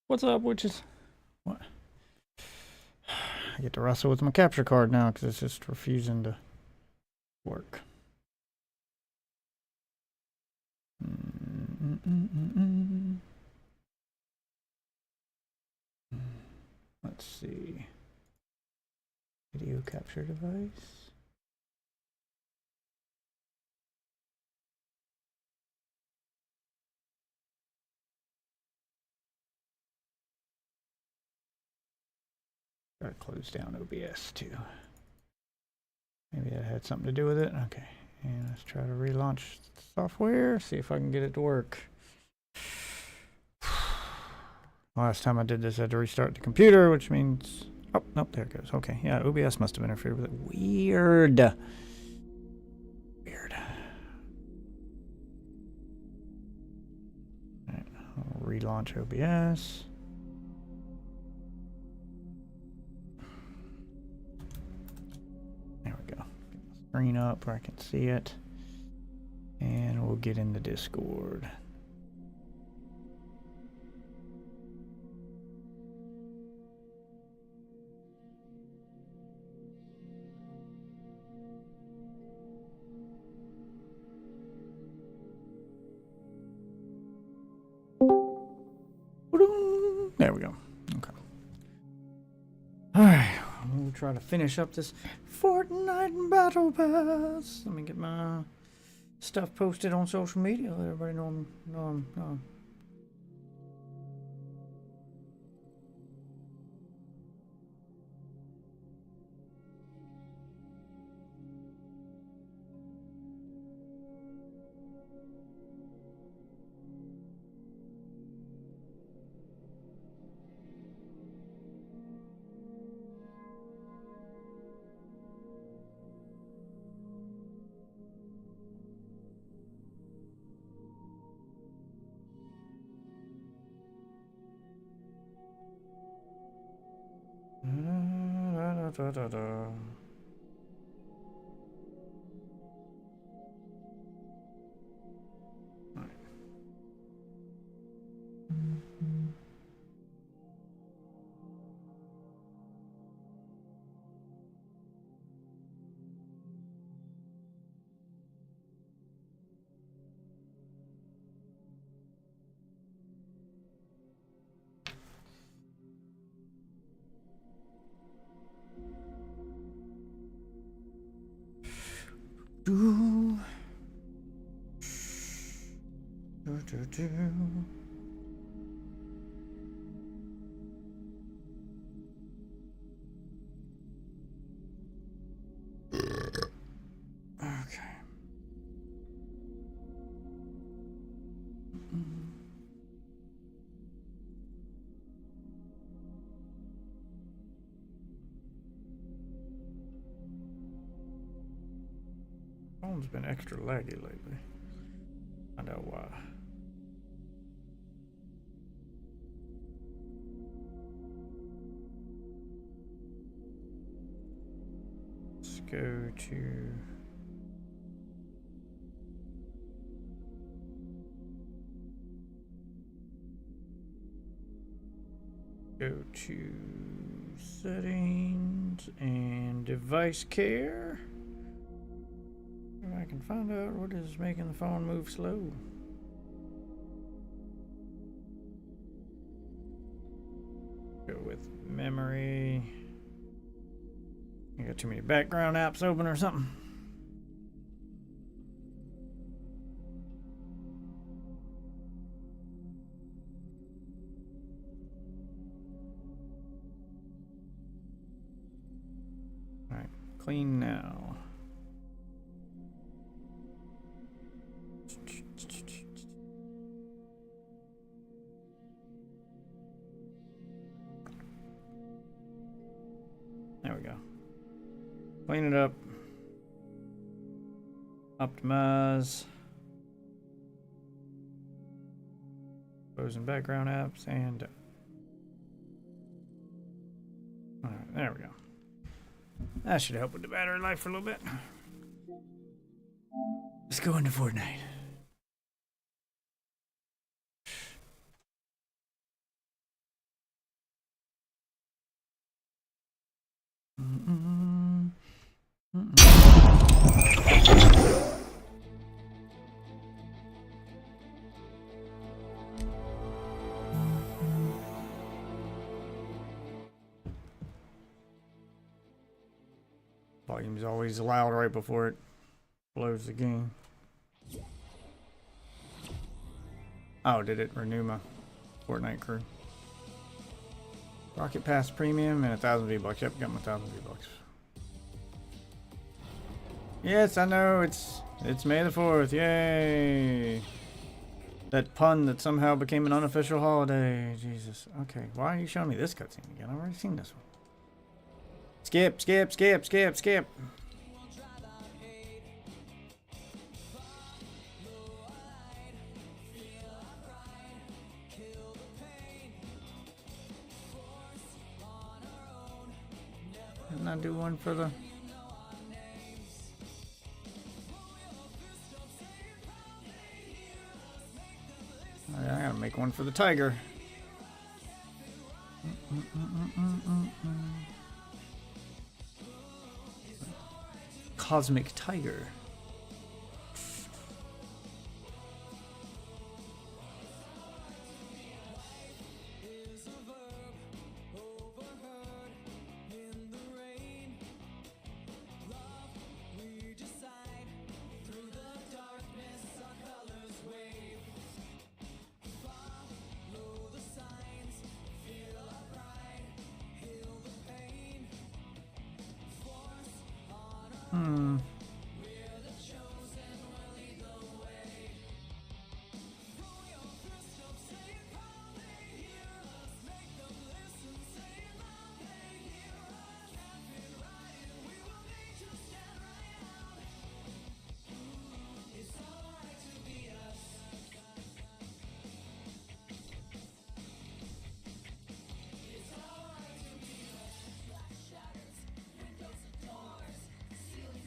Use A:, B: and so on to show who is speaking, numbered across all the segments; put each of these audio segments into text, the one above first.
A: What's up, witches? What? I get to wrestle with my capture card now because it's just refusing to work. Let's see. Video capture device. Gotta close down OBS too. Maybe that had something to do with it. Okay, and let's try to relaunch the software. See if I can get it to work. Last time I did this, I had to restart the computer, which means... Oh, nope, there it goes. Okay, yeah, OBS must have interfered with it. Weird. Weird. All right, I'll relaunch OBS. There we go. Get the screen up where I can see it. And we'll get into Discord. There we go. Okay. Alright, we'll try to finish up this Fortnite Battle Pass. Let me get my stuff posted on social media. Let everybody know I'm da, da, da. Do, do, do, do. Okay. Phone's been extra laggy lately. Find out why. Let's go to settings and device care. If I can find out what is making the phone move slow. Go with memory. You got too many background apps open or something. All right, clean now. There we go. Clean it up. Optimize. Closing background apps and... Alright, there we go. That should help with the battery life for a little bit. Let's go into Fortnite. Volume's always loud right before it blows the game. Oh, did it renew my Fortnite crew? Rocket Pass Premium and 1,000 V-Bucks. Yep, got my 1,000 V-Bucks. Yes, I know, it's May the 4th, yay! That pun that somehow became an unofficial holiday, Jesus. Okay, why are you showing me this cutscene again? I've already seen this one. Skip, skip, skip, skip, skip! Didn't I do one for the... I gotta make one for the tiger. Cosmic Tiger.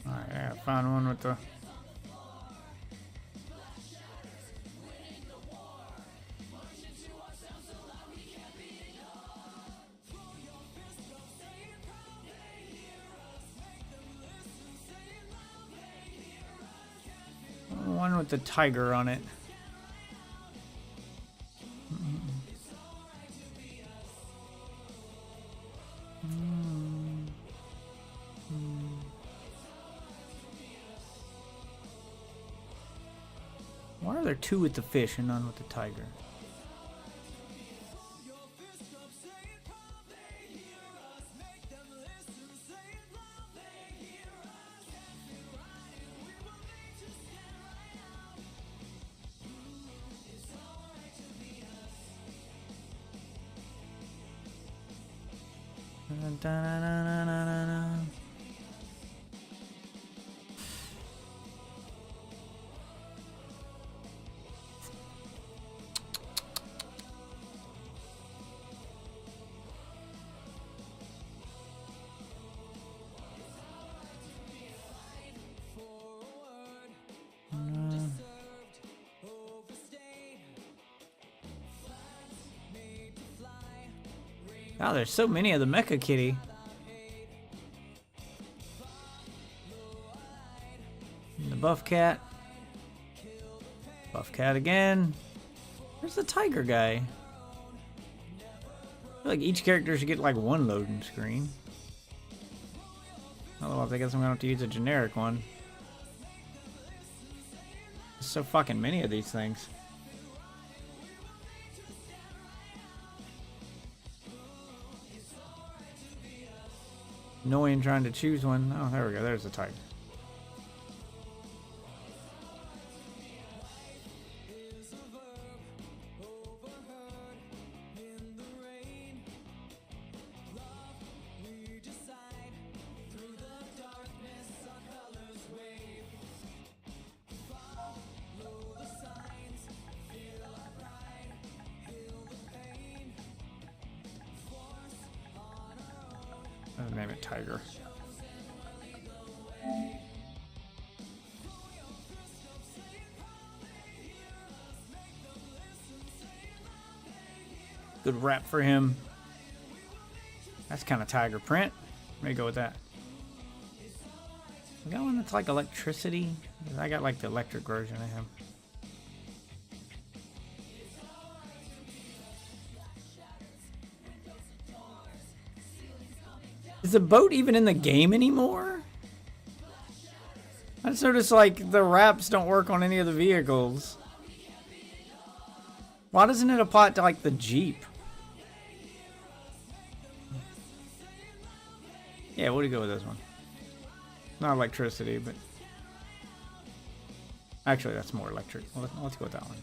A: Alright, I gotta find one with the... One with the tiger on it. Why are there two with the fish and none with the tiger? Wow, there's so many of the Mecha Kitty. And the Buff Cat. Buff Cat again. Where's the Tiger guy? I feel like each character should get like one loading screen. Otherwise, I guess I'm gonna have to use a generic one. There's so fucking many of these things. Annoying trying to choose one. Oh, there we go. There's the tiger. I'll name it Tiger. Good rap for him. That's kind of tiger print. Let me go with that. We got one that's like electricity. I got like the electric version of him. Is the boat even in the game anymore? just noticed, like, the wraps don't work on any of the vehicles. Why doesn't it apply to, like, the Jeep? Yeah, we'll go with this one. Not electricity, but... Actually, that's more electric. Well, let's go with that one.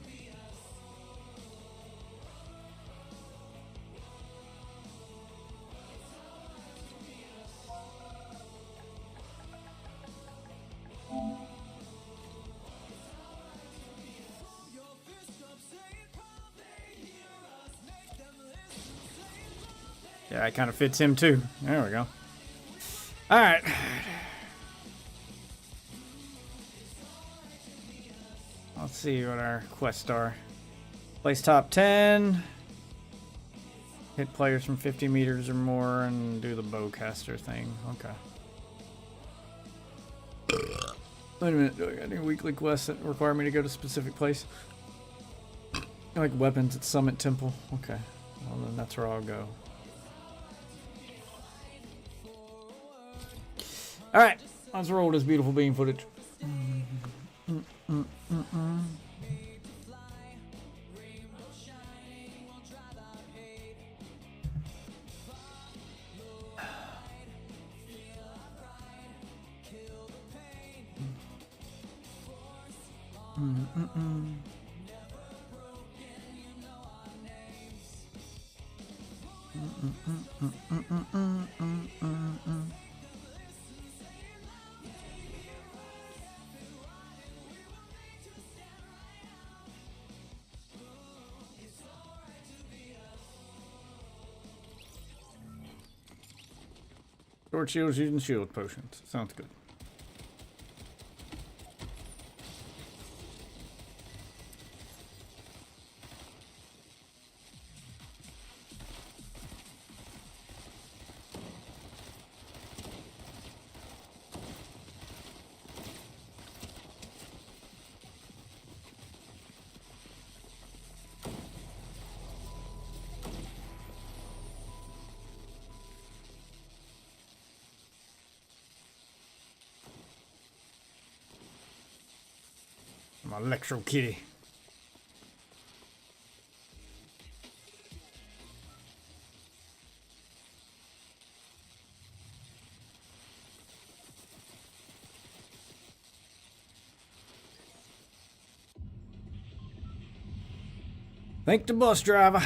A: Yeah, it kind of fits him too. There we go. All right. Let's see what our quests are. Place top 10. Hit players from 50 meters or more and do the bowcaster thing. Okay. Wait a minute. Do I got any weekly quests that require me to go to a specific place? Like weapons at Summit Temple. Okay. Well, then that's where I'll go. Alright. Let's roll this beautiful beam footage. Sword shields using shield potions. Sounds good. My Electro Kitty. Thank the bus driver.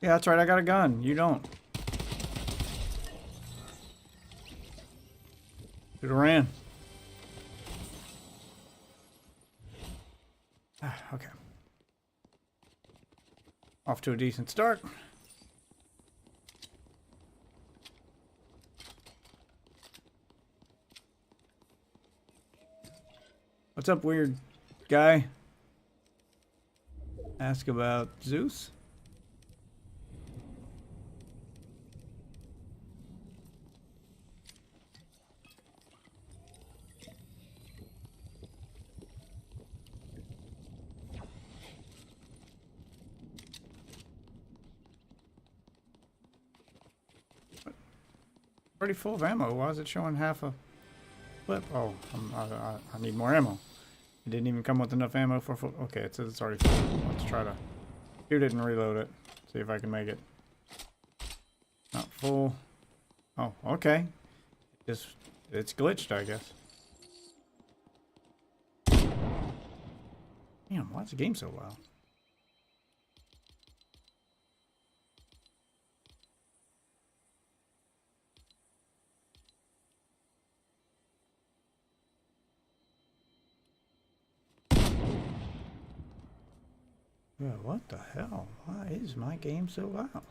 A: Yeah, that's right. I got a gun. You don't. Should have ran. Okay. Off to a decent start. What's up, weird guy? Ask about Zeus? Pretty full of ammo. Why is it showing half a clip? Oh, I need more ammo. It didn't even come with enough ammo for full. Okay, it says it's already full. Let's try to shoot it and reload it. See if I can make it. Not full. Oh, okay. Just It's glitched, I guess. Damn, why is the game so loud? Yeah, what the hell? Why is my game so loud?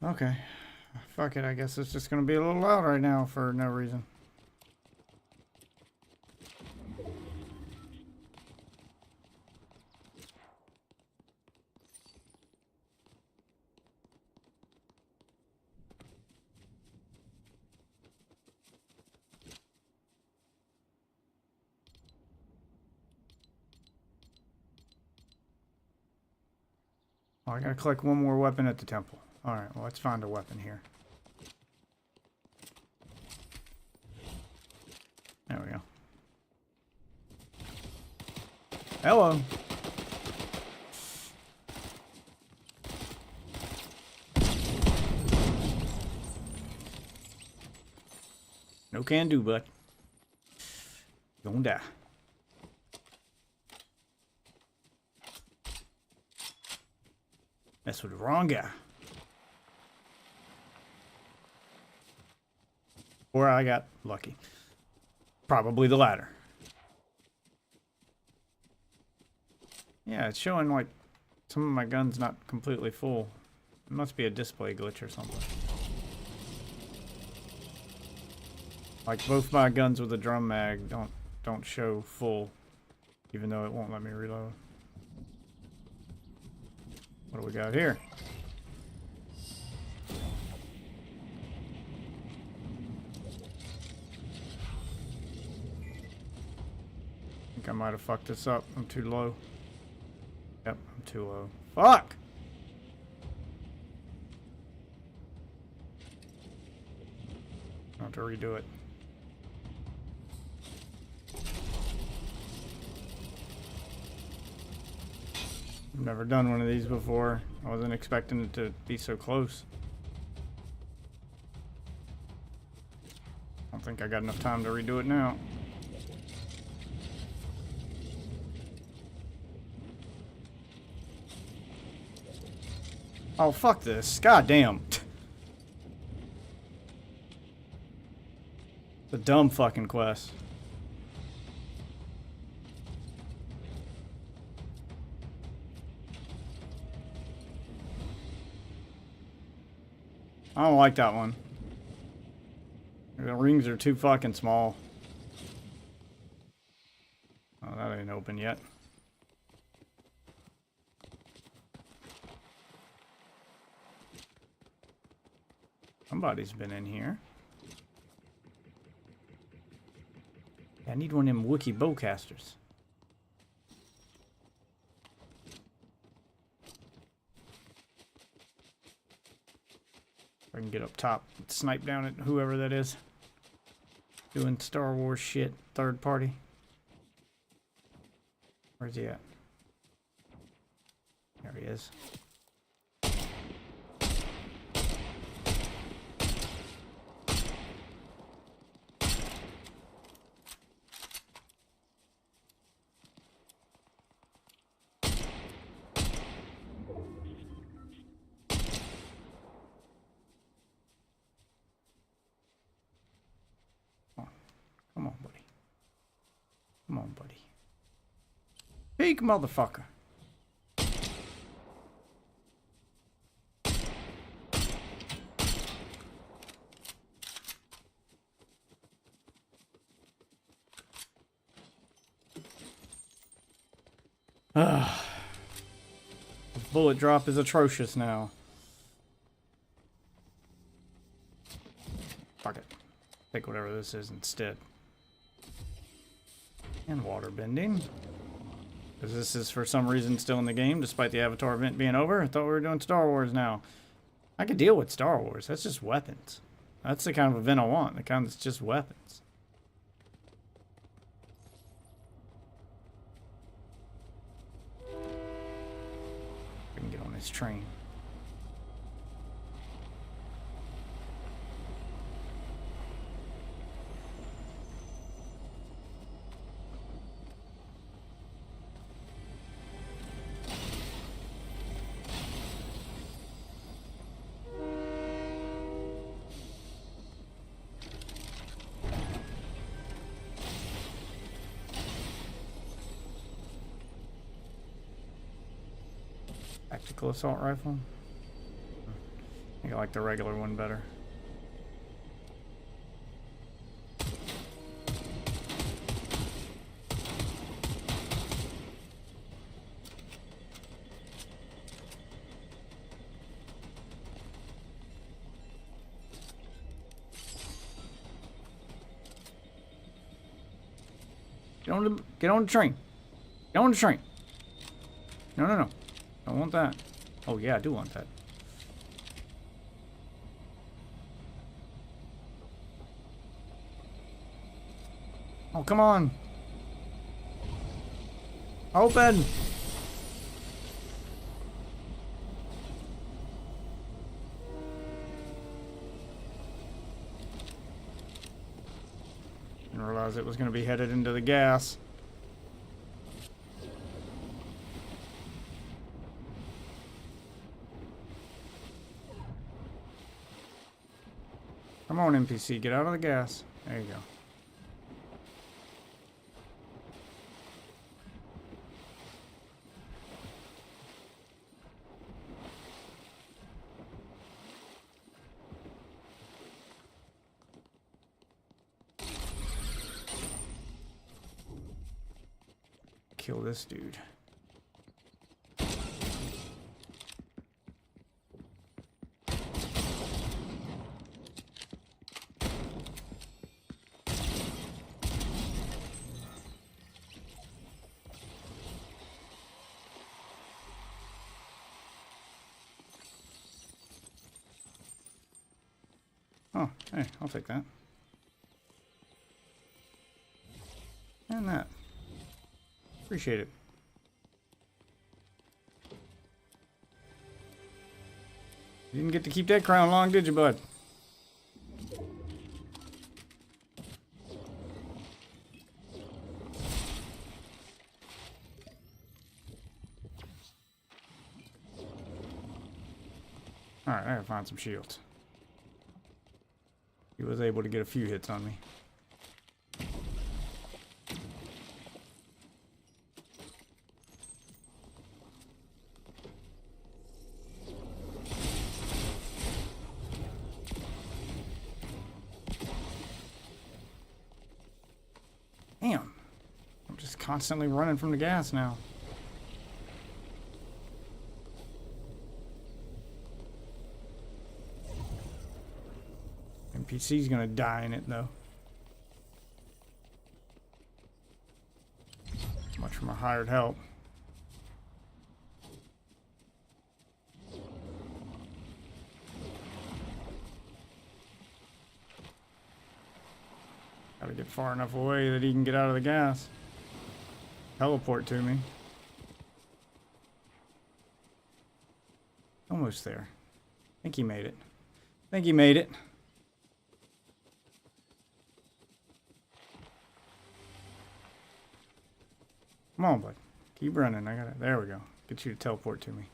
A: Okay. Fuck it, I guess it's just gonna be a little loud right now for no reason. Oh, I gotta collect one more weapon at the temple. Alright, well, let's find a weapon here. There we go. Hello. No can do, bud. You gonna die. That's with the wrong guy. Or I got lucky. Probably the latter. Yeah, it's showing like some of my guns not completely full. It must be a display glitch or something. Like both my guns with the drum mag don't show full, even though it won't let me reload. What do we got here? I think I might have fucked this up. I'm too low. Yep, I'm too low. Fuck! I'll have to redo it. I've never done one of these before. I wasn't expecting it to be so close. I don't think I got enough time to redo it now. Oh, fuck this. God damn. It's a dumb fucking quest. I don't like that one. The rings are too fucking small. Oh, that ain't open yet. Somebody's been in here. I need one of them Wookiee bowcasters. If I can get up top and snipe down at whoever that is. Doing Star Wars shit, third party. Where's he at? There he is. Come on, buddy. Come on, buddy. Big motherfucker. The bullet drop is atrocious now. Fuck it. Take whatever this is instead. And water bending. Because this is for some reason still in the game, despite the Avatar event being over. I thought we were doing Star Wars now. I could deal with Star Wars. That's just weapons. That's the kind of event I want. The kind that's just weapons. We can get on this train. Tactical assault rifle. I think I like the regular one better. Get on the train. Get on the train. No, no, no. I want that. Oh yeah, I do want that. Oh, come on. Open. Didn't realize it was going to be headed into the gas. Come on, NPC, get out of the gas. There you go. Kill this dude. Oh, hey, I'll take that. And that. Appreciate it. You didn't get to keep that crown long, did you, bud? Alright, I gotta find some shields. He was able to get a few hits on me. Damn. I'm just constantly running from the gas now. NPC's gonna die in it though. Much for my hired help. Gotta get far enough away that he can get out of the gas. Teleport to me. Almost there. I think he made it. I think he made it. Come on, bud. Keep running. I got it. There we go. Get you to teleport to me.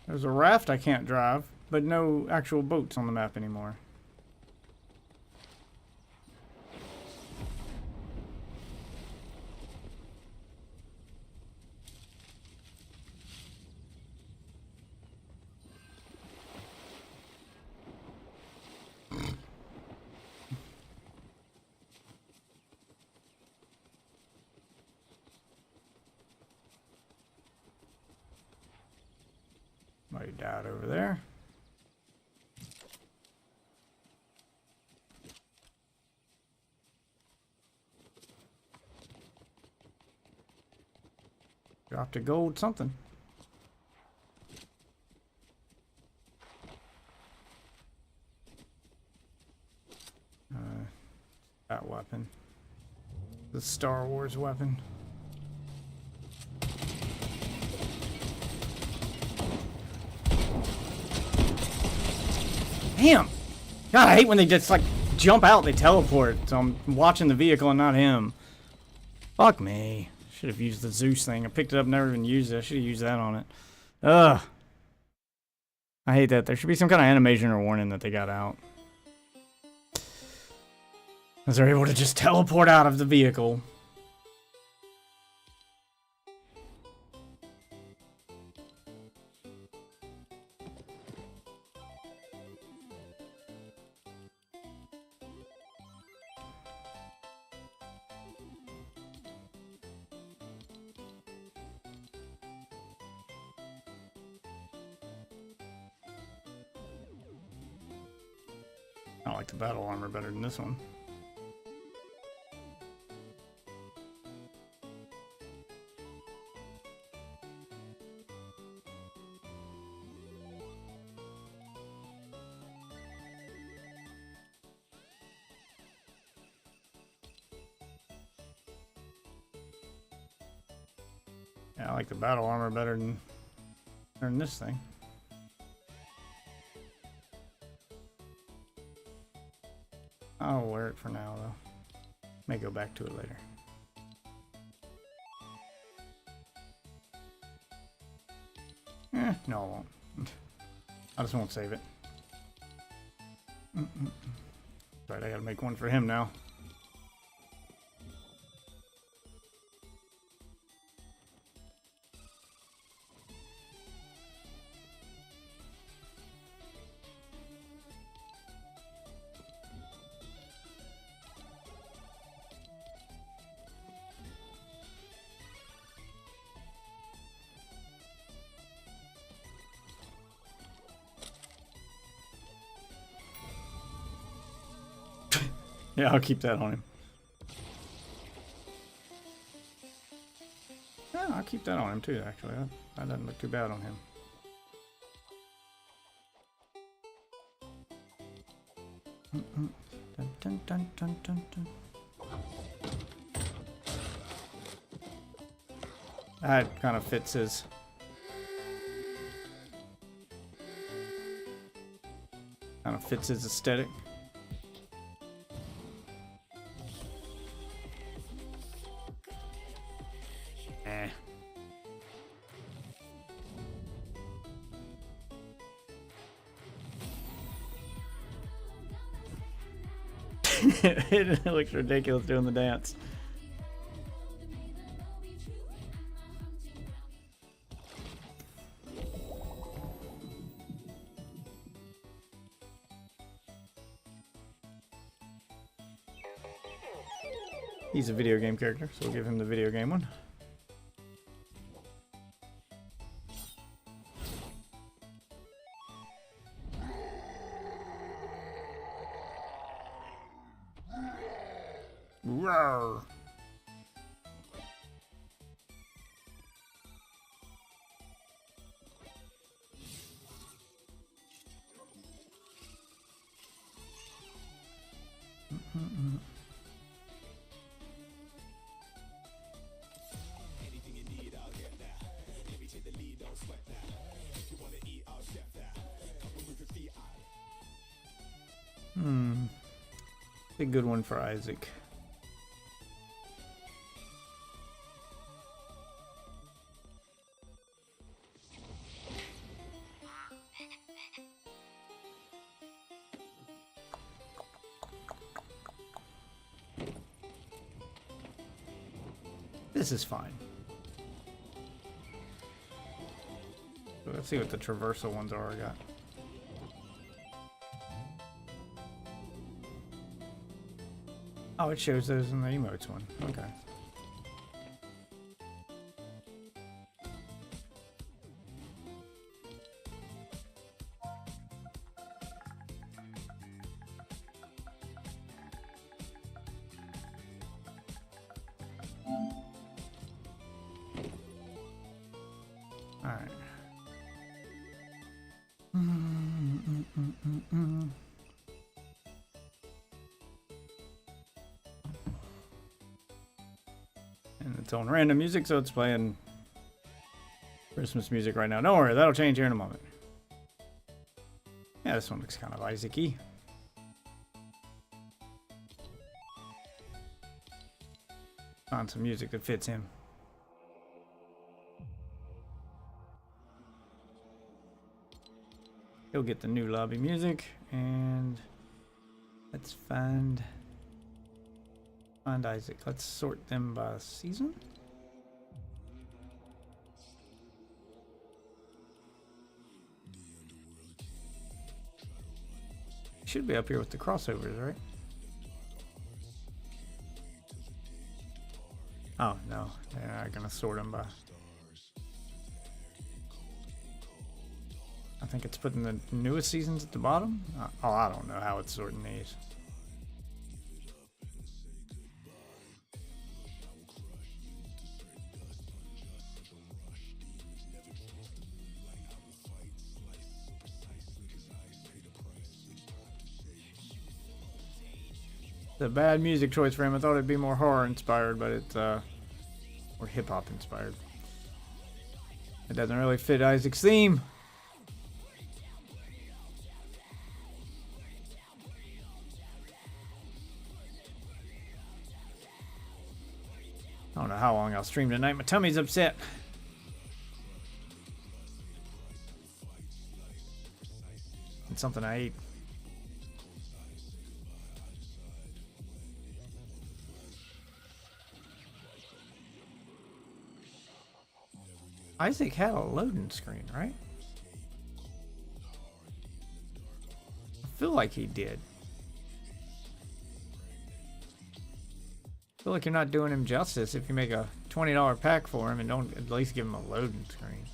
A: There's a raft I can't drive, but no actual boats on the map anymore. Somebody died over there. Dropped a gold something. That weapon. The Star Wars weapon. Damn! God, I hate when they just like jump out, they teleport. So I'm watching the vehicle and not him. Fuck me. Should have used the Zeus thing. I picked it up, never even used it. I should have used that on it. Ugh. I hate that. There should be some kind of animation or warning that they got out. As they're able to just teleport out of the vehicle. I like the battle armor better than this one. Yeah, I like the battle armor better than this thing. I'll wear it for now, though. May go back to it later. No, I won't. I just won't save it. Right, I gotta make one for him now. Yeah, I'll keep that on him. Yeah, I'll keep that on him too, actually. That doesn't look too bad on him. Dun, dun, dun, dun, dun, dun. That kind of fits his... kind of fits his aesthetic. It looks ridiculous doing the dance. He's a video game character, so we'll give him the video game one. Roar. A good one for Isaac. This is fine. So let's see what the traversal ones are I got. Oh, it shows those in the emotes one. Okay. Alright. And it's on random music, so it's playing Christmas music right now. Don't worry, that'll change here in a moment. Yeah, this one looks kind of Isaac-y. Find some music that fits him. He'll get the new lobby music, and let's find Isaac. Let's sort them by season. Should be up here with the crossovers, right? Oh no, they're not gonna sort them by. I think it's putting the newest seasons at the bottom. Oh, I don't know how it's sorting these. It's a bad music choice for him. I thought it'd be more horror inspired, but it's more hip hop inspired. It doesn't really fit Isaac's theme. I don't know how long I'll stream tonight. My tummy's upset. It's something I ate. Isaac had a loading screen, right? I feel like he did. I feel like you're not doing him justice if you make a $20 pack for him and don't at least give him a loading screen.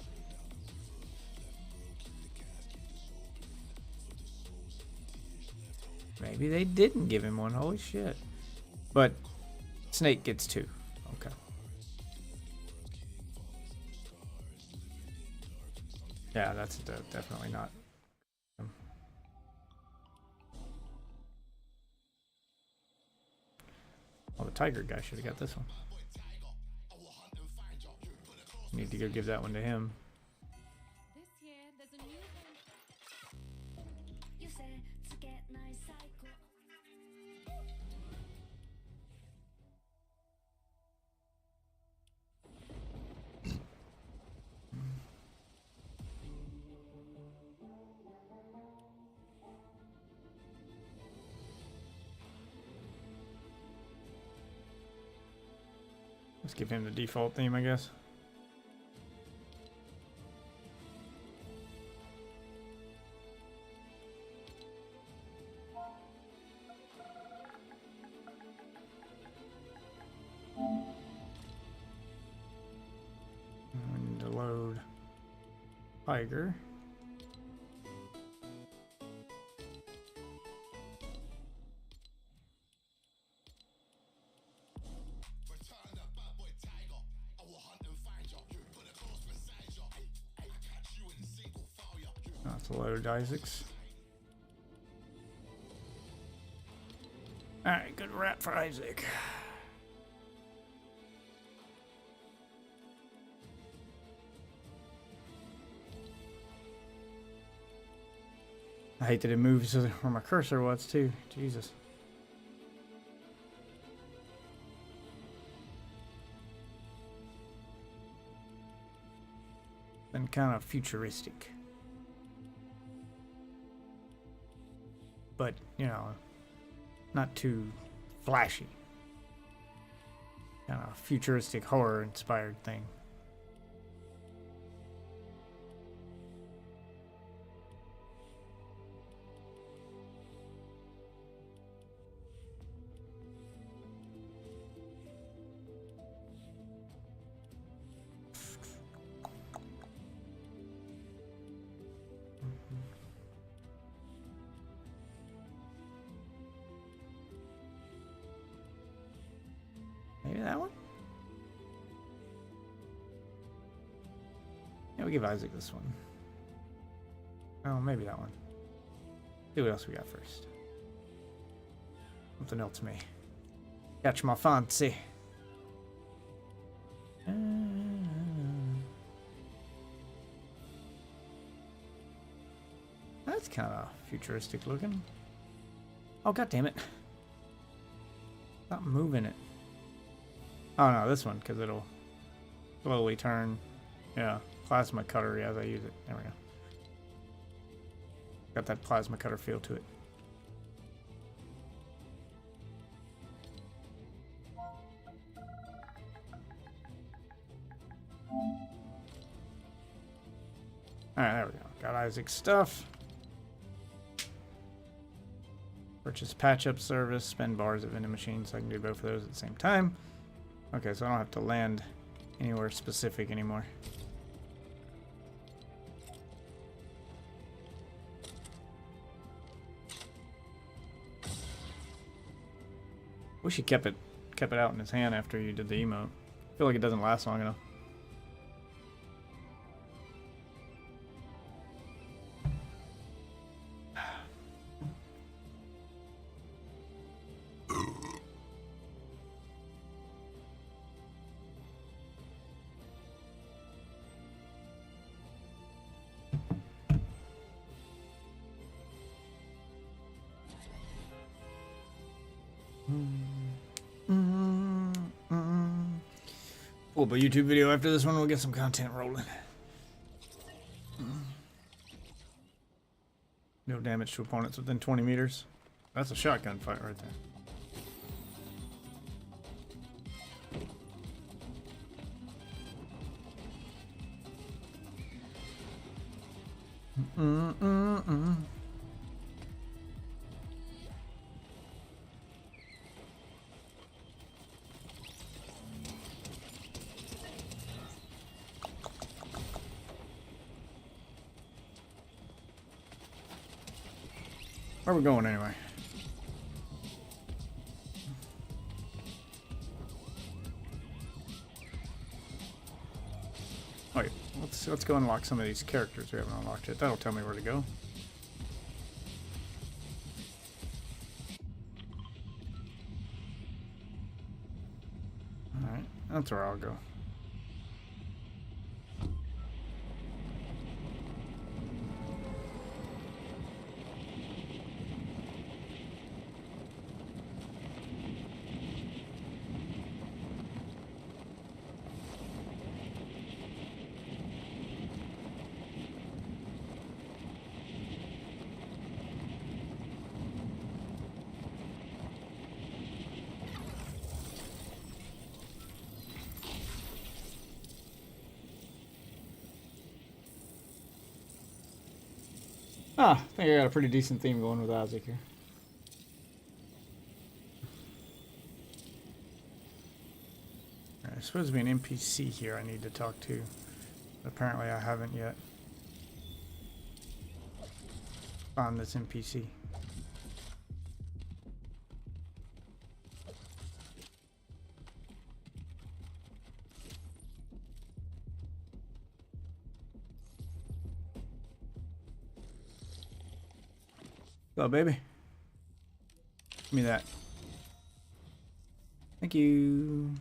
A: Maybe they didn't give him one. Holy shit. But Snake gets 2. Okay. Yeah, that's definitely not. Oh, the tiger guy should have got this one. Need to go give that one to him.
B: This year, there's a new
A: Let's give him the default theme, I guess. We need to load Tiger. That's load Isaacs. Alright, good rap for Isaac. I hate that it moves where my cursor was too. Jesus. Been kind of futuristic. But, you know, not too flashy. Kind of futuristic horror inspired thing. Maybe that one? Yeah, we give Isaac this one. Oh, maybe that one. See what else we got first. Something else me. Catch my fancy. That's kind of futuristic looking. Oh, god damn it. Stop moving it. Oh no, this one, because it'll slowly turn. Yeah, plasma cutter as I use it. There we go. Got that plasma cutter feel to it. Alright, there we go. Got Isaac's stuff. Purchase patch-up service. Spend bars at vending machines so I can do both of those at the same time. Okay, so I don't have to land anywhere specific anymore. Wish he kept it out in his hand after you did the emote. I feel like it doesn't last long enough. Pull up a YouTube video after this one, we'll get some content rolling. No damage to opponents within 20 meters. That's a shotgun fight right there. Where are we going anyway? Wait, let's go unlock some of these characters we haven't unlocked yet. That'll tell me where to go. Alright, that's where I'll go. Ah, I think I got a pretty decent theme going with Isaac here. There's supposed to be an NPC here I need to talk to. Apparently I haven't yet found this NPC. Hello, baby. Give me that. Thank you.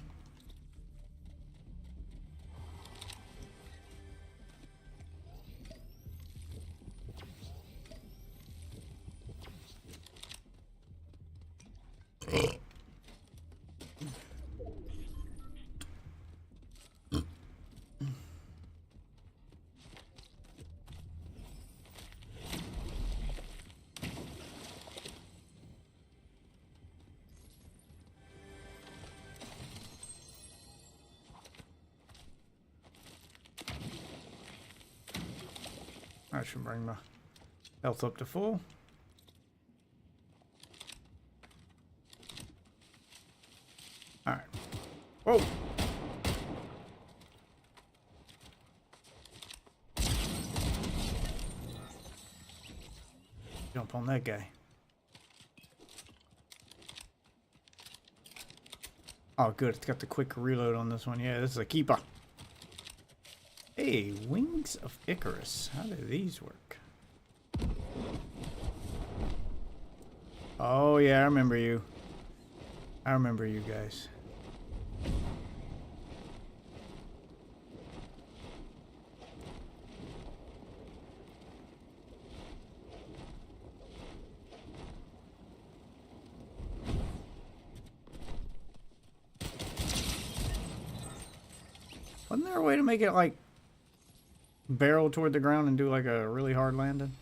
A: I should bring my health up to full. Alright. Whoa! Jump on that guy. Oh, good. It's got the quick reload on this one. Yeah, this is a keeper. Hey, Wings of Icarus. How do these work? Oh, yeah, I remember you. I remember you guys. Wasn't there a way to make it like barrel toward the ground and do like a really hard landing?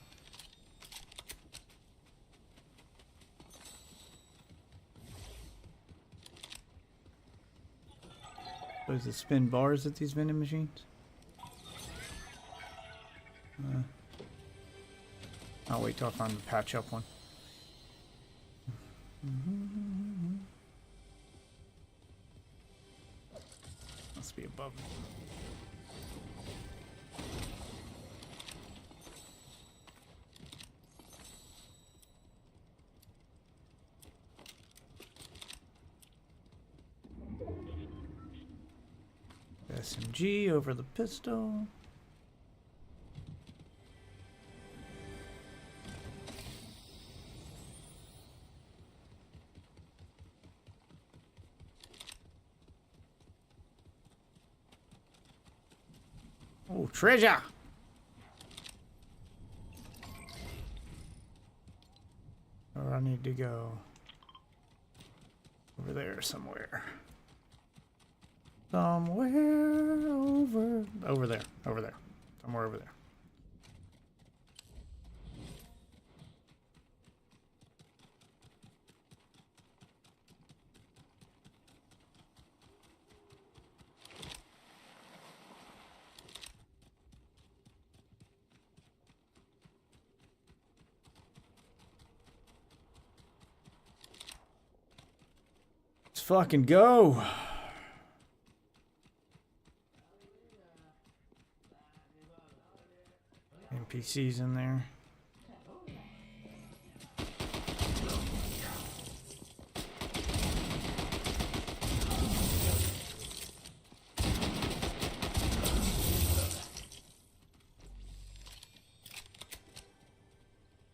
A: Those that spin bars at these vending machines? I'll wait till I find the patch up one. Must be above me. SMG over the pistol. Oh, treasure! Where I need to go? Over there somewhere. Somewhere over there, somewhere over there. Let's fucking go. NPCs in there.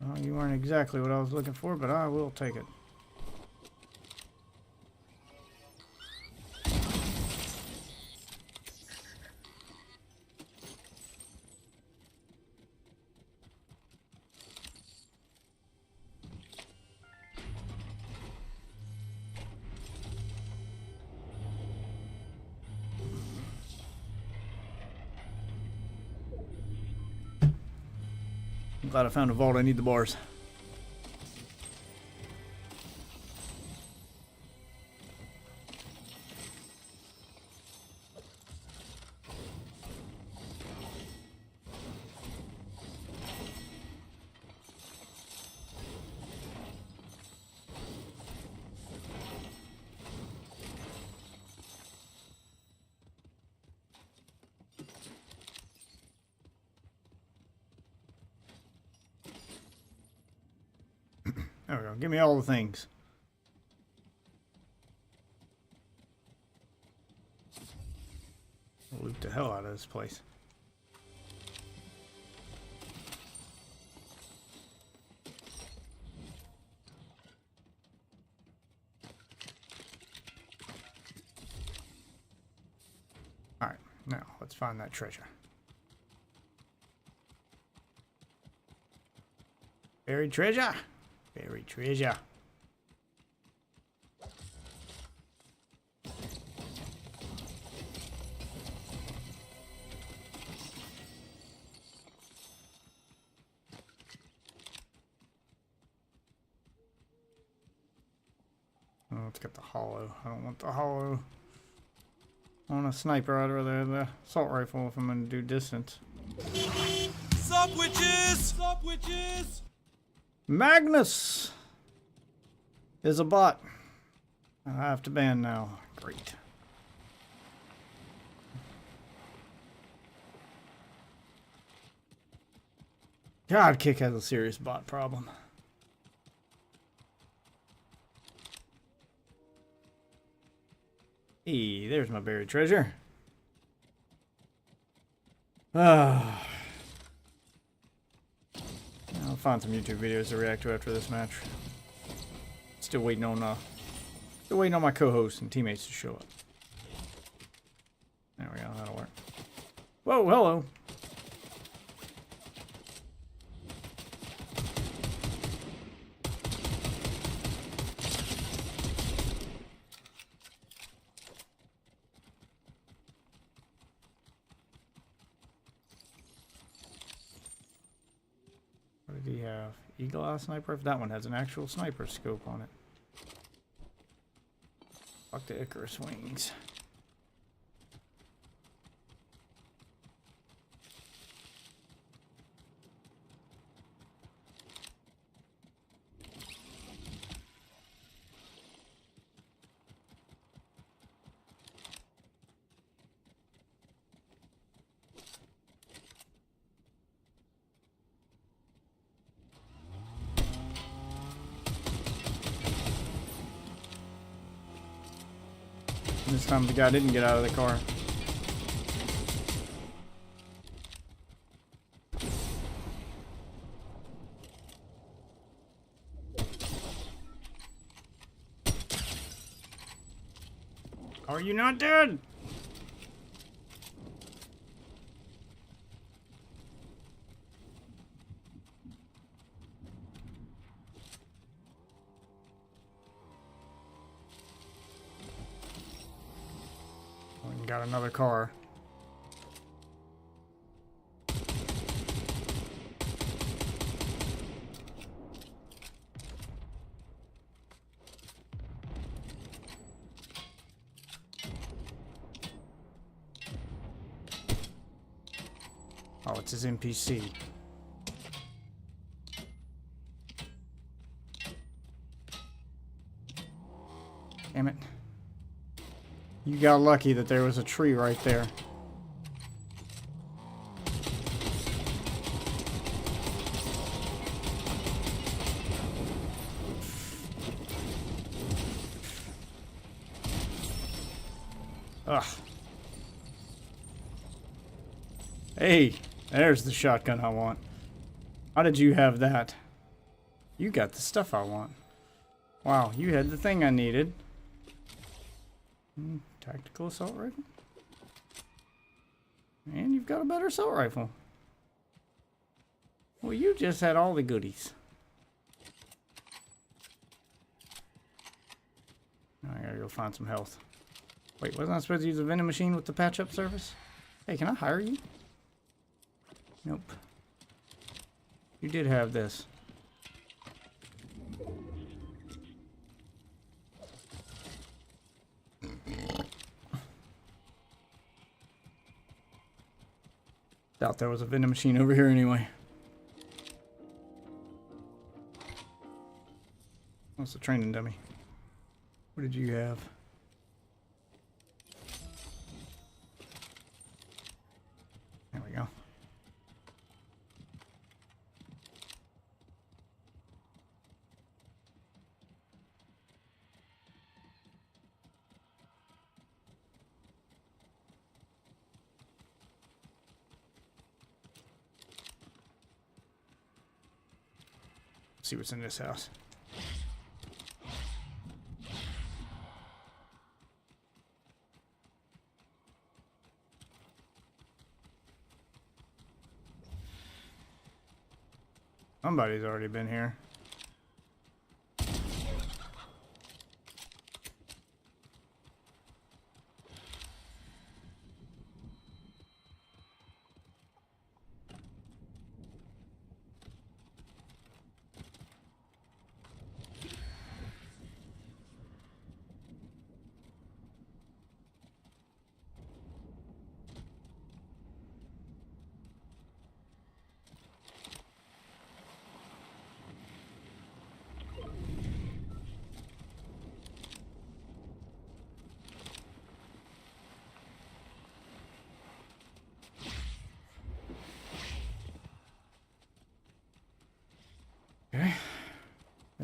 A: Well, you weren't exactly what I was looking for, but I will take it. I'm glad I found a vault. I need the bars. There we go. Give me all the things. I'll loot the hell out of this place. Alright, now let's find that treasure. Buried treasure! Buried treasure. Oh, let's get the hollow. I don't want the hollow. I want a sniper. I'd rather have the assault rifle if I'm going to do distance.
C: Sup, witches? Sup, witches?
A: Magnus is a bot. I have to ban now. Great. God, Kick has a serious bot problem. Hey, there's my buried treasure. Ah. I'll find some YouTube videos to react to after this match. Still waiting on my co-hosts and teammates to show up. There we go, that'll work. Whoa, hello. What did he have? Eagle Eye Sniper? That one has an actual sniper scope on it. Fuck the Icarus wings. This time the guy didn't get out of the car. Are you not dead? Got another car. Oh, it's his NPC. Damn it. You got lucky that there was a tree right there. Ugh. Hey, there's the shotgun I want. How did you have that? You got the stuff I want. Wow, you had the thing I needed. Tactical assault rifle? And you've got a better assault rifle. Well, you just had all the goodies. I gotta go find some health. Wait, wasn't I supposed to use a vending machine with the patch-up service? Hey, can I hire you? Nope. You did have this. Doubt there was a vending machine over here anyway. What's the training dummy? What did you have? There we go. See what's in this house. Somebody's already been here.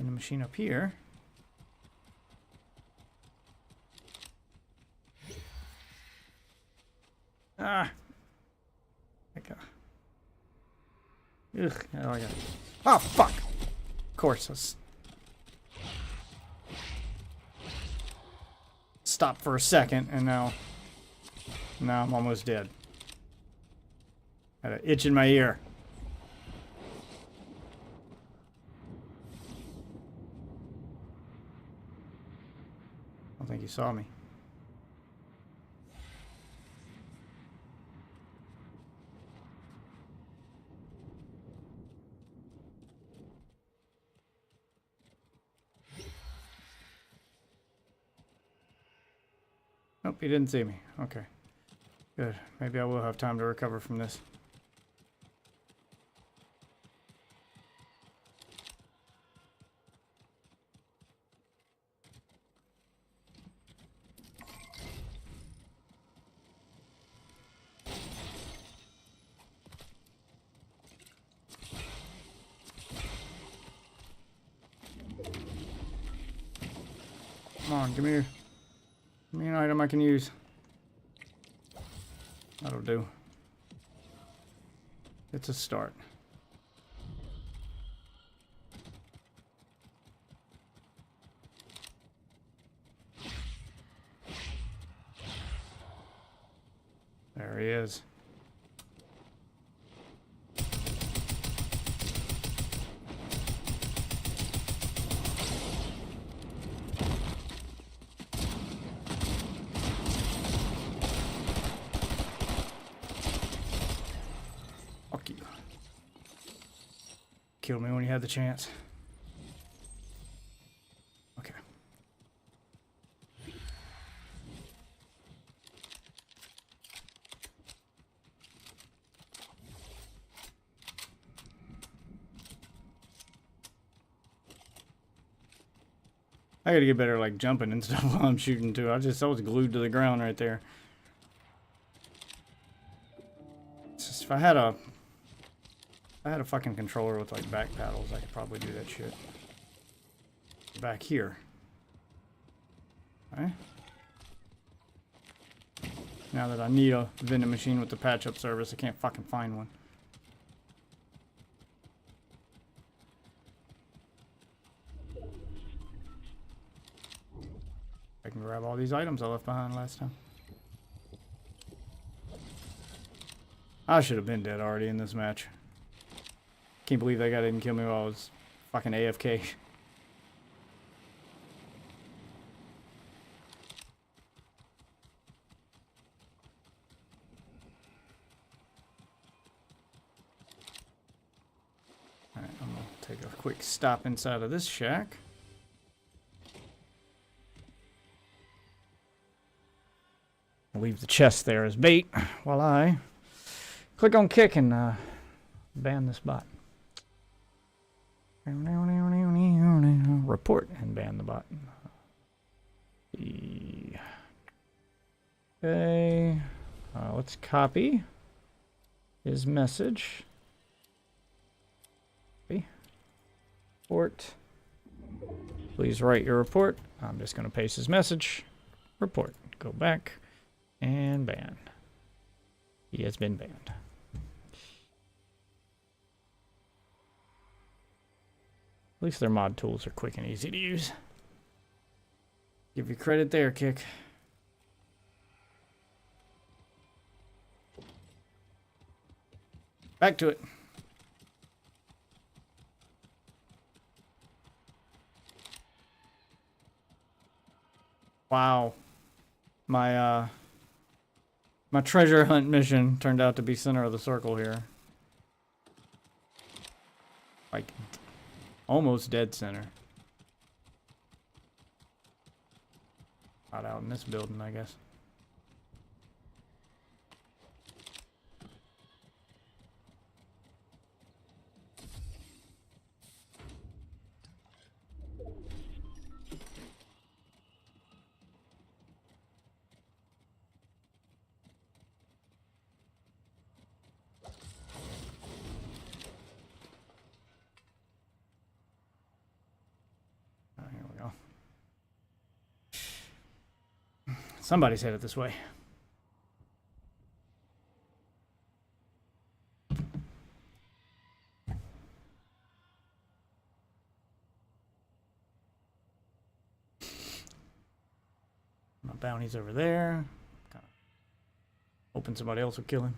A: vending machine up here. Ah! Okay. Ugh, oh, I got it. Oh, fuck! Of course, let's stop for a second, and now I'm almost dead. Had an itch in my ear. I don't think you saw me. Nope, he didn't see me. Okay. Good. Maybe I will have time to recover from this. Come on, give me an item I can use. That'll do. It's a start. There he is. Fuck you. Killed me when you had the chance. Okay. I gotta get better like jumping and stuff while I'm shooting too. I was glued to the ground right there. It's just, if I had a fucking controller with like back paddles, I could probably do that shit. Back here. Alright. Now that I need a vending machine with the patch up service, I can't fucking find one. I can grab all these items I left behind last time. I should have been dead already in this match. Can't believe that guy didn't kill me while I was fucking AFK. Alright, I'm gonna take a quick stop inside of this shack. Leave the chest there as bait while I click on kick and ban this bot. Report and ban the bot. Okay. Let's copy his message. Okay. Report. Please write your report. I'm just going to paste his message. Report. Go back and ban. He has been banned. At least their mod tools are quick and easy to use. Give you credit there, Kick. Back to it. Wow. My treasure hunt mission turned out to be center of the circle here. Like, almost dead center. Not out in this building, I guess. Somebody's headed this way. My bounty's over there. Kinda hoping somebody else will kill him.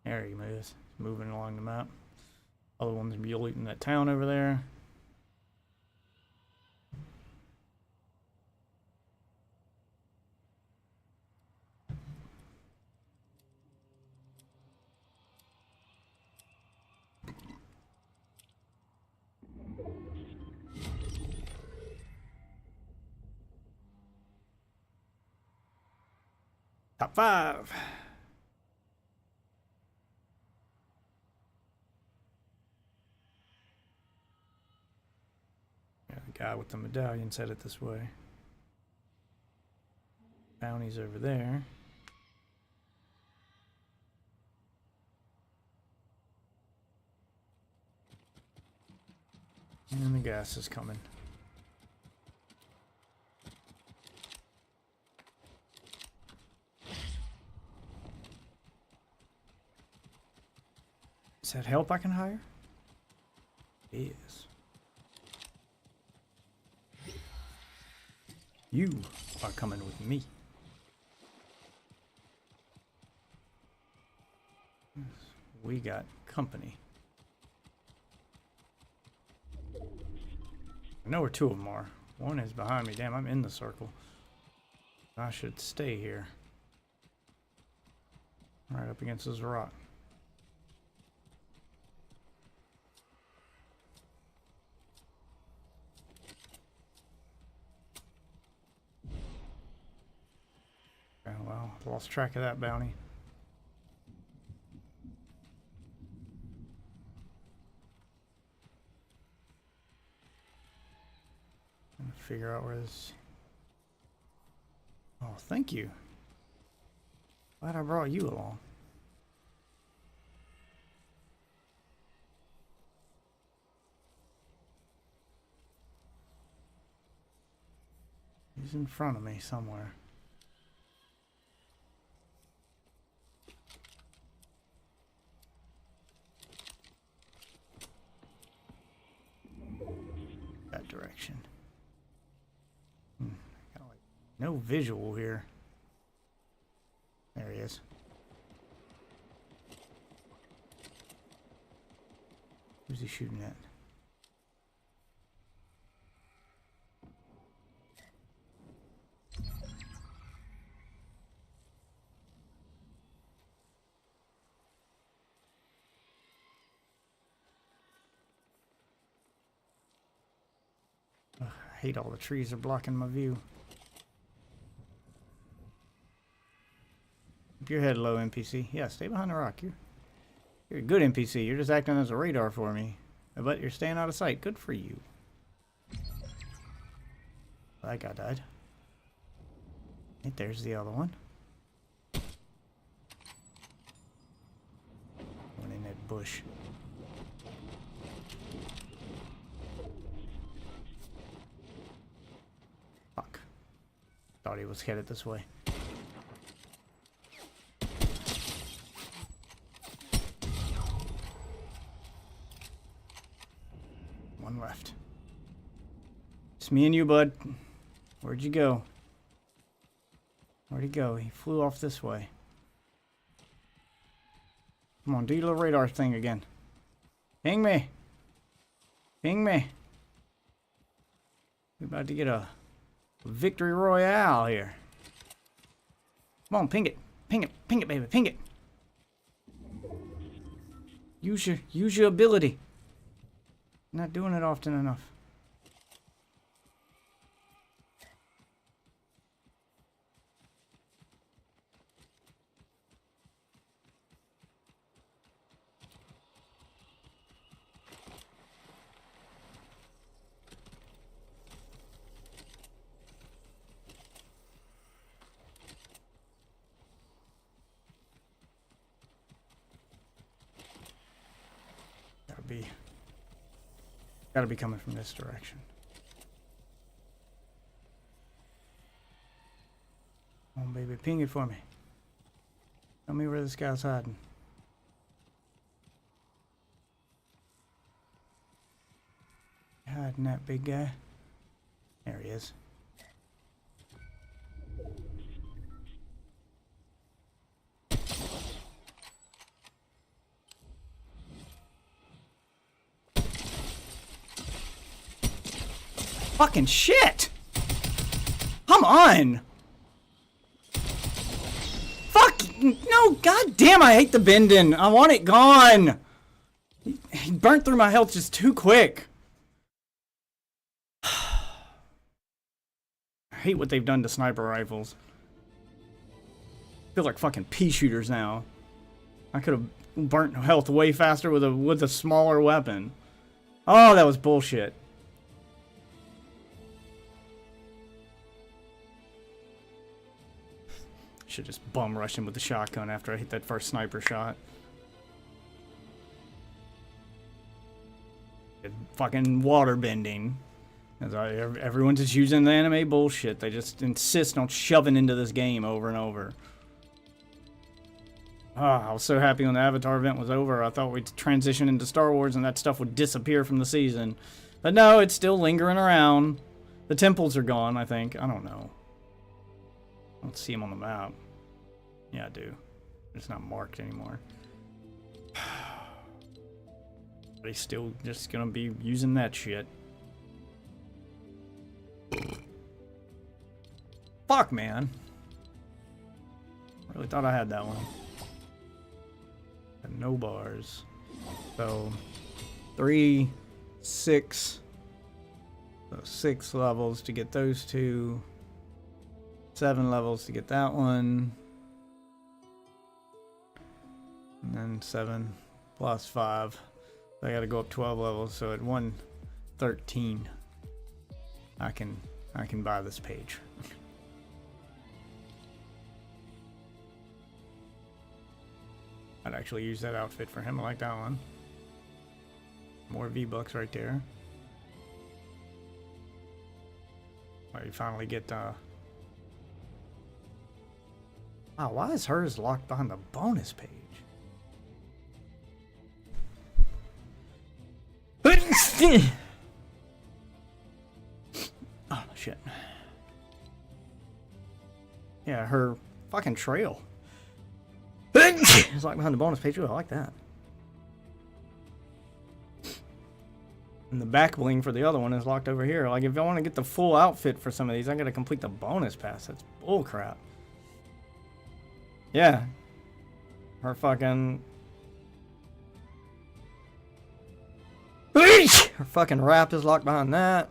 A: There he moves. He's moving along the map. Other one's looting that town over there. Top 5. Yeah, the guy with the medallion's headed this way. Bounty's over there. And the gas is coming. Is that help I can hire? It is. You are coming with me. We got company. I know where 2 of them are. One is behind me. Damn, I'm in the circle. I should stay here. Right up against this rock. Oh, well, lost track of that bounty. Figure out where this. Oh, thank you. Glad I brought you along. He's in front of me somewhere. That direction. No visual here. There he is. Who's he shooting at? Ugh, I hate all the trees are blocking my view. Keep your head low, NPC. Yeah, stay behind the rock. You're a good NPC. You're just acting as a radar for me. But you're staying out of sight. Good for you. That guy died. Right, there's the other one. One in that bush. Fuck. Thought he was headed this way. One left. It's me and you, bud. Where'd you go? Where'd he go? He flew off this way. Come on, do your little radar thing again. Ping me. Ping me. We're about to get a victory royale here. Come on, ping it. Ping it. Ping it, baby. Ping it. Use your ability. Not doing it often enough. Gotta be coming from this direction. Come on, baby, ping it for me. Tell me where this guy's hiding. Hiding that big guy. There he is. Fucking shit! Come on! Fuck! No, goddamn! I hate the bending. I want it gone. He burnt through my health just too quick. I hate what they've done to sniper rifles. Feel like fucking pea shooters now. I could have burnt health way faster with a smaller weapon. Oh, that was bullshit. Should just bum rush him with the shotgun after I hit that first sniper shot. Fucking water bending. Everyone's just using the anime bullshit. They just insist on shoving into this game over and over. Oh, I was so happy when the Avatar event was over. I thought we'd transition into Star Wars and that stuff would disappear from the season. But no, it's still lingering around. The temples are gone, I think. I don't know. I don't see them on the map. Yeah, I do. It's not marked anymore. But he's still just gonna be using that shit. Fuck, man. I really thought I had that one. And no bars. So, 3, 6. So 6 levels to get those two. 7 levels to get that one. And then 7 plus 5. So I gotta go up 12 levels, so at 113 I can buy this page. I'd actually use that outfit for him. I like that one. More V-Bucks right there. Well, you finally get wow, why is hers locked behind the bonus page? Oh, shit. Yeah, her fucking trail. It's locked behind the bonus page. Ooh, I like that. And the back bling for the other one is locked over here. Like, if I want to get the full outfit for some of these, I gotta complete the bonus pass. That's bullcrap. Yeah. Her fucking... Her fucking wrap is locked behind that.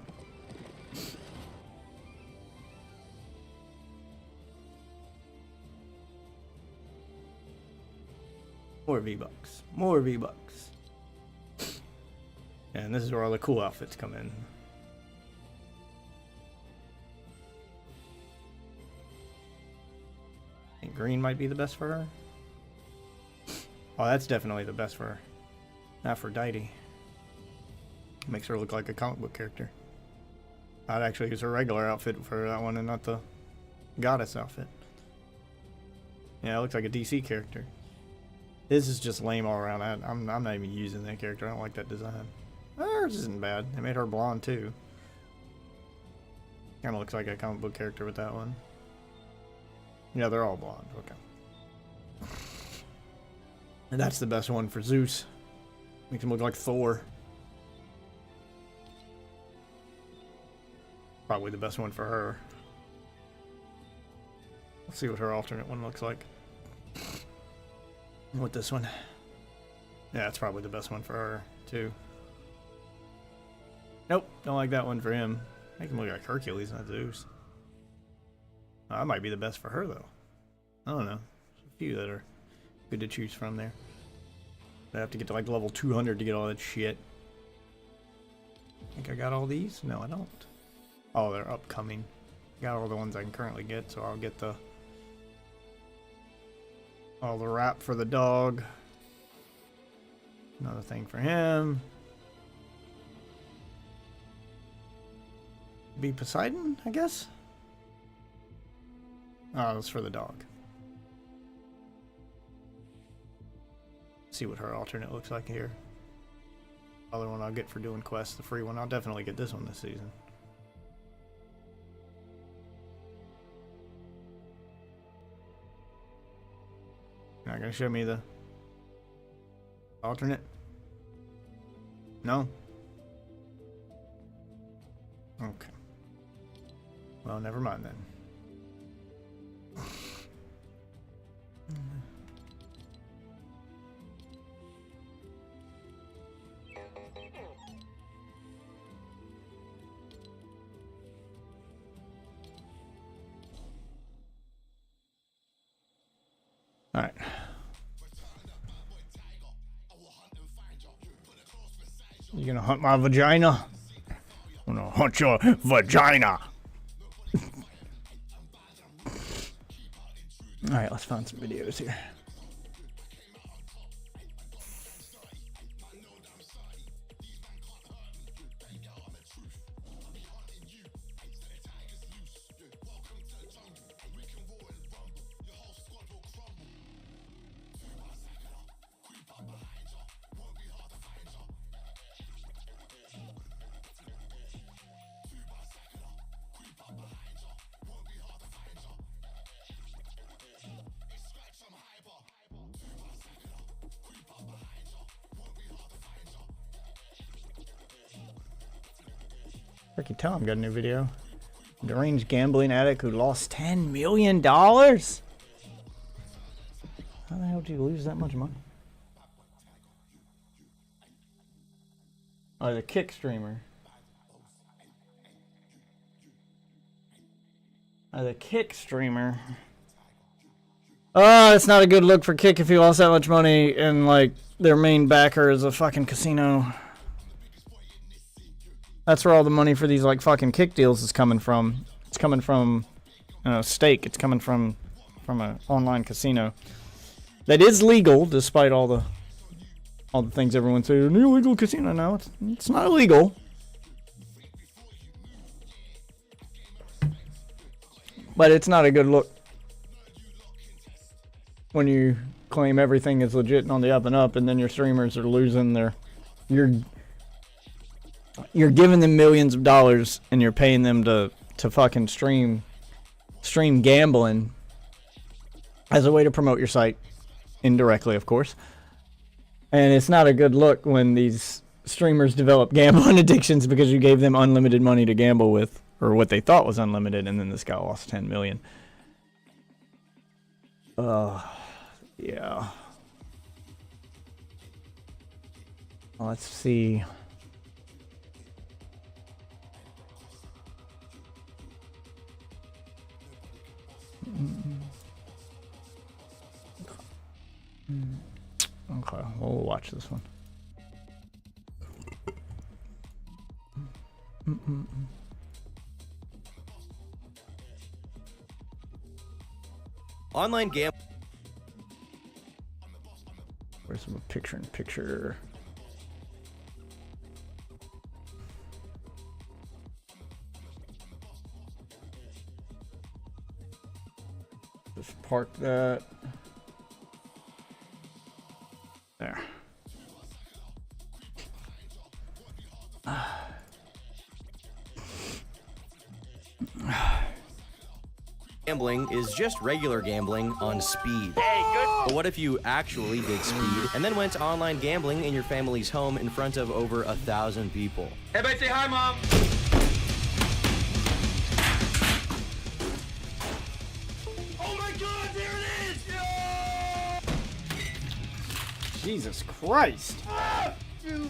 A: More V-Bucks. More V-Bucks. And this is where all the cool outfits come in. I think green might be the best for her. Oh, that's definitely the best for her. Aphrodite. Makes her look like a comic book character. I'd actually use her regular outfit for that one and not the goddess outfit. Yeah, it looks like a DC character. This is just lame all around. I'm not even using that character. I don't like that design. Hers isn't bad. They made her blonde too. Kind of looks like a comic book character with that one. Yeah, they're all blonde. Okay. And that's the best one for Zeus. Makes him look like Thor. Probably the best one for her. Let's see what her alternate one looks like. With this one. Yeah, it's probably the best one for her, too. Nope, don't like that one for him. Make him look like Hercules, not Zeus. Oh, that might be the best for her, though. I don't know. There's a few that are good to choose from there. I have to get to like level 200 to get all that shit. Think I got all these? No, I don't. Oh, they're upcoming. Got all the ones I can currently get, so I'll get all the wrap for the dog. Another thing for him. Be Poseidon, I guess? Oh, that's for the dog. See what her alternate looks like here. Other one I'll get for doing quests, the free one. I'll definitely get this one this season. You're not gonna show me the alternate? No? Okay. Well, never mind then. All right. You gonna hunt my vagina? I'm gonna hunt your vagina. All right, let's find some videos here. Ricky, tell him got a new video. Deranged gambling addict who lost $10 million? How the hell did you lose that much money? Oh, the kick streamer. Oh, the kick streamer. Oh, it's not a good look for Kick if he lost that much money and, like, their main backer is a fucking casino. That's where all the money for these, like, fucking Kick deals is coming from. It's coming from, stake. It's coming from an online casino. That is legal, despite all the things everyone says. An illegal casino. No, it's not illegal. But it's not a good look when you claim everything is legit and on the up and up, and then your streamers are losing their... You're giving them millions of dollars, and you're paying them to fucking stream gambling as a way to promote your site, indirectly, of course. And it's not a good look when these streamers develop gambling addictions because you gave them unlimited money to gamble with, or what they thought was unlimited, and then this guy lost 10 million. Yeah. Let's see. Okay, we'll watch this one.
D: Online gambling.
A: Where's some picture-in-picture? Just park that. There.
D: Gambling is just regular gambling on speed. Hey, good. But what if you actually did speed and then went to online gambling in your family's home in front of over 1,000 people?
C: Everybody say hi, Mom. Oh my God, there it is! Yeah!
A: Jesus Christ!
C: Ah, dude.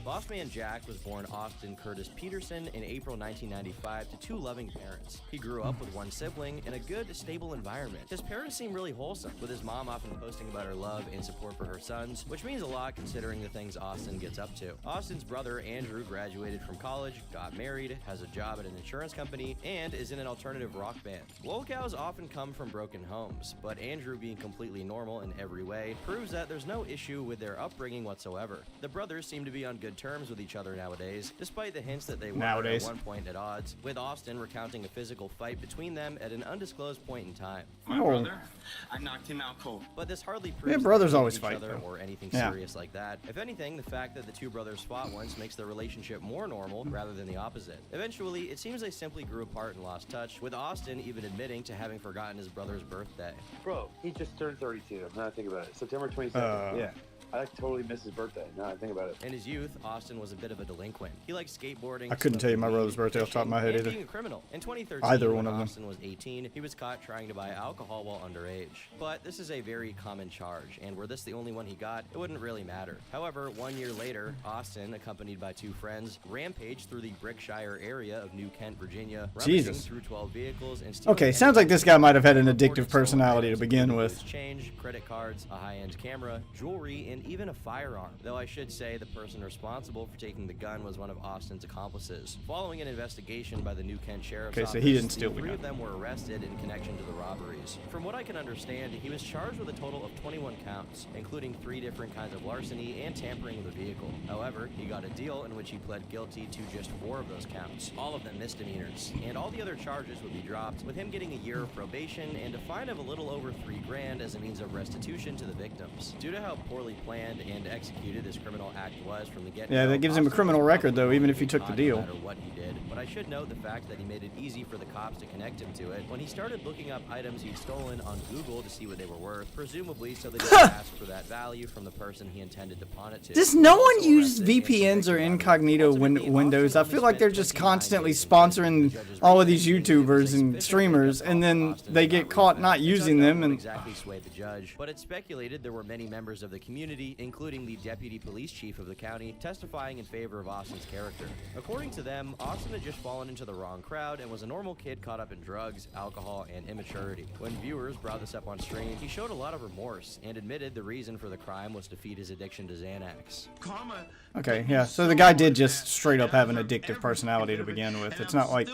D: Bossman Jack was born Austin Curtis Peterson in April 1995 to two loving parents. He grew up with one sibling in a good, stable environment. His parents seemed really wholesome, with his mom often posting about her love and support for her sons, which means a lot considering the things Austin gets up to. Austin's brother, Andrew, graduated from college, got married, has a job at an insurance company, and is in an alternative rock band. Lolcows often come from broken homes, but Andrew, being completely normal in every way, proves that there's no issue with their upbringing whatsoever. The brothers seem to be on good good terms with each other nowadays, despite the hints that they were
A: Nowadays.
D: at one point at odds, with Austin recounting a physical fight between them at an undisclosed point in time.
C: My
A: Oh.
C: brother, I knocked him out cold.
D: But this hardly proves
A: brothers
D: they
A: always
D: hate
A: fight,
D: each other
A: though.
D: or anything
A: Yeah.
D: serious like that. If anything, the fact that the two brothers fought once makes their relationship more normal rather than the opposite. Eventually, it seems they simply grew apart and lost touch, with Austin even admitting to having forgotten his brother's birthday.
E: Bro, he just turned 32. Now I think about it. September 22nd. Yeah. I totally missed his birthday. Now I think about it.
D: In his youth, Austin was a bit of a delinquent. He liked skateboarding.
A: I couldn't tell you my
D: smoking
A: brother's
D: weed,
A: birthday off the top of my head
D: fishing, and
A: either.
D: being a criminal. In 2013,
A: Either
D: when
A: one of them.
D: Austin was 18, he was caught trying to buy alcohol while underage. But this is a very common charge, and were this the only one he got, it wouldn't really matter. However, 1 year later, Austin, accompanied by two friends, rampaged through the Brickshire area of New Kent, Virginia, rummaging
A: Jesus.
D: through 12 vehicles and stealing
A: Okay, sounds like this guy might have had an
D: anything
A: addictive
D: reported stolen
A: personality to
D: items,
A: begin
D: including
A: with.
D: loose change, credit cards, a high-end camera, jewelry, and even a firearm. Though I should say the person responsible for taking the gun was one of Austin's accomplices. Following an investigation by the New Kent Sheriff's
A: Okay, so
D: Office,
A: he didn't steal the
D: three
A: gun.
D: of them were arrested in connection to the robberies. From what I can understand, he was charged with a total of 21 counts, including 3 different kinds of larceny and tampering with a vehicle. However, he got a deal in which he pled guilty to just 4 of those counts, all of them misdemeanors, and all the other charges would be dropped, with him getting a year of probation and a fine of a little over $3,000 as a means of restitution to the victims. Due to how poorly planned and executed this criminal act was from the get-go,
A: Yeah, that gives him a
D: Austin
A: criminal
D: was
A: record, though,
D: probably
A: even if he took the
D: caught
A: deal.
D: No matter what he did. But I should note the fact that he made it easy for the cops to connect him to it when he started looking up items he'd stolen on Google to see what they were worth, presumably so they didn't ask for that value from the person he intended to pawn it to.
A: Does
D: He
A: no
D: was
A: one
D: also
A: use
D: arrested and
A: VPNs or
D: convicted of it.
A: incognito
D: Ultimately,
A: windows? I
D: Austin
A: feel like they're
D: only
A: just
D: spent 29
A: constantly
D: days in prison.
A: sponsoring
D: The judge's
A: all of these
D: reasoning gave
A: YouTubers
D: us a
A: and
D: sufficient
A: streamers,
D: wake-up
A: and
D: call
A: then
D: for Austin
A: they
D: to
A: get
D: not
A: caught
D: relent.
A: not
D: It's
A: using
D: unknown
A: them,
D: what
A: and
D: exactly swayed the judge, but it's speculated there were many members of the community, including the deputy police chief of the county, testifying in favor of Austin's character. According to them, Austin had just fallen into the wrong crowd and was a normal kid caught up in drugs, alcohol, and immaturity. When viewers brought this up on stream, he showed a lot of remorse and admitted the reason for the crime was to feed his addiction to Xanax.
C: Karma.
A: okay, yeah. So the guy did just straight up have an addictive personality to begin with. It's not like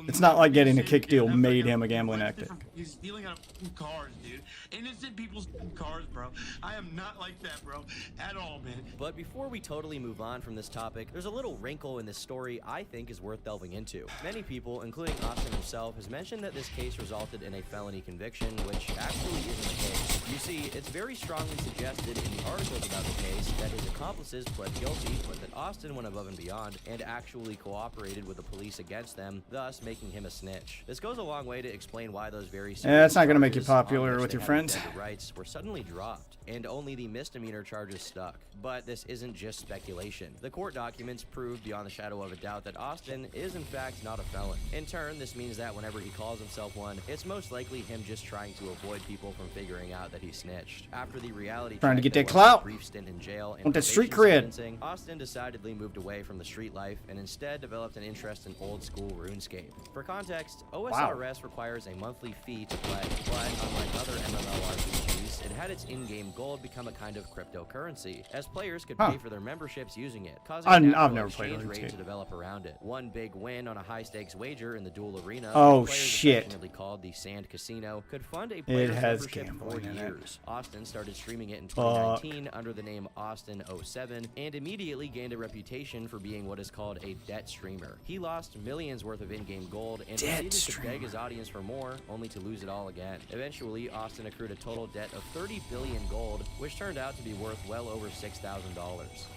A: it's not like getting a kick deal made him a gambling addict.
C: He's stealing out of cars, dude. Innocent people's cars, bro. I am not like that, bro. At all, man.
D: But before we totally move on from this topic, there's a little wrinkle in this story I think is worth delving into. Many people, including Austin himself, has mentioned that this case resulted in a felony conviction, which actually isn't the case. You see, it's very strongly suggested in the articles about the case that his accomplices pled guilty, but that Austin went above and beyond and actually cooperated with the police against them, thus making him a snitch. This goes a long way to explain why those very
A: Yeah, it's not gonna make you
D: serious charges on
A: popular
D: which
A: with
D: they
A: your
D: had
A: friends.
D: defended rights were suddenly dropped, and only the misdemeanor charges stuck. But this isn't just speculation. The court documents prove beyond the shadow of a doubt that Austin is in fact not a felon. In turn, this means that whenever he calls himself one, it's most likely him just trying to avoid people from figuring out that he snitched. After the reality
A: Trying to
D: check
A: get that
D: was a
A: clout.
D: brief stint in jail and
A: Want that street
D: probation
A: cred.
D: sentencing, Austin decidedly moved away from the street life and instead developed an interest in old school RuneScape. For context, OSRS requires a monthly fee to play, but unlike other MMORPGs, it had its in-game gold become a kind of cryptocurrency, as players could pay for their memberships using it, causing
A: I've
D: a natural
A: never played
D: exchange rate
A: RuneScape.
D: to develop around it. One big win on a high-stakes wager in the duel arena,
A: Oh,
D: players
A: shit.
D: affectionately called the Sand Casino, could fund a player's
A: has
D: membership for
A: gambling in it.
D: years. Austin started streaming it in 2019 under the name Austin07 and immediately gained a reputation for being what is called a debt streamer. He lost millions worth of in-game gold and
A: Debt
D: proceeded to
A: streamer.
D: beg his audience for more, only to lose it all again. Eventually, Austin accrued a total debt of 30 billion gold, which turned out to be worth well over $6,000.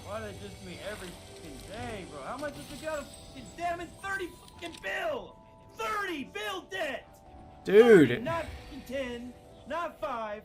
F: Why they just me every fucking day, bro? How much has it got to fucking damn it? 30 fucking bill! 30 bill debt! 30,
A: Dude,
F: not fucking 10, not 5,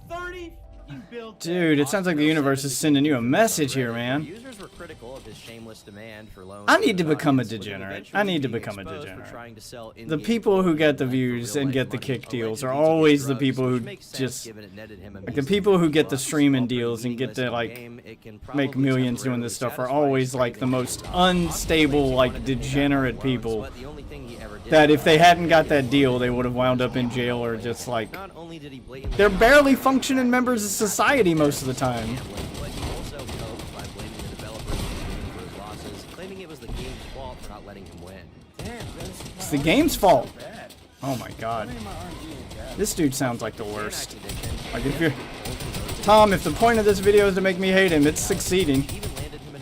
F: 30 fucking bill debt.
A: dude, it sounds like the universe is sending you a message here, man.
D: Users were critical of his shameless demand for loans.
A: I
D: to
A: need to
D: his
A: become a
D: audience, with him
A: degenerate.
D: eventually
A: I need to
D: being
A: become a
D: exposed for
A: degenerate.
D: trying to sell
A: The
D: in-game
A: people who
D: gold
A: get the
D: for
A: views and
D: real-life
A: get the
D: money,
A: kick deals are
D: allegedly to get
A: always the
D: drugs,
A: people who
D: which makes sense
A: just
D: given it netted him a
A: like the
D: measly
A: people who get the
D: $50.
A: streaming
D: While pretty
A: deals and get
D: meaningless
A: to
D: in
A: like
D: game, it can
A: make
D: probably
A: millions doing this
D: temporarily
A: stuff are
D: satisfy
A: always
D: his
A: like the
D: craving
A: most
D: for gold.
A: unstable,
D: Austin
A: like
D: claims he wanted to pay
A: degenerate
D: back
A: people
D: loans, but the only thing he ever did
A: that if
D: was
A: they
D: buy
A: hadn't got
D: video
A: that deal,
D: games.
A: they would have wound up in jail or just like
D: Not only did he blatantly
A: they're barely functioning members of society most of the time.
D: gambling, but he also coped by blaming the developers for his losses, claiming it was the game's fault for not letting him win.
A: It's the game's fault. Oh my god. This dude sounds like the worst. Like if you're Tom, if the point of this video is to make me hate him, it's succeeding.
D: Even landed him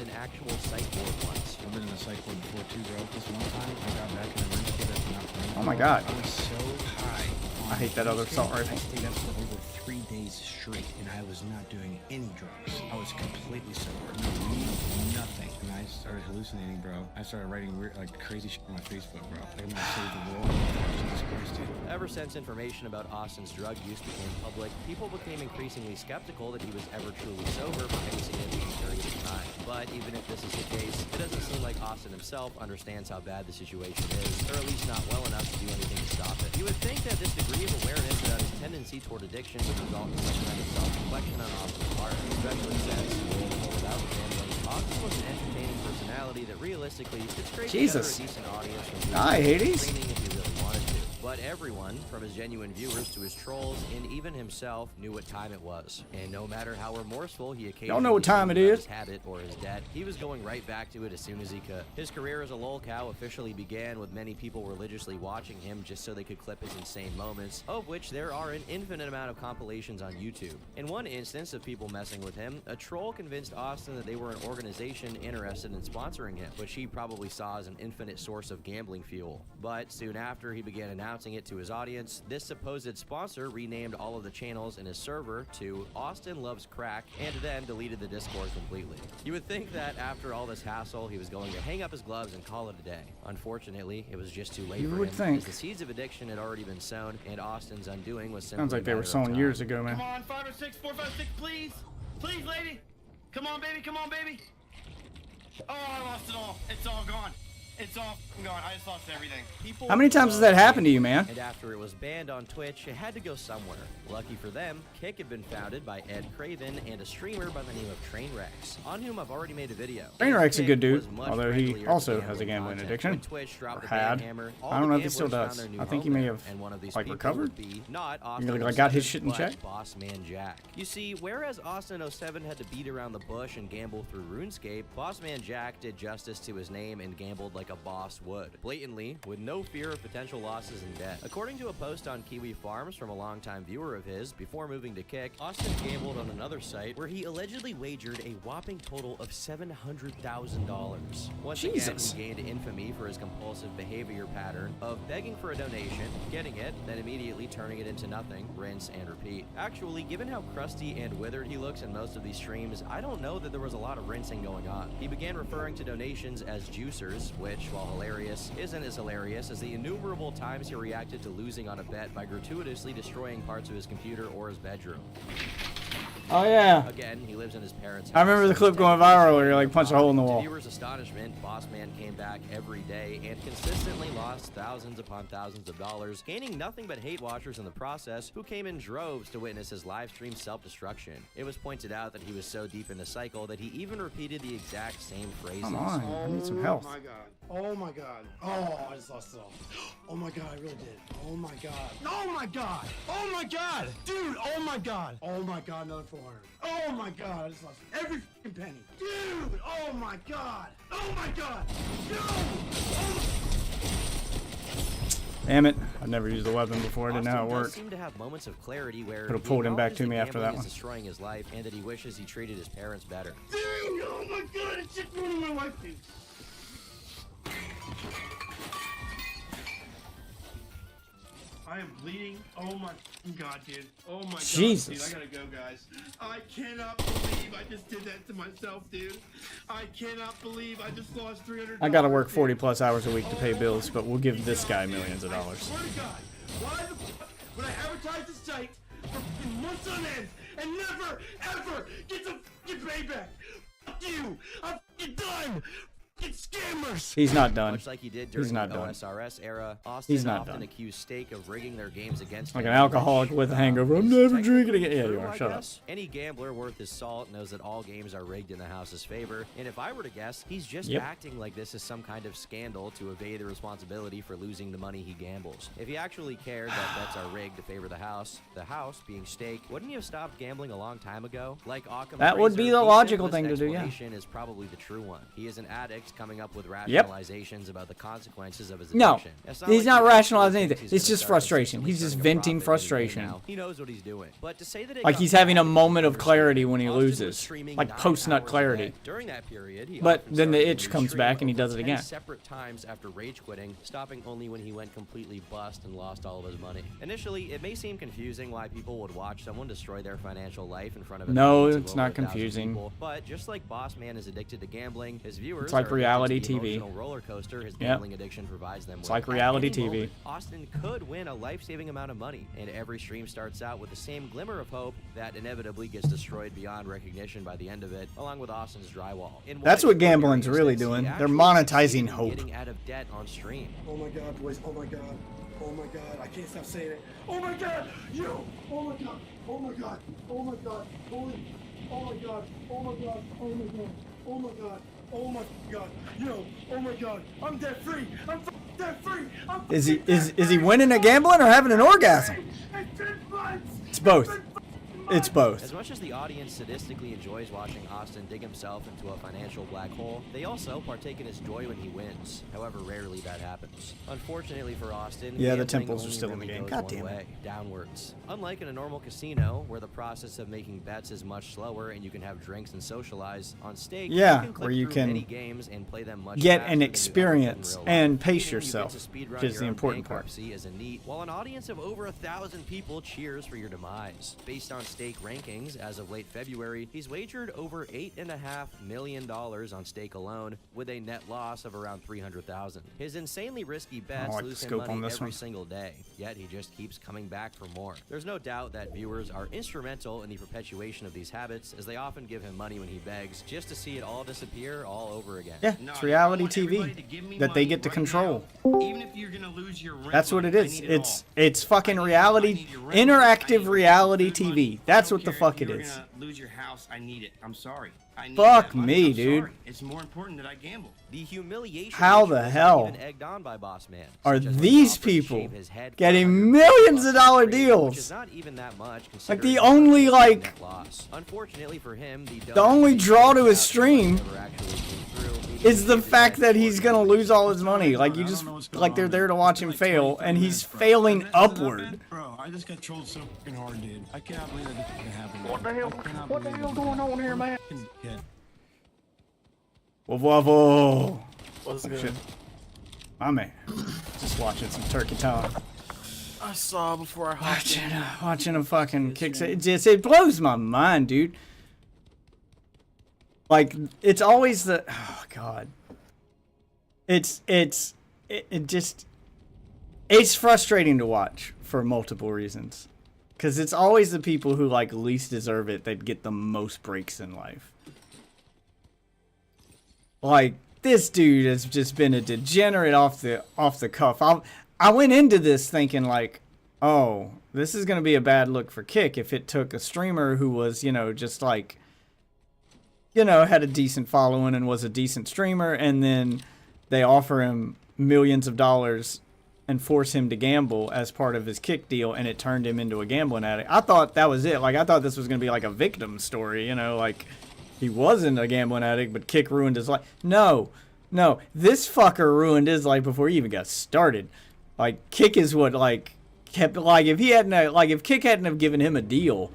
A: my god.
G: I was so high.
A: I hate that other assault
G: I
A: rifle.
G: stayed up for over 3 days straight, and I was not doing any drugs. I was completely sober. No weed, nothing. And I started hallucinating, bro. I started writing weird, like crazy shit on my Facebook, bro. Like I'm gonna save the world. Jesus Christ, dude.
D: Ever since information about Austin's drug use became public, people became increasingly skeptical that he was ever truly sober for any significant period of time. But even if this is the case, it doesn't seem like Austin himself understands how bad the situation is, or at least not well enough to do anything to stop it. You would think that this degree of awareness about his tendency toward addiction would result in some kind of self-reflection on Austin's part, especially since, without gambling, Austin was an entertaining personality that realistically could scrape together
A: Jesus.
D: a decent audience from
A: Hi, Hades.
D: training if he really wanted to. But everyone, from his genuine viewers to his trolls, and even himself, knew what time it was. And no matter how remorseful he occasionally
A: Y'all know what time it
D: about
A: is.
D: his habit or his debt, he was going right back to it as soon as he could. His career as a lolcow officially began with many people religiously watching him just so they could clip his insane moments, of which there are an infinite amount of compilations on YouTube. In one instance of people messing with him, a troll convinced Austin that they were an organization interested in sponsoring him, which he probably saw as an infinite source of gambling fuel. But soon after he began announcing it to his audience, this supposed sponsor renamed all of the channels in his server to Austin Loves Crack and then deleted the Discord completely. You would think that after all this hassle, he was going to hang up his gloves and call it a day. Unfortunately, it was just too late
A: You
D: for
A: would
D: him,
A: think.
D: as the seeds of addiction had already been sown, and Austin's undoing was simply
A: Sounds like
D: a
A: they were
D: matter of
A: sown
D: time.
A: years ago, man.
C: Come on, 5 or 6, 4, 5, 6, please. Please, lady. Come on, baby. Come on, baby. Oh, I lost it all. It's all gone. It's all gone. I just lost everything.
D: People
A: How many times has that happened to you, man?
D: And after it was banned on Twitch, it had to go somewhere. Lucky for them, Kick had been founded by Ed Craven and a streamer by the name of Trainwrecks, on whom I've already made a video.
A: Trainwreck's a
D: Kick
A: good dude,
D: was much
A: although he
D: friendlier to
A: also has a gambling
D: content.
A: addiction.
D: When Twitch dropped
A: Or
D: the
A: had.
D: ban hammer, all
A: I don't
D: the
A: know if he still
D: gamblers
A: does.
D: found their new
A: I think he
D: home
A: may
D: there,
A: have,
D: and one of these
A: like,
D: people
A: recovered.
D: would be not Austin
A: Like, got his
D: 07,
A: shit in
D: but
A: check?
D: Boss Man Jack. You see, whereas Austin 07 had to beat around the bush and gamble through RuneScape, Boss Man Jack did justice to his name and gambled like a boss would, blatantly, with no fear of potential losses and debt. According to a post on Kiwi Farms from a longtime viewer of his, before moving to Kick, Austin gambled on another site where he allegedly wagered a whopping total of $700,000. Once
A: Jesus.
D: again, he gained infamy for his compulsive behavior pattern of begging for a donation, getting it, then immediately turning it into nothing, rinse and repeat. Actually, given how crusty and withered he looks in most of these streams, I don't know that there was a lot of rinsing going on. He began referring to donations as juicers, which, while hilarious, isn't as hilarious as the innumerable times he reacted to losing on a bet by gratuitously destroying parts of his computer or his bedroom.
A: Oh, yeah.
D: Again, he lives in his parents' house.
A: I remember the clip going viral where you like punch a hole in the
D: To
A: wall.
D: viewers' astonishment, Boss Man came back every day and consistently lost thousands upon thousands of dollars, gaining nothing but hate watchers in the process who came in droves to witness his live stream self-destruction. It was pointed out that he was so deep in the cycle that he even repeated the exact same phrases.
A: Come on, I need some health.
H: Oh my god. Oh my god. Oh, I just lost it all. Oh my god, I really did. Oh my god. Oh my god. Oh my god. Dude, oh my god. Oh my god, another 400. Oh my god, I just lost every fucking penny. Dude, oh my god. Oh my god. No. Oh
A: Damn it. I've never used the weapon before. I didn't know how it
D: Austin does
A: worked.
D: seem to have moments of clarity where
A: Could've
D: he
A: pulled him back
D: acknowledges
A: to me
D: that
A: after that
D: gambling
A: one.
D: is destroying his life and that he wishes he treated his parents better.
H: dude, oh my god, it's just ruining my life, dude.
C: I am bleeding. Oh my god, dude. Oh my
A: Jesus.
C: god, dude. I gotta go, guys. I cannot believe I just did that to myself, dude. I cannot believe I just lost $300.
A: I gotta work 40
C: dude.
A: plus hours a week to pay bills, but we'll give this guy millions of
C: I
A: dollars.
C: swear to God, why the fuck would I advertise the site for fucking months on end and never, ever get some fucking payback? Fuck you! I'm fucking done! Fucking scammers!
A: He's not done.
D: Much like he did during
A: He's not
D: the
A: done.
D: OSRS era, Austin
A: He's not
D: often
A: done.
D: accused Stake of rigging their games against
A: Like
D: him,
A: an alcoholic
D: which,
A: with a hangover. I'm
D: is
A: never
D: technically
A: drinking again. Yeah, you
D: true,
A: are.
D: I
A: Shut up.
D: guess. Any gambler worth his salt knows that all games are rigged in the house's favor, and if I were to guess, he's just
A: Yep.
D: acting like this is some kind of scandal to evade the responsibility for losing the money he gambles. If he actually cared that bets are rigged to favor the house being Stake, wouldn't he have stopped gambling a long time ago? Like Occam
A: That would
D: Fraser,
A: be the
D: the
A: logical
D: simplest
A: thing to do, yeah.
D: explanation is probably the true one. He is an addict coming up with
A: Yep.
D: rationalizations about the consequences of his
A: No,
D: addiction. It's
A: he's
D: like
A: not
D: he
A: rationalizing
D: actually
A: anything.
D: thinks
A: It's
D: he's
A: just
D: gonna start
A: frustration.
D: consistently
A: He's just
D: turning a
A: venting
D: profit any day
A: frustration.
D: now. He knows what he's doing. But to say that it
A: Like
D: got
A: he's having a
D: bad
A: moment
D: is
A: of clarity
D: understated.
A: when he
D: Austin was
A: loses.
D: streaming
A: Like
D: 9
A: post-nut
D: hours a
A: clarity.
D: day. During that period, he
A: But
D: often
A: then the
D: started
A: itch
D: to
A: comes
D: stream
A: back and he
D: over
A: does it
D: 10
A: again.
D: separate times after rage quitting, stopping only when he went completely bust and lost all of his money. Initially, it may seem confusing why people would watch someone destroy their financial life in front of an
A: No,
D: audience of
A: it's
D: over
A: not
D: 1,000
A: confusing.
D: people. But just like Boss Man is addicted to gambling, his viewers
A: It's like
D: are addicted
A: reality
D: to the
A: TV.
D: emotional roller coaster his
A: Yep.
D: gambling addiction provides them with.
A: It's like
D: At
A: reality
D: any
A: TV.
D: moment, Austin could win a life-saving amount of money, and every stream starts out with the same glimmer of hope that inevitably gets destroyed beyond recognition by the end of it, along with Austin's drywall. In one
A: That's what
D: extraordinary
A: gambling's really
D: instance, he
A: doing. They're
D: actually
A: monetizing
D: succeeded in
A: hope.
D: Getting out of debt on stream.
H: Oh my god, boys. Oh my god. Oh my god. I can't stop saying it. Oh my god. You. Oh my god. Oh my god. Oh my god. Holy. Oh my god. Oh my god. Oh my god. Oh my god. Oh my god. Yo. Oh my god. I'm debt free. I'm debt free. I'm
A: Is he
H: fucking
A: is he
H: debt-free.
A: winning at gambling or having an orgasm?
H: It's been months.
A: It's both.
H: been
A: It's both.
D: As much as the audience sadistically enjoys watching Austin dig himself into a financial black hole, they also partake in his joy when he wins. However, rarely that happens. Unfortunately for Austin,
A: Yeah, the
D: gambling
A: temples are
D: only
A: still in the
D: really
A: game.
D: goes
A: God
D: one
A: damn it.
D: way, downwards. Unlike in a normal casino, where the process of making bets is much slower and you can have drinks and socialize, on stake,
A: Yeah,
D: you can click
A: where you
D: through
A: can
D: many games and play them much
A: get
D: faster
A: an
D: than you ever could in
A: experience
D: real
A: and
D: life.
A: pace
D: Meaning you get
A: yourself,
D: to speedrun
A: which is
D: your
A: the
D: own
A: important part.
D: bankruptcy as a neat, while an audience of over 1,000 people cheers for your demise. Based on stake rankings, as of late February, he's wagered over $8.5 million on stake alone, with a net loss of around $300,000. His insanely risky bets
A: like the
D: lose him
A: scope on
D: money
A: this
D: every
A: one.
D: single day, yet he just keeps coming back for more. There's no doubt that viewers are instrumental in the perpetuation of these habits, as they often give him money when he begs, just to see it all disappear all over again.
A: Yeah,
G: No,
A: it's reality
G: I want everybody
A: TV
G: to give me
A: that they
G: money
A: get to
G: right
A: control.
G: now. Even if you're gonna lose your rent
A: That's what it
G: money,
A: is.
G: I need it
A: It's
G: all.
A: it's fucking
G: I need
A: reality,
G: your rent money, I
A: interactive
G: need
A: reality
G: your food money.
A: TV. That's
G: I
A: what
G: don't
A: the
G: care
A: fuck
G: if
A: it
G: you're
A: is.
G: gonna lose your house, I need it. I'm sorry. I need
A: Fuck
G: that money.
A: me,
G: I'm
A: dude.
G: sorry. It's more important that I gamble.
D: The humiliation
A: How
D: ritual
A: the
D: is
A: hell
D: even egged on by Boss Man,
A: are
D: such as when he
A: these
D: offered to
A: people
D: shave his head for
A: getting
D: $100
A: millions of dollar
D: straight,
A: deals?
D: which is not even that much,
A: Like
D: considering
A: the
D: his
A: only,
D: net
A: like-
D: loss. Unfortunately for him,
A: The only draw to his stream
D: never actually came through, meaning
A: is
D: he
A: the
D: gave his
A: fact
D: head
A: that he's
D: for
A: gonna
D: $100.
A: lose all his money. Like you just like they're there to watch him fail, and he's failing upward.
G: Bro, I just got trolled so fucking hard, dude. I cannot believe that this is gonna happen.
H: What the hell? What the hell going on here, man?
G: Yeah.
A: Whoa.
H: What's
A: Shit. My man, just watching some turkey talk.
H: I saw before I hopped in.
A: Watching a fucking kick. It blows my mind, dude. Like it's always the oh god. It just it's frustrating to watch for multiple reasons. Cause it's always the people who like least deserve it that get the most breaks in life. Like this dude has just been a degenerate off the cuff. I went into this thinking like, oh, this is gonna be a bad look for Kick if it took a streamer who was, just like, had a decent following and was a decent streamer, and then they offer him millions of dollars and force him to gamble as part of his Kick deal, and it turned him into a gambling addict. I thought that was it. Like I thought this was gonna be like a victim story, like. He wasn't a gambling addict, but Kick ruined his life. No, this fucker ruined his life before he even got started. Like Kick is what kept if Kick hadn't have given him a deal,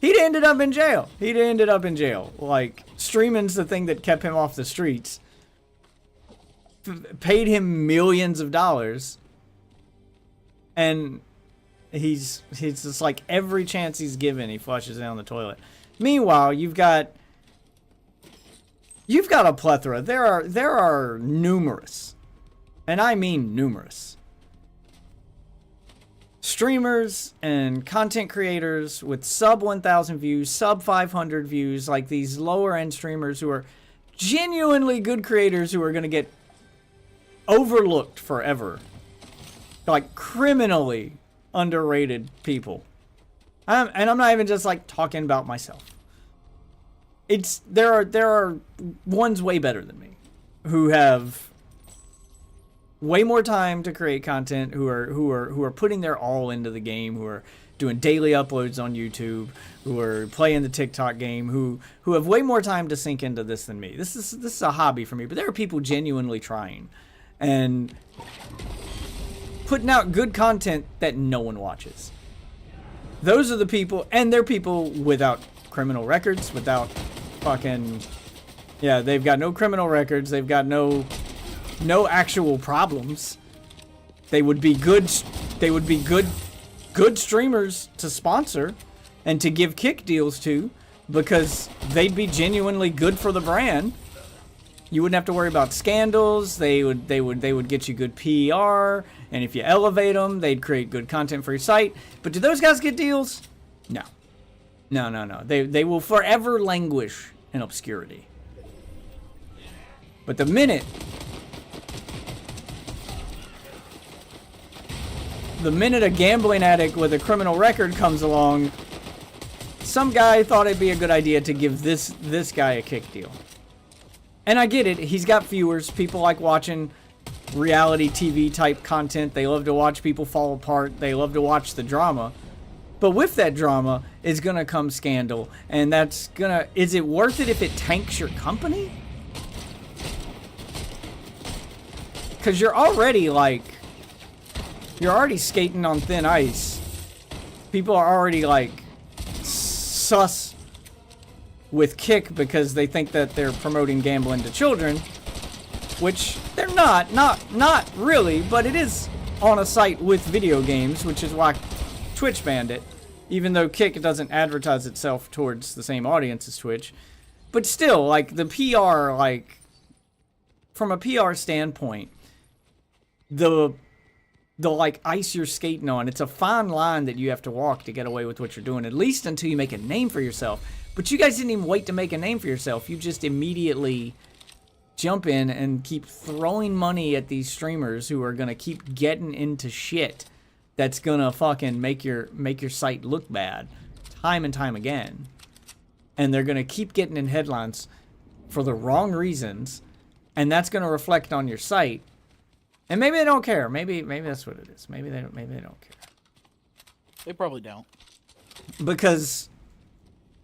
A: he'd ended up in jail. Like streaming's the thing that kept him off the streets. Paid him millions of dollars, and he's just like every chance he's given, he flushes down the toilet. Meanwhile, you've got a plethora. There are numerous, and I mean numerous, streamers and content creators with sub 1,000 views, sub 500 views, like these lower end streamers who are genuinely good creators who are going to get overlooked forever. Like criminally underrated people. And I'm not even just like talking about myself. There are ones way better than me who have way more time to create content, who are putting their all into the game, who are doing daily uploads on YouTube, who are playing the TikTok game, who have way more time to sink into this than me. This is a hobby for me, but there are people genuinely trying and putting out good content that no one watches. Those are the people, and they're people without criminal records, without fucking, yeah, they've got no criminal records, they've got no actual problems. They would be good streamers to sponsor and to give kick deals to, because they'd be genuinely good for the brand. You wouldn't have to worry about scandals. They would get you good PR, and if you elevate them, they'd create good content for your site. But do those guys get deals? No. They will forever languish in obscurity. But the minute a gambling addict with a criminal record comes along, some guy thought it'd be a good idea to give this guy a kick deal. And I get it. He's got viewers. People like watching reality TV type content. They love to watch people fall apart. They love to watch the drama. But with that drama is going to come scandal. And is it worth it if it tanks your company? Because you're already skating on thin ice. People are already sus with Kick because they think that they're promoting gambling to children, which they're not really, but it is on a site with video games, which is why Twitch banned it, even though Kick doesn't advertise itself towards the same audience as Twitch. But still, the PR, from a PR standpoint, the ice you're skating on, it's a fine line that you have to walk to get away with what you're doing, at least until you make a name for yourself. But you guys didn't even wait to make a name for yourself. You just immediately jump in and keep throwing money at these streamers who are going to keep getting into shit that's going to fucking make your site look bad time and time again. And they're going to keep getting in headlines for the wrong reasons, and that's going to reflect on your site. And maybe they don't care. Maybe that's what it is. Maybe they don't care.
I: They probably don't.
A: Because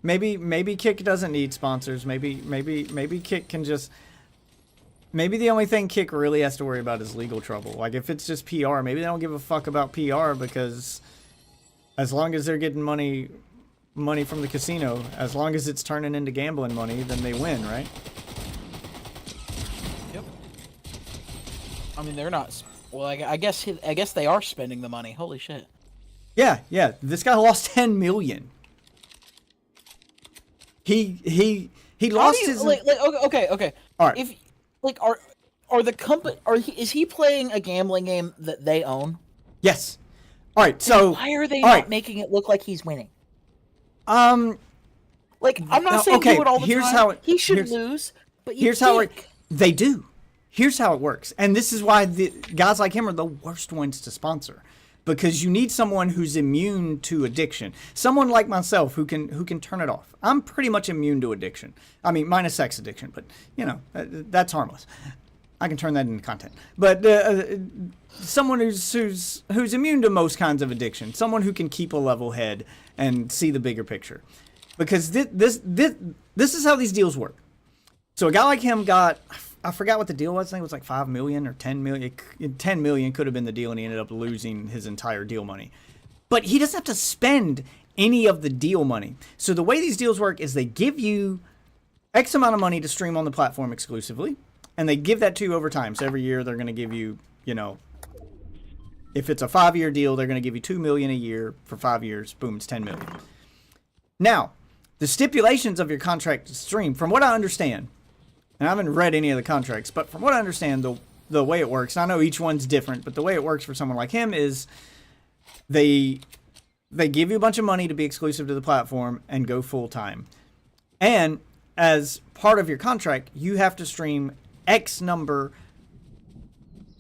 A: maybe Kick doesn't need sponsors. Maybe Kick can just. Maybe the only thing Kick really has to worry about is legal trouble. If it's just PR, maybe they don't give a fuck about PR, because as long as they're getting money from the casino, as long as it's turning into gambling money, then they win, right?
I: Yep. I mean, they're not. Well, I guess they are spending the money. Holy shit.
A: Yeah. This guy lost 10 million. He lost his.
I: Okay.
A: All right.
I: If are the company is he playing a gambling game that they own?
A: Yes. All right. So
I: why are they not making it look like he's winning? I'm not saying do it all the time. He should lose, but
A: they do. Here's how it works, and this is why the guys like him are the worst ones to sponsor, because you need someone who's immune to addiction. Someone like myself who can turn it off. I'm pretty much immune to addiction. I mean, minus sex addiction, but that's harmless. I can turn that into content. But someone who's immune to most kinds of addiction. Someone who can keep a level head and see the bigger picture. Because this is how these deals work. So a guy like him got, I forgot what the deal was. I think it was like 5 million or 10 million. 10 million could have been the deal, and he ended up losing his entire deal money. But he doesn't have to spend any of the deal money. So the way these deals work is they give you X amount of money to stream on the platform exclusively, and they give that to you over time. So every year they're going to give you, if it's a 5-year deal, they're going to give you 2 million a year for 5 years. Boom, it's 10 million. Now, the stipulations of your contract to stream, from what I understand, and I haven't read any of the contracts, but from what I understand, the way it works, and I know each one's different, but the way it works for someone like him is they give you a bunch of money to be exclusive to the platform and go full time. And as part of your contract, you have to stream X number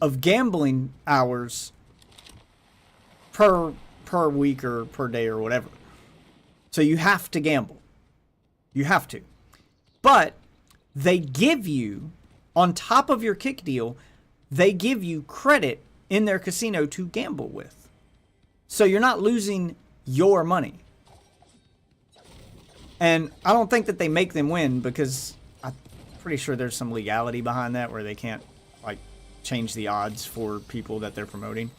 A: of gambling hours per week or per day or whatever. So you have to gamble. You have to. But they give you, on top of your kick deal, they give you credit in their casino to gamble with. So you're not losing your money. And I don't think that they make them win because I'm pretty sure there's some legality behind that where they can't like change the odds for people that they're promoting.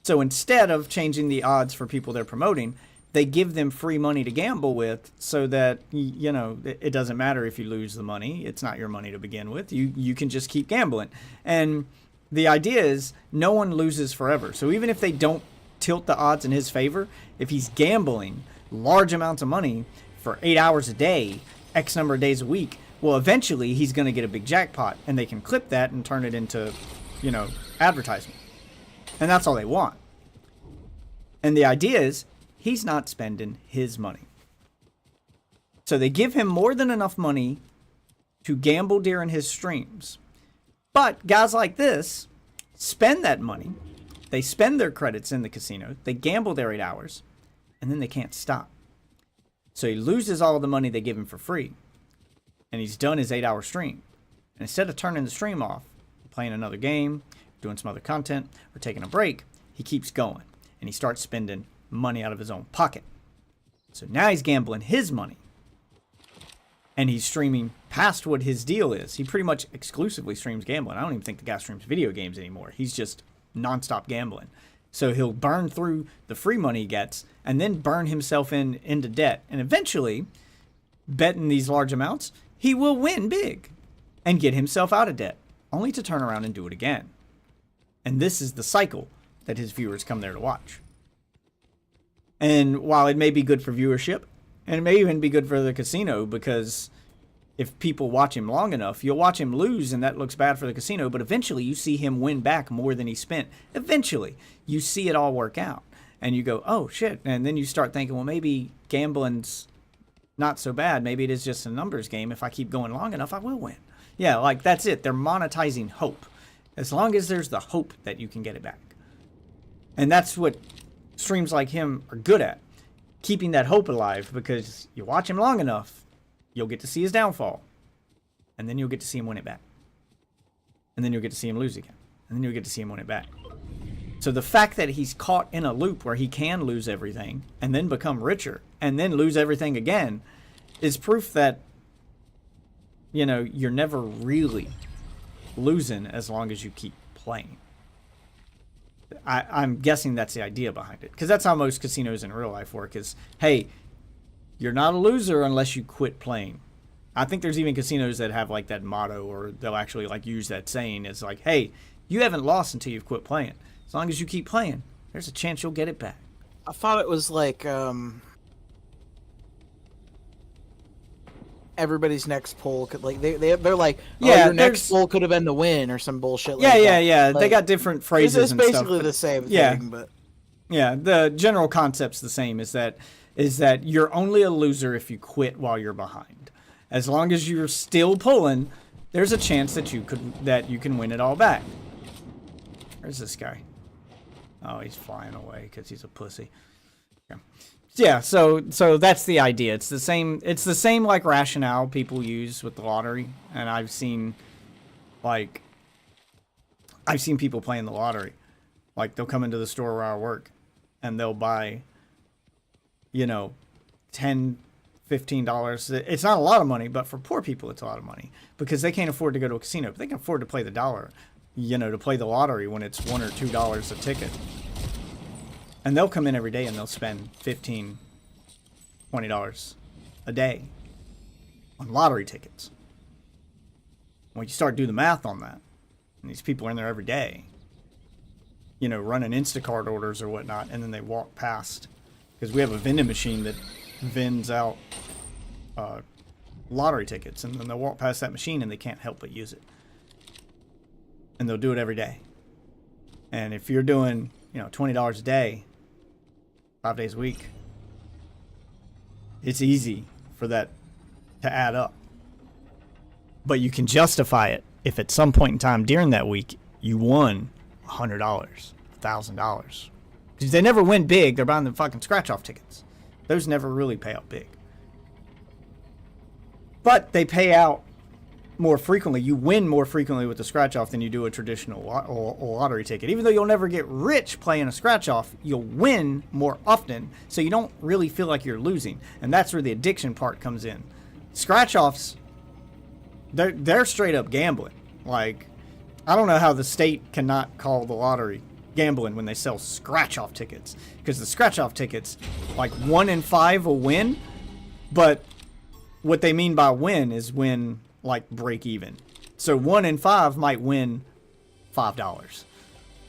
A: So instead of changing the odds for people they're promoting, they give them free money to gamble with so that, you know, it doesn't matter if you lose the money. It's not your money to begin with. You can just keep gambling. And the idea is no one loses forever. So even if they don't tilt the odds in his favor, if he's gambling large amounts of money for 8 hours a day, X number of days a week, well, eventually he's going to get a big jackpot and they can clip that and turn it into, you know, advertisement. And that's all they want. And the idea is he's not spending his money. So they give him more than enough money to gamble during his streams. But guys like this spend that money. They spend their credits in the casino. They gamble their 8 hours. And then they can't stop. So he loses all of the money they give him for free. And he's done his 8-hour stream. And instead of turning the stream off, playing another game, doing some other content, or taking a break, he keeps going. And he starts spending money out of his own pocket. So now he's gambling his money. And he's streaming past what his deal is. He pretty much exclusively streams gambling. I don't even think the guy streams video games anymore. He's just nonstop gambling. So he'll burn through the free money he gets and then burn himself into debt. And eventually, betting these large amounts, he will win big and get himself out of debt, only to turn around and do it again. And this is the cycle that his viewers come there to watch. And while it may be good for viewership, and it may even be good for the casino, because if people watch him long enough, you'll watch him lose, and that looks bad for the casino, but eventually you see him win back more than he spent. Eventually, you see it all work out, and you go, oh, shit. And then you start thinking, well, maybe gambling's not so bad. Maybe it is just a numbers game. If I keep going long enough, I will win. Yeah, like, that's it. They're monetizing hope. As long as there's the hope that you can get it back. And that's what streams like him are good at. Keeping that hope alive, because you watch him long enough, you'll get to see his downfall. And then you'll get to see him win it back. And then you'll get to see him lose again. And then you'll get to see him win it back. So the fact that he's caught in a loop where he can lose everything and then become richer and then lose everything again is proof that, you know, you're never really losing as long as you keep playing. I'm guessing that's the idea behind it, because that's how most casinos in real life work is, hey, you're not a loser unless you quit playing. I think there's even casinos that have like that motto, or they'll actually like use that saying. It's like, hey, you haven't lost until you've quit playing. As long as you keep playing, there's a chance you'll get it back.
I: I thought it was like everybody's next poll could, like, they're like, oh, yeah, your next poll could have been the win or some bullshit like that. Yeah.
A: Like, they got different phrases
I: it's
A: and stuff.
I: It's basically the same thing, but
A: yeah, the general concept's the same. Is that you're only a loser if you quit while you're behind. As long as you're still pulling, there's a chance that you can win it all back. Where's this guy? Oh, he's flying away because he's a pussy. Yeah, so that's the idea. It's the same like rationale people use with the lottery, and I've seen people playing the lottery. Like, they'll come into the store where I work and they'll buy, you know, $10, $15. It's not a lot of money, but for poor people it's a lot of money because they can't afford to go to a casino, but they can afford to play the dollar, you know, to play the lottery when it's $1 or $2 a ticket. And they'll come in every day and they'll spend $15, $20 a day on lottery tickets. When you start doing the math on that, and these people are in there every day, you know, running Instacart orders or whatnot, and then they walk past, because we have a vending machine that vends out lottery tickets, and then they'll walk past that machine and they can't help but use it. And they'll do it every day. And if you're doing, you know, $20 a day, 5 days a week, it's easy for that to add up. But you can justify it if at some point in time during that week you won $100, $1,000. Because they never win big. They're buying the fucking scratch-off tickets. Those never really pay out big. But they pay out more frequently. You win more frequently with the scratch off than you do a traditional lottery ticket. Even though you'll never get rich playing a scratch off, you'll win more often, so you don't really feel like you're losing. And that's where the addiction part comes in. Scratch offs, they're straight up gambling. Like, I don't know how the state cannot call the lottery gambling when they sell scratch off tickets, because the scratch off tickets, like 1 in 5 will win, but what they mean by win is win like break even. So 1 in 5 might win $5,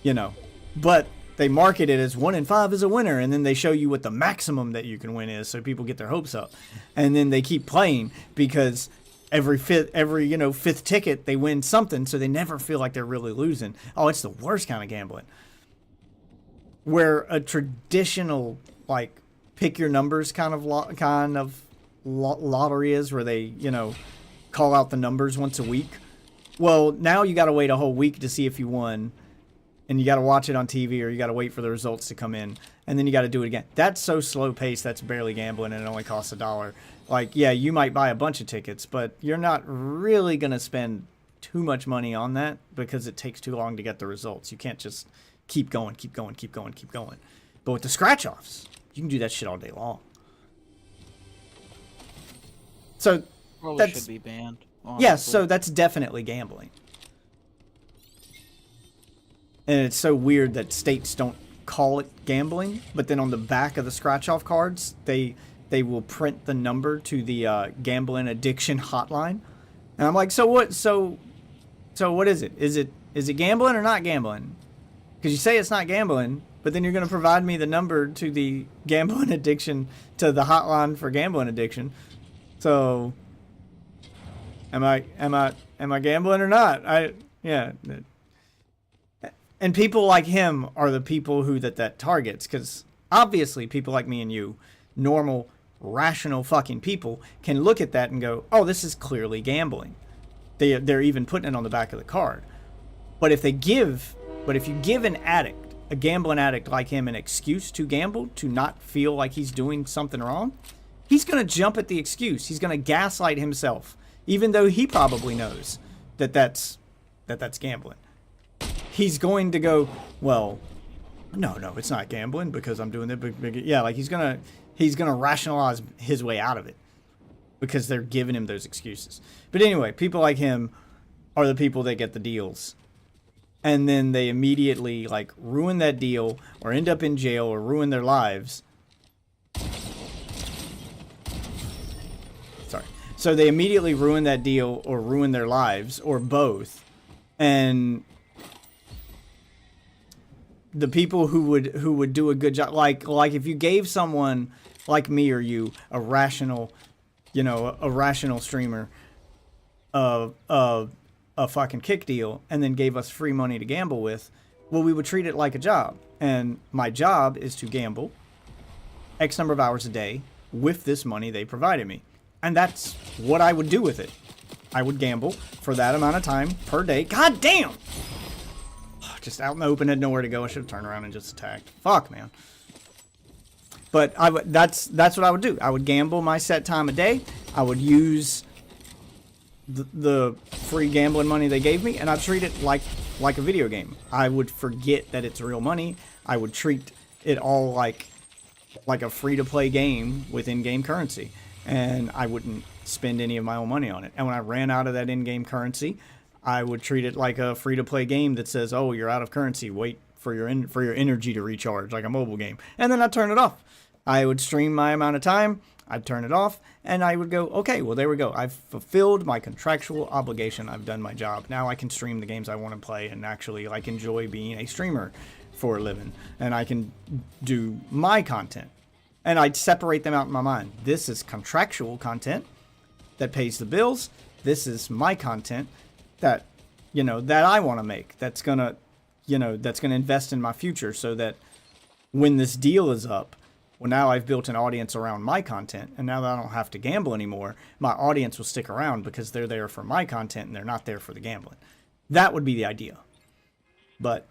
A: you know, but they market it as 1 in 5 is a winner, and then they show you what the maximum that you can win is, so people get their hopes up, and then they keep playing because every fifth ticket they win something, so they never feel like they're really losing. Oh, it's the worst kind of gambling. Where a traditional, like, pick your numbers kind of lottery is, where they, you know, call out the numbers once a week. Well, now you got to wait a whole week to see if you won, and you got to watch it on TV, or you got to wait for the results to come in, and then you got to do it again. That's so slow paced. That's barely gambling, and it only costs $1. Like, yeah, you might buy a bunch of tickets, but you're not really gonna spend too much money on that because it takes too long to get the results. You can't just keep going. But with the scratch offs, you can do that shit all day long. So
I: Probably should be banned. Honestly.
A: Yeah, so that's definitely gambling. And it's so weird that states don't call it gambling, but then on the back of the scratch-off cards, they will print the number to the gambling addiction hotline. And I'm like, so what? So what is it? Is it gambling or not gambling? Because you say it's not gambling, but then you're going to provide me the number to the gambling addiction, to the hotline for gambling addiction. So am I gambling or not? Yeah. And people like him are the people who that targets, because obviously people like me and you, normal, rational fucking people, can look at that and go, oh, this is clearly gambling. They're even putting it on the back of the card. But if you give an addict, a gambling addict like him, an excuse to gamble, to not feel like he's doing something wrong, he's going to jump at the excuse. He's going to gaslight himself, even though he probably knows that's gambling. He's going to go, well, no, it's not gambling because I'm doing it. Yeah, like he's gonna rationalize his way out of it because they're giving him those excuses. But anyway, people like him are the people that get the deals, and then they immediately like ruin that deal or end up in jail or ruin their lives. Sorry. So they immediately ruin that deal or ruin their lives, or both, and the people who would do a good job, like if you gave someone like me or you, a rational streamer, a fucking kick deal, and then gave us free money to gamble with, well, we would treat it like a job. And my job is to gamble X number of hours a day with this money they provided me. And that's what I would do with it. I would gamble for that amount of time per day. God damn! Just out in the open, had nowhere to go. I should have turned around and just attacked. Fuck, man. But that's what I would do. I would gamble my set time a day. I would use the free gambling money they gave me, and I'd treat it like a video game. I would forget that it's real money. I would treat it all like a free-to-play game with in-game currency, and I wouldn't spend any of my own money on it. And when I ran out of that in-game currency, I would treat it like a free-to-play game that says, oh, you're out of currency, wait for your energy to recharge, like a mobile game. And then I'd turn it off. I would stream my amount of time, I'd turn it off, and I would go, okay, well, there we go. I've fulfilled my contractual obligation. I've done my job. Now I can stream the games I want to play and actually like enjoy being a streamer for a living. And I can do my content. And I'd separate them out in my mind. This is contractual content that pays the bills. This is my content that I want to make, that's gonna invest in my future, so that when this deal is up, well, now I've built an audience around my content, and now that I don't have to gamble anymore, my audience will stick around because they're there for my content and they're not there for the gambling. That would be the idea. But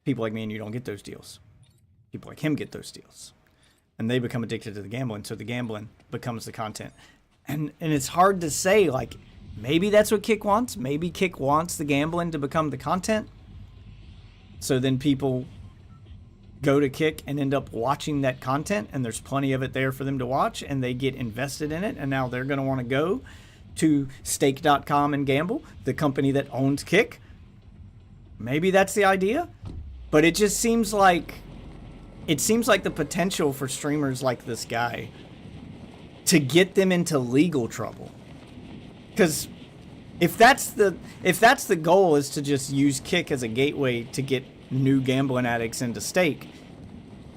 A: people like me and you don't get those deals. People like him get those deals, and they become addicted to the gambling, so the gambling becomes the content. And it's hard to say, like, maybe that's what Kick wants. Maybe Kick wants the gambling to become the content. So then people go to Kick and end up watching that content, and there's plenty of it there for them to watch, and they get invested in it, and now they're going to want to go to stake.com and gamble, the company that owns Kick. Maybe that's the idea, but it just seems like the potential for streamers like this guy to get them into legal trouble. Because if that's the goal, is to just use Kick as a gateway to get new gambling addicts into stake,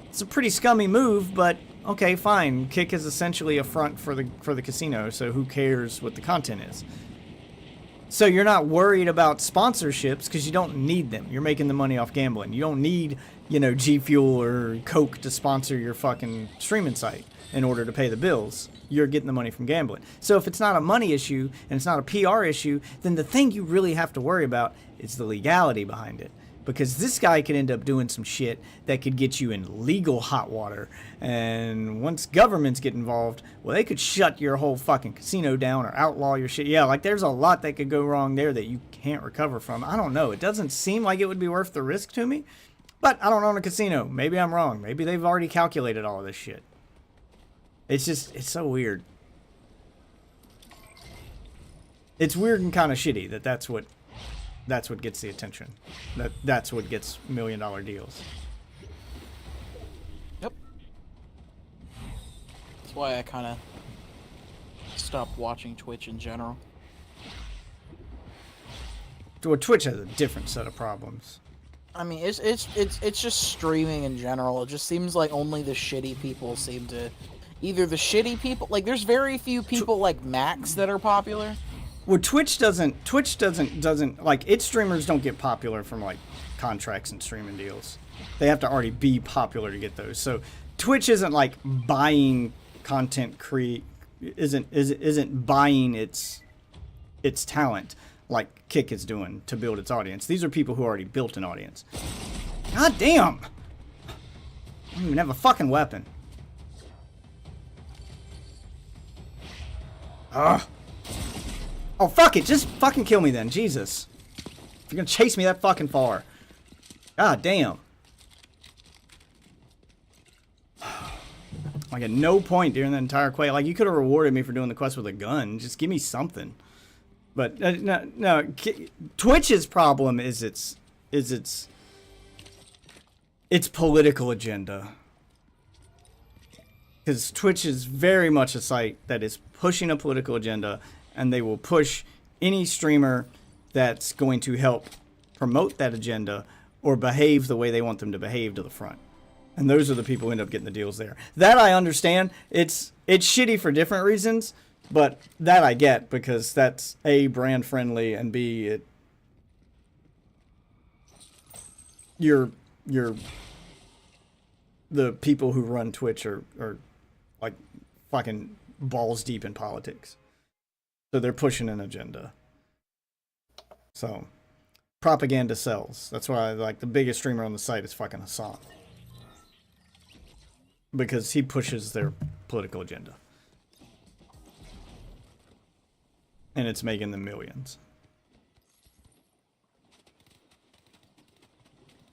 A: it's a pretty scummy move, but okay, fine. Kick is essentially a front for the casino, so who cares what the content is? So you're not worried about sponsorships because you don't need them. You're making the money off gambling. You don't need, G Fuel or Coke to sponsor your fucking streaming site in order to pay the bills. You're getting the money from gambling. So if it's not a money issue and it's not a PR issue, then the thing you really have to worry about is the legality behind it. Because this guy could end up doing some shit that could get you in legal hot water. And once governments get involved, well, they could shut your whole fucking casino down or outlaw your shit. Yeah, like there's a lot that could go wrong there that you can't recover from. I don't know. It doesn't seem like it would be worth the risk to me. But I don't own a casino. Maybe I'm wrong. Maybe they've already calculated all of this shit. It's so weird. It's weird and kind of shitty that's what gets the attention. That's what gets $1 million deals.
I: Yep. That's why I kind of stopped watching Twitch in general.
A: Well, Twitch has a different set of problems.
I: I mean, it's just streaming in general. It just seems like only the shitty people seem to... Either the shitty people... Like, there's very few people like Max that are popular.
A: Well, Twitch doesn't like, its streamers don't get popular from like contracts and streaming deals. They have to already be popular to get those. So Twitch isn't like buying content isn't buying its talent like Kick is doing to build its audience. These are people who already built an audience. God damn! I don't even have a fucking weapon. Ugh. Oh, fuck it. Just fucking kill me then. Jesus. If you're gonna chase me that fucking far. God damn. Like, at no point during the entire quest. Like, you could have rewarded me for doing the quest with a gun. Just give me something. But, no. Twitch's problem is its political agenda. Because Twitch is very much a site that is pushing a political agenda, and they will push any streamer that's going to help promote that agenda or behave the way they want them to behave to the front. And those are the people who end up getting the deals there. That I understand. It's shitty for different reasons, but that I get because that's A, brand friendly, and B, the people who run Twitch are like fucking balls deep in politics. So they're pushing an agenda. So propaganda sells. That's why like the biggest streamer on the site is fucking Hassan. Because he pushes their political agenda. And it's making them millions.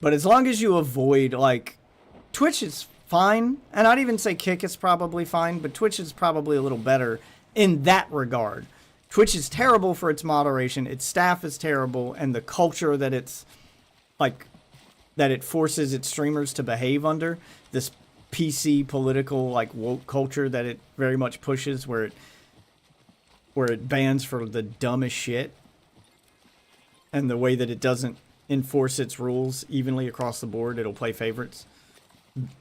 A: But as long as you avoid, like, Twitch is fine. And I'd even say Kick is probably fine. But Twitch is probably a little better in that regard. Twitch is terrible for its moderation. Its staff is terrible. And the culture that it's, like, that it forces its streamers to behave under. This PC political, like, woke culture that it very much pushes, where it bans for the dumbest shit, and the way that it doesn't enforce its rules evenly across the board. It'll play favorites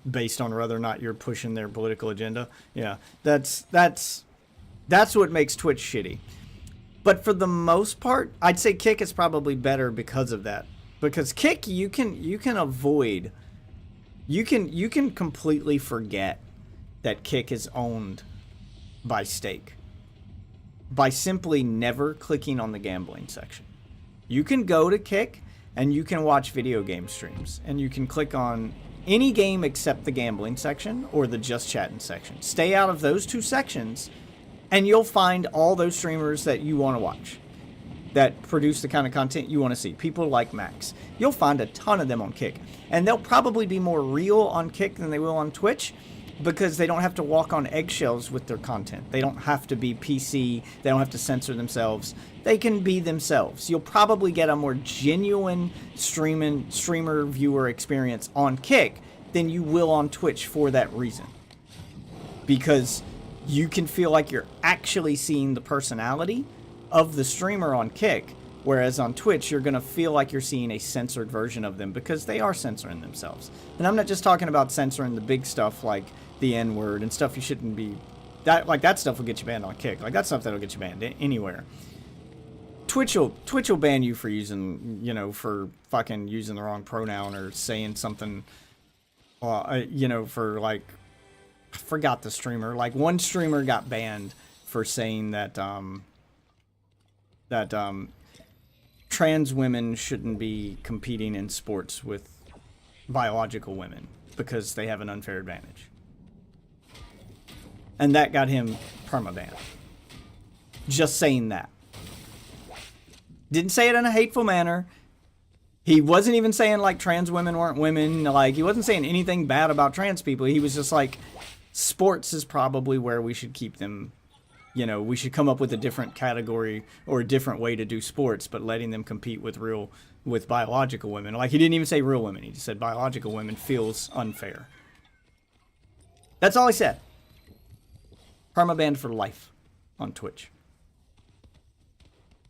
A: based on whether or not you're pushing their political agenda. Yeah, that's what makes Twitch shitty. But for the most part, I'd say Kick is probably better because of that. Because Kick, you can avoid. You can completely forget that Kick is owned by Stake by simply never clicking on the gambling section. You can go to Kick and you can watch video game streams, and you can click on any game except the gambling section or the just chatting section. Stay out of those two sections And you'll find all those streamers that you want to watch, that produce the kind of content you want to see. People like Max. You'll find a ton of them on Kick. And they'll probably be more real on Kick than they will on Twitch, because they don't have to walk on eggshells with their content. They don't have to be PC. They don't have to censor themselves. They can be themselves. You'll probably get a more genuine streamer viewer experience on Kick than you will on Twitch for that reason. Because you can feel like you're actually seeing the personality of the streamer on Kick, whereas on Twitch you're going to feel like you're seeing a censored version of them, because they are censoring themselves. And I'm not just talking about censoring the big stuff like the N-word and stuff you shouldn't be... That stuff will get you banned on Kick. Like, that's stuff that'll get you banned anywhere. Twitch will ban you for using, you know, for fucking using the wrong pronoun or saying something, you know, for like... I forgot the streamer. Like, one streamer got banned for saying that, trans women shouldn't be competing in sports with biological women because they have an unfair advantage. And that got him permabanned. Just saying that. Didn't say it in a hateful manner. He wasn't even saying, like, trans women weren't women. Like, he wasn't saying anything bad about trans people. He was just like, sports is probably where we should keep them. You know, we should come up with a different category or a different way to do sports, but letting them compete with biological women. Like, he didn't even say real women. He just said biological women feels unfair. That's all he said. Permabanned for life on Twitch.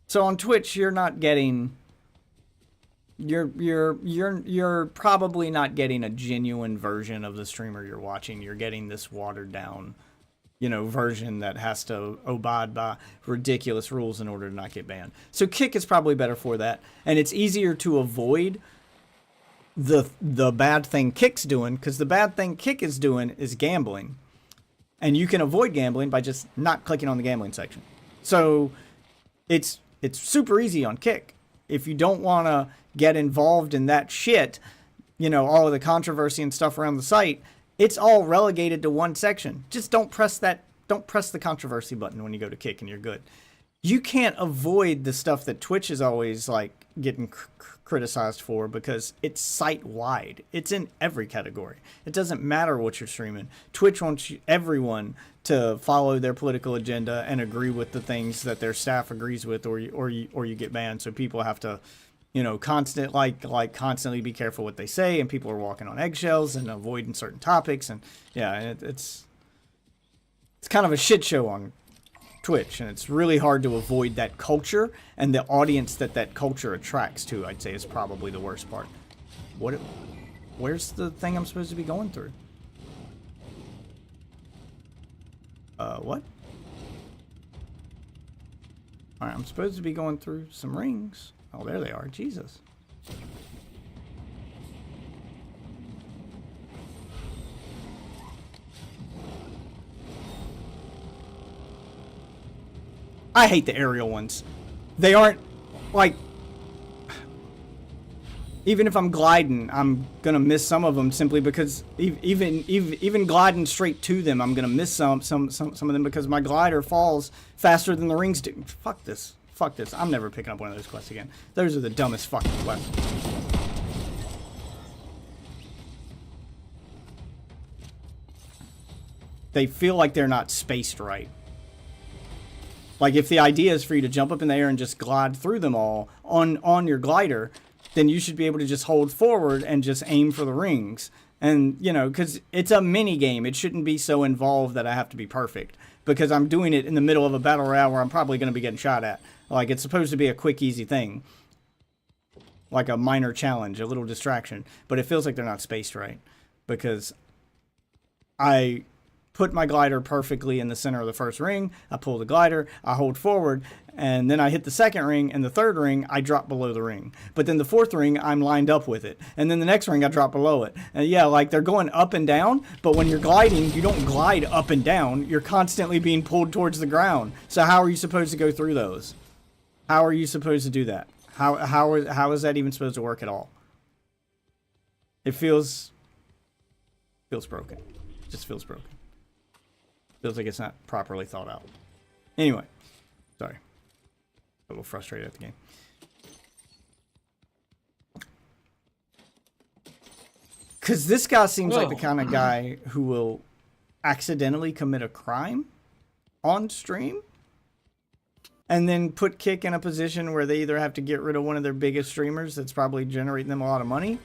A: So on Twitch, you're not getting... You're probably not getting a genuine version of the streamer you're watching. You're getting this watered down, you know, version that has to abide by ridiculous rules in order to not get banned. So Kick is probably better for that, and it's easier to avoid the bad thing Kick's doing, because the bad thing Kick is doing is gambling, and you can avoid gambling by just not clicking on the gambling section. So it's super easy on Kick. If you don't want to get involved in that shit, you know, all of the controversy and stuff around the site, it's all relegated to one section. Just don't press the controversy button when you go to Kick, and you're good. You can't avoid the stuff that Twitch is always like getting criticized for, because it's site-wide. It's in every category. It doesn't matter what you're streaming. Twitch wants everyone to follow their political agenda and agree with the things that their staff agrees with, or you get banned. So people have to, you know, constantly be careful what they say, and people are walking on eggshells and avoiding certain topics, and yeah, it's kind of a shit show on Twitch, and it's really hard to avoid that culture, and the audience that culture attracts to, I'd say, is probably the worst part. Where's the thing I'm supposed to be going through? What? Alright, I'm supposed to be going through some rings. Oh, there they are. Jesus. I hate the aerial ones. They aren't, like... Even if I'm gliding, I'm gonna miss some of them simply because even gliding straight to them, I'm gonna miss some of them because my glider falls faster than the rings do. Fuck this. Fuck this. I'm never picking up one of those quests again. Those are the dumbest fucking quests. They feel like they're not spaced right. Like, if the idea is for you to jump up in the air and just glide through them all on your glider, then you should be able to just hold forward and just aim for the rings. And, you know, because it's a mini game. It shouldn't be so involved that I have to be perfect, because I'm doing it in the middle of a battle royale where I'm probably going to be getting shot at. Like, it's supposed to be a quick, easy thing. Like a minor challenge, a little distraction. But it feels like they're not spaced right, because I put my glider perfectly in the center of the first ring. I pull the glider, I hold forward, and then I hit the second ring, and the third ring, I drop below the ring. But then the fourth ring, I'm lined up with it. And then the next ring, I drop below it. And yeah, like, they're going up and down, but when you're gliding, you don't glide up and down. You're constantly being pulled towards the ground. So how are you supposed to go through those? How are you supposed to do that? How is that even supposed to work at all? It feels broken. It just feels broken. Feels like it's not properly thought out. Anyway, sorry. A little frustrated at the game. Because this guy seems like the kind of guy who will accidentally commit a crime on stream and then put Kick in a position where they either have to get rid of one of their biggest streamers that's probably generating them a lot of money,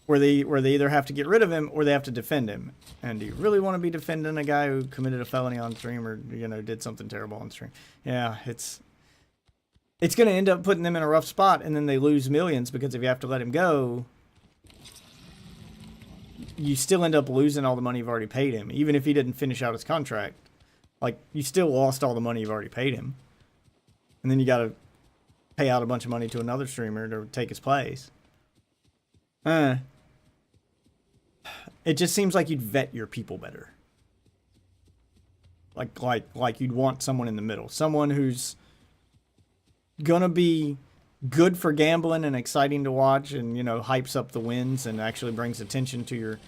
A: where they either have to get rid of him or they have to defend him. And do you really want to be defending a guy who committed a felony on stream or, you know, did something terrible on stream? Yeah, it's going to end up putting them in a rough spot, and then they lose millions because if you have to let him go, you still end up losing all the money you've already paid him. Even if he didn't finish out his contract, like, you still lost all the money you've already paid him. And then you got to pay out a bunch of money to another streamer to take his place. It just seems like you'd vet your people better. Like you'd want someone in the middle. Someone who's gonna be good for gambling and exciting to watch and, you know, hypes up the wins and actually brings attention to your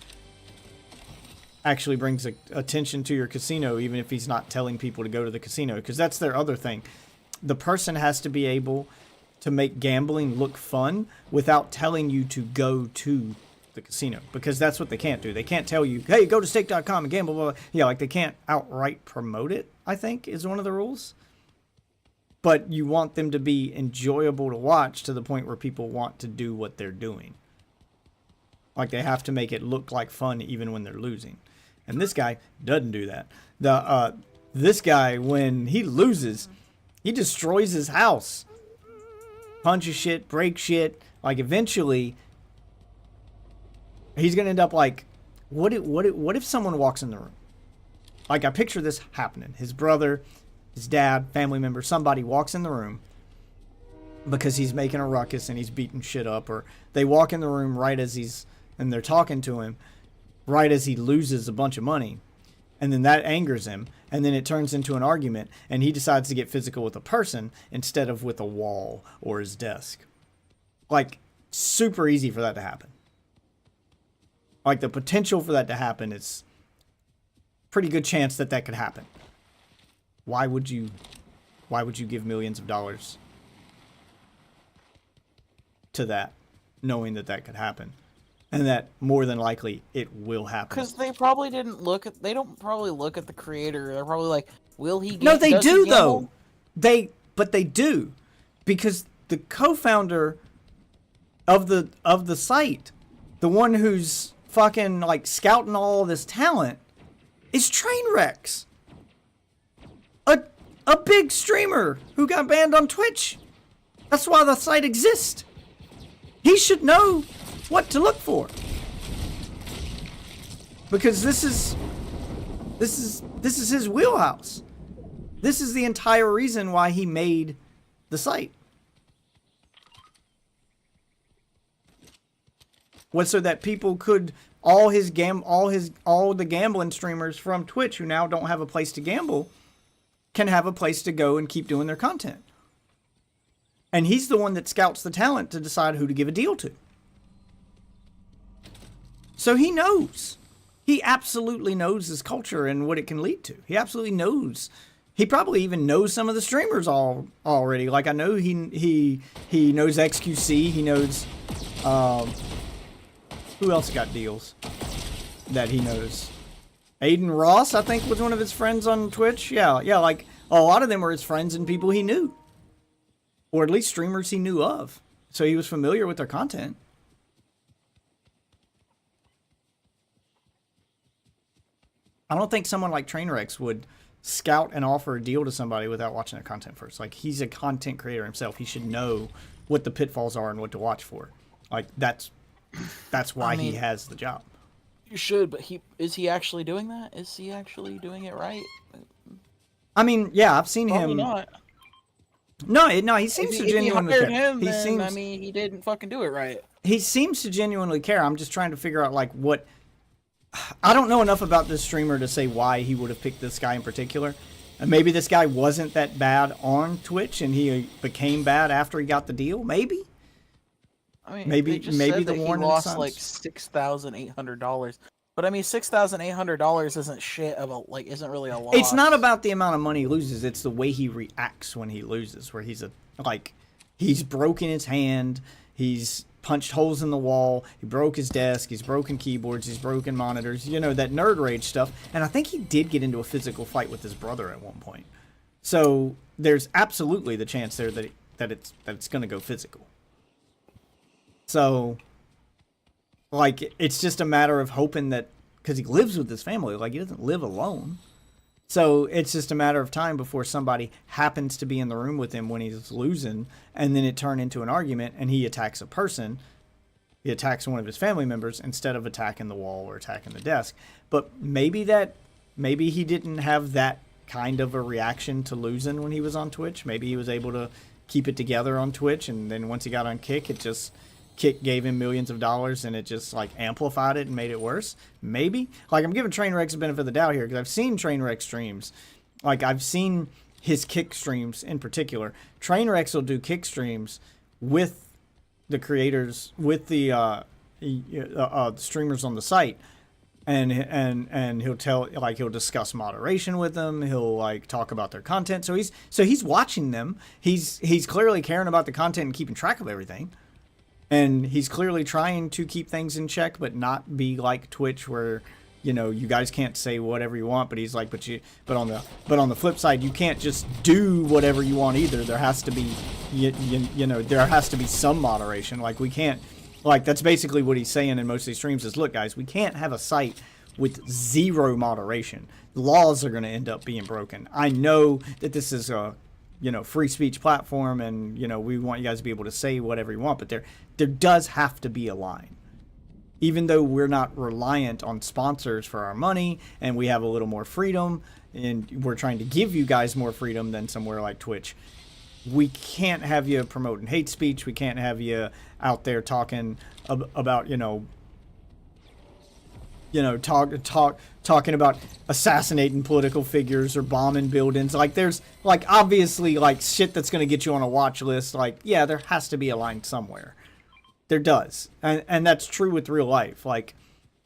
A: attention to your casino, even if he's not telling people to go to the casino, because that's their other thing. The person has to be able to make gambling look fun without telling you to go to the casino, because that's what they can't do. They can't tell you, hey, go to stake.com and gamble, blah, blah. Yeah, like, they can't outright promote it, I think, is one of the rules. But you want them to be enjoyable to watch to the point where people want to do what they're doing. Like, they have to make it look like fun even when they're losing. And this guy doesn't do that. This guy, when he loses, he destroys his house. Punches shit, breaks shit. Like, eventually, he's going to end up like, what if someone walks in the room? Like, I picture this happening. His brother, his dad, family member, somebody walks in the room because he's making a ruckus and he's beating shit up. Or they walk in the room right as and they're talking to him right as he loses a bunch of money. And then that angers him. And then it turns into an argument. And he decides to get physical with a person instead of with a wall or his desk. Like, super easy for that to happen. Like, the potential for that to happen is pretty good chance that that could happen. Why would you give millions of dollars to that, knowing that that could happen? And that more than likely it will happen.
I: Because they probably they don't probably look at the creator. They're probably like, will he
A: No, they do though. But they do. Because the co-founder of the site, the one who's fucking like scouting all this talent, is Trainwrecks. A big streamer who got banned on Twitch. That's why the site exists. He should know what to look for. Because this is his wheelhouse. This is the entire reason why he made the site. Was so that people could all the gambling streamers from Twitch who now don't have a place to gamble can have a place to go and keep doing their content. And he's the one that scouts the talent to decide who to give a deal to. So he knows. He absolutely knows this culture and what it can lead to. He absolutely knows. He probably even knows some of the streamers already. Like, I know he knows XQC. He knows who else got deals that he knows. Aiden Ross, I think, was one of his friends on Twitch. Yeah, like, a lot of them were his friends and people he knew. Or at least streamers he knew of. So he was familiar with their content. I don't think someone like Trainwrecks would scout and offer a deal to somebody without watching their content first. Like, he's a content creator himself. He should know what the pitfalls are and what to watch for. Like, that's why he has the job.
I: You should, but is he actually doing that? Is he actually doing it right?
A: I mean, yeah, I've seen
I: Probably
A: him.
I: Not.
A: No, he seems to genuinely care.
I: He didn't fucking do it right.
A: He seems to genuinely care. I'm just trying to figure out, like, what... I don't know enough about this streamer to say why he would have picked this guy in particular. And maybe this guy wasn't that bad on Twitch and he became bad after he got the deal. Maybe.
I: I mean,
A: maybe
I: they just said
A: the
I: that he
A: Warren
I: lost
A: Sons.
I: like $6,800 But I mean, $6,800 isn't shit about like isn't really a loss.
A: It's not about the amount of money he loses. It's the way he reacts when he loses. Where he's broken his hand. He's punched holes in the wall. He broke his desk. He's broken keyboards. He's broken monitors. You know, that nerd rage stuff. And I think he did get into a physical fight with his brother at one point. So there's absolutely the chance there that it's going to go physical. So, like, it's just a matter of hoping that, because he lives with his family, like, he doesn't live alone. So it's just a matter of time before somebody happens to be in the room with him when he's losing, and then it turns into an argument, and he attacks a person. He attacks one of his family members instead of attacking the wall or attacking the desk. But maybe he didn't have that kind of a reaction to losing when he was on Twitch. Maybe he was able to keep it together on Twitch, and then once he got on Kick, Kick gave him millions of dollars, and it just like amplified it and made it worse. Maybe. Like, I'm giving Trainwreck's the benefit of the doubt here because I've seen Trainwreck streams. Like, I've seen his Kick streams in particular. Trainwreck's will do Kick streams with the creators, with the streamers on the site, and he'll discuss moderation with them. He'll like talk about their content. So he's watching them. He's clearly caring about the content and keeping track of everything. And he's clearly trying to keep things in check, but not be like Twitch, where, you know, you guys can't say whatever you want. But he's like, but on the flip side, you can't just do whatever you want either. There has to be, you know, there has to be some moderation. Like, we can't, like, that's basically what he's saying in most of these streams is, look, guys, we can't have a site with zero moderation. Laws are going to end up being broken. I know that this is a, you know, free speech platform, and, you know, we want you guys to be able to say whatever you want, but there does have to be a line. Even though we're not reliant on sponsors for our money, and we have a little more freedom, and we're trying to give you guys more freedom than somewhere like Twitch, we can't have you promoting hate speech. We can't have you out there talking about, talking about assassinating political figures or bombing buildings. Like, there's, like, obviously, like, shit that's going to get you on a watch list. Like, yeah, there has to be a line somewhere. There does. And that's true with real life. Like,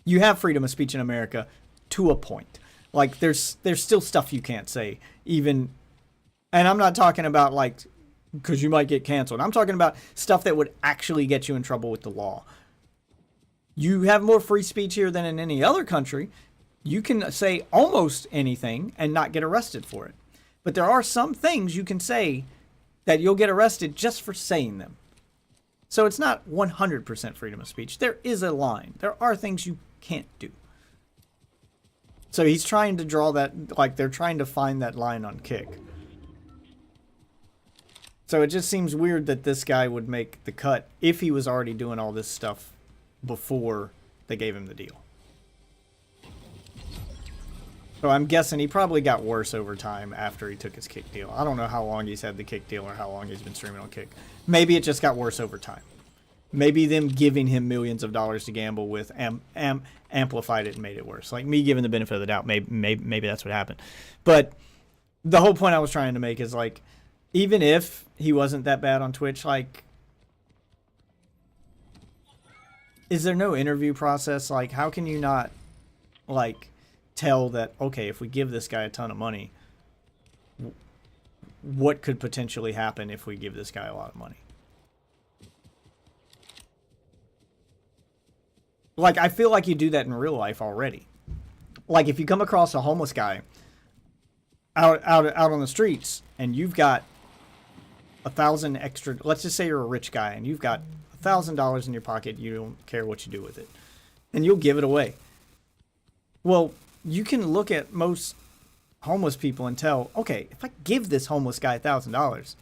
A: you have freedom of speech in America to a point. Like, there's still stuff you can't say, even, and I'm not talking about, like, because you might get canceled. I'm talking about stuff that would actually get you in trouble with the law. You have more free speech here than in any other country. You can say almost anything and not get arrested for it. But there are some things you can say that you'll get arrested just for saying them. So it's not 100% freedom of speech. There is a line. There are things you can't do. So he's trying to draw that, like, they're trying to find that line on Kick. So it just seems weird that this guy would make the cut if he was already doing all this stuff before they gave him the deal. So I'm guessing he probably got worse over time after he took his Kick deal. I don't know how long he's had the Kick deal or how long he's been streaming on Kick. Maybe it just got worse over time. Maybe them giving him millions of dollars to gamble with amplified it and made it worse. Like, me giving the benefit of the doubt, maybe that's what happened. But the whole point I was trying to make is, like, even if he wasn't that bad on Twitch, like, is there no interview process? Like, how can you not, like, tell that, okay, if we give this guy a ton of money, what could potentially happen if we give this guy a lot of money? Like, I feel like you do that in real life already. Like, if you come across a homeless guy out on the streets, and you've got 1,000 extra, let's just say you're a rich guy, and you've got $1,000 in your pocket, you don't care what you do with it, and you'll give it away. Well, you can look at most homeless people and tell, okay, if I give this homeless guy $1,000,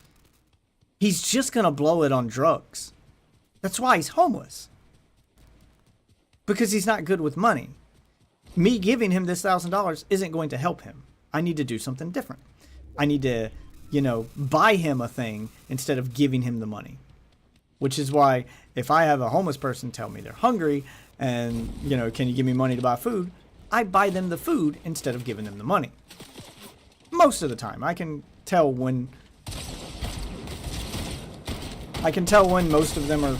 A: he's just going to blow it on drugs. That's why he's homeless. Because he's not good with money. Me giving him this $1,000 isn't going to help him. I need to do something different. I need to, buy him a thing instead of giving him the money. Which is why if I have a homeless person tell me they're hungry and, can you give me money to buy food? I buy them the food instead of giving them the money. Most of the time. I can tell when most of them are...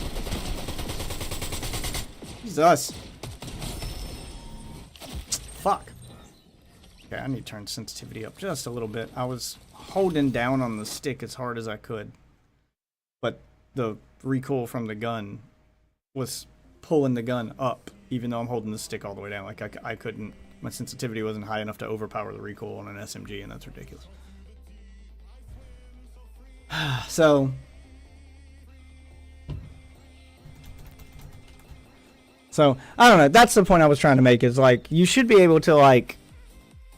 A: Jesus. Okay, I need to turn sensitivity up just a little bit. I was holding down on the stick as hard as I could, but the recoil from the gun was pulling the gun up, even though I'm holding the stick all the way down. Like, I couldn't, my sensitivity wasn't high enough to overpower the recoil on an SMG, and that's ridiculous. So I don't know. That's the point I was trying to make, is like, you should be able to, like,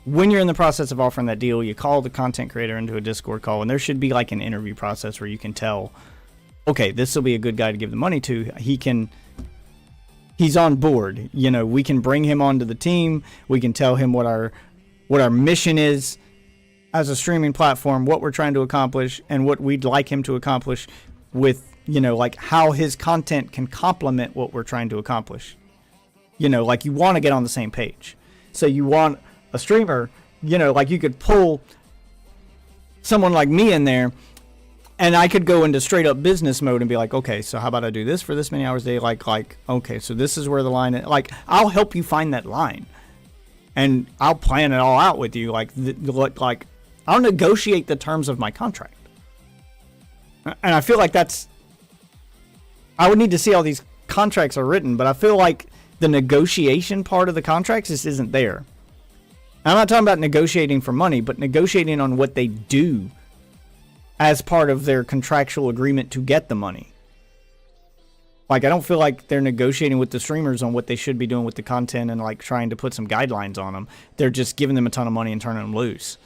A: when you're in the process of offering that deal, you call the content creator into a Discord call, and there should be like an interview process where you can tell, okay, this will be a good guy to give the money to. He's on board. You know, we can bring him onto the team. We can tell him what our mission is as a streaming platform, what we're trying to accomplish, and what we'd like him to accomplish with, you know, like how his content can complement what we're trying to accomplish. You know, like, you want to get on the same page. So you want a streamer, you know, like, you could pull someone like me in there, and I could go into straight up business mode and be like, okay, so how about I do this for this many hours a day? Like, okay, so this is where the line is. Like, I'll help you find that line, and I'll plan it all out with you. Like, I'll negotiate the terms of my contract. And I feel like I would need to see how these contracts are written, but I feel like the negotiation part of the contracts just isn't there. I'm not talking about negotiating for money, but negotiating on what they do as part of their contractual agreement to get the money. Like, I don't feel like they're negotiating with the streamers on what they should be doing with the content and, like, trying to put some guidelines on them. They're just giving them a ton of money and turning them loose.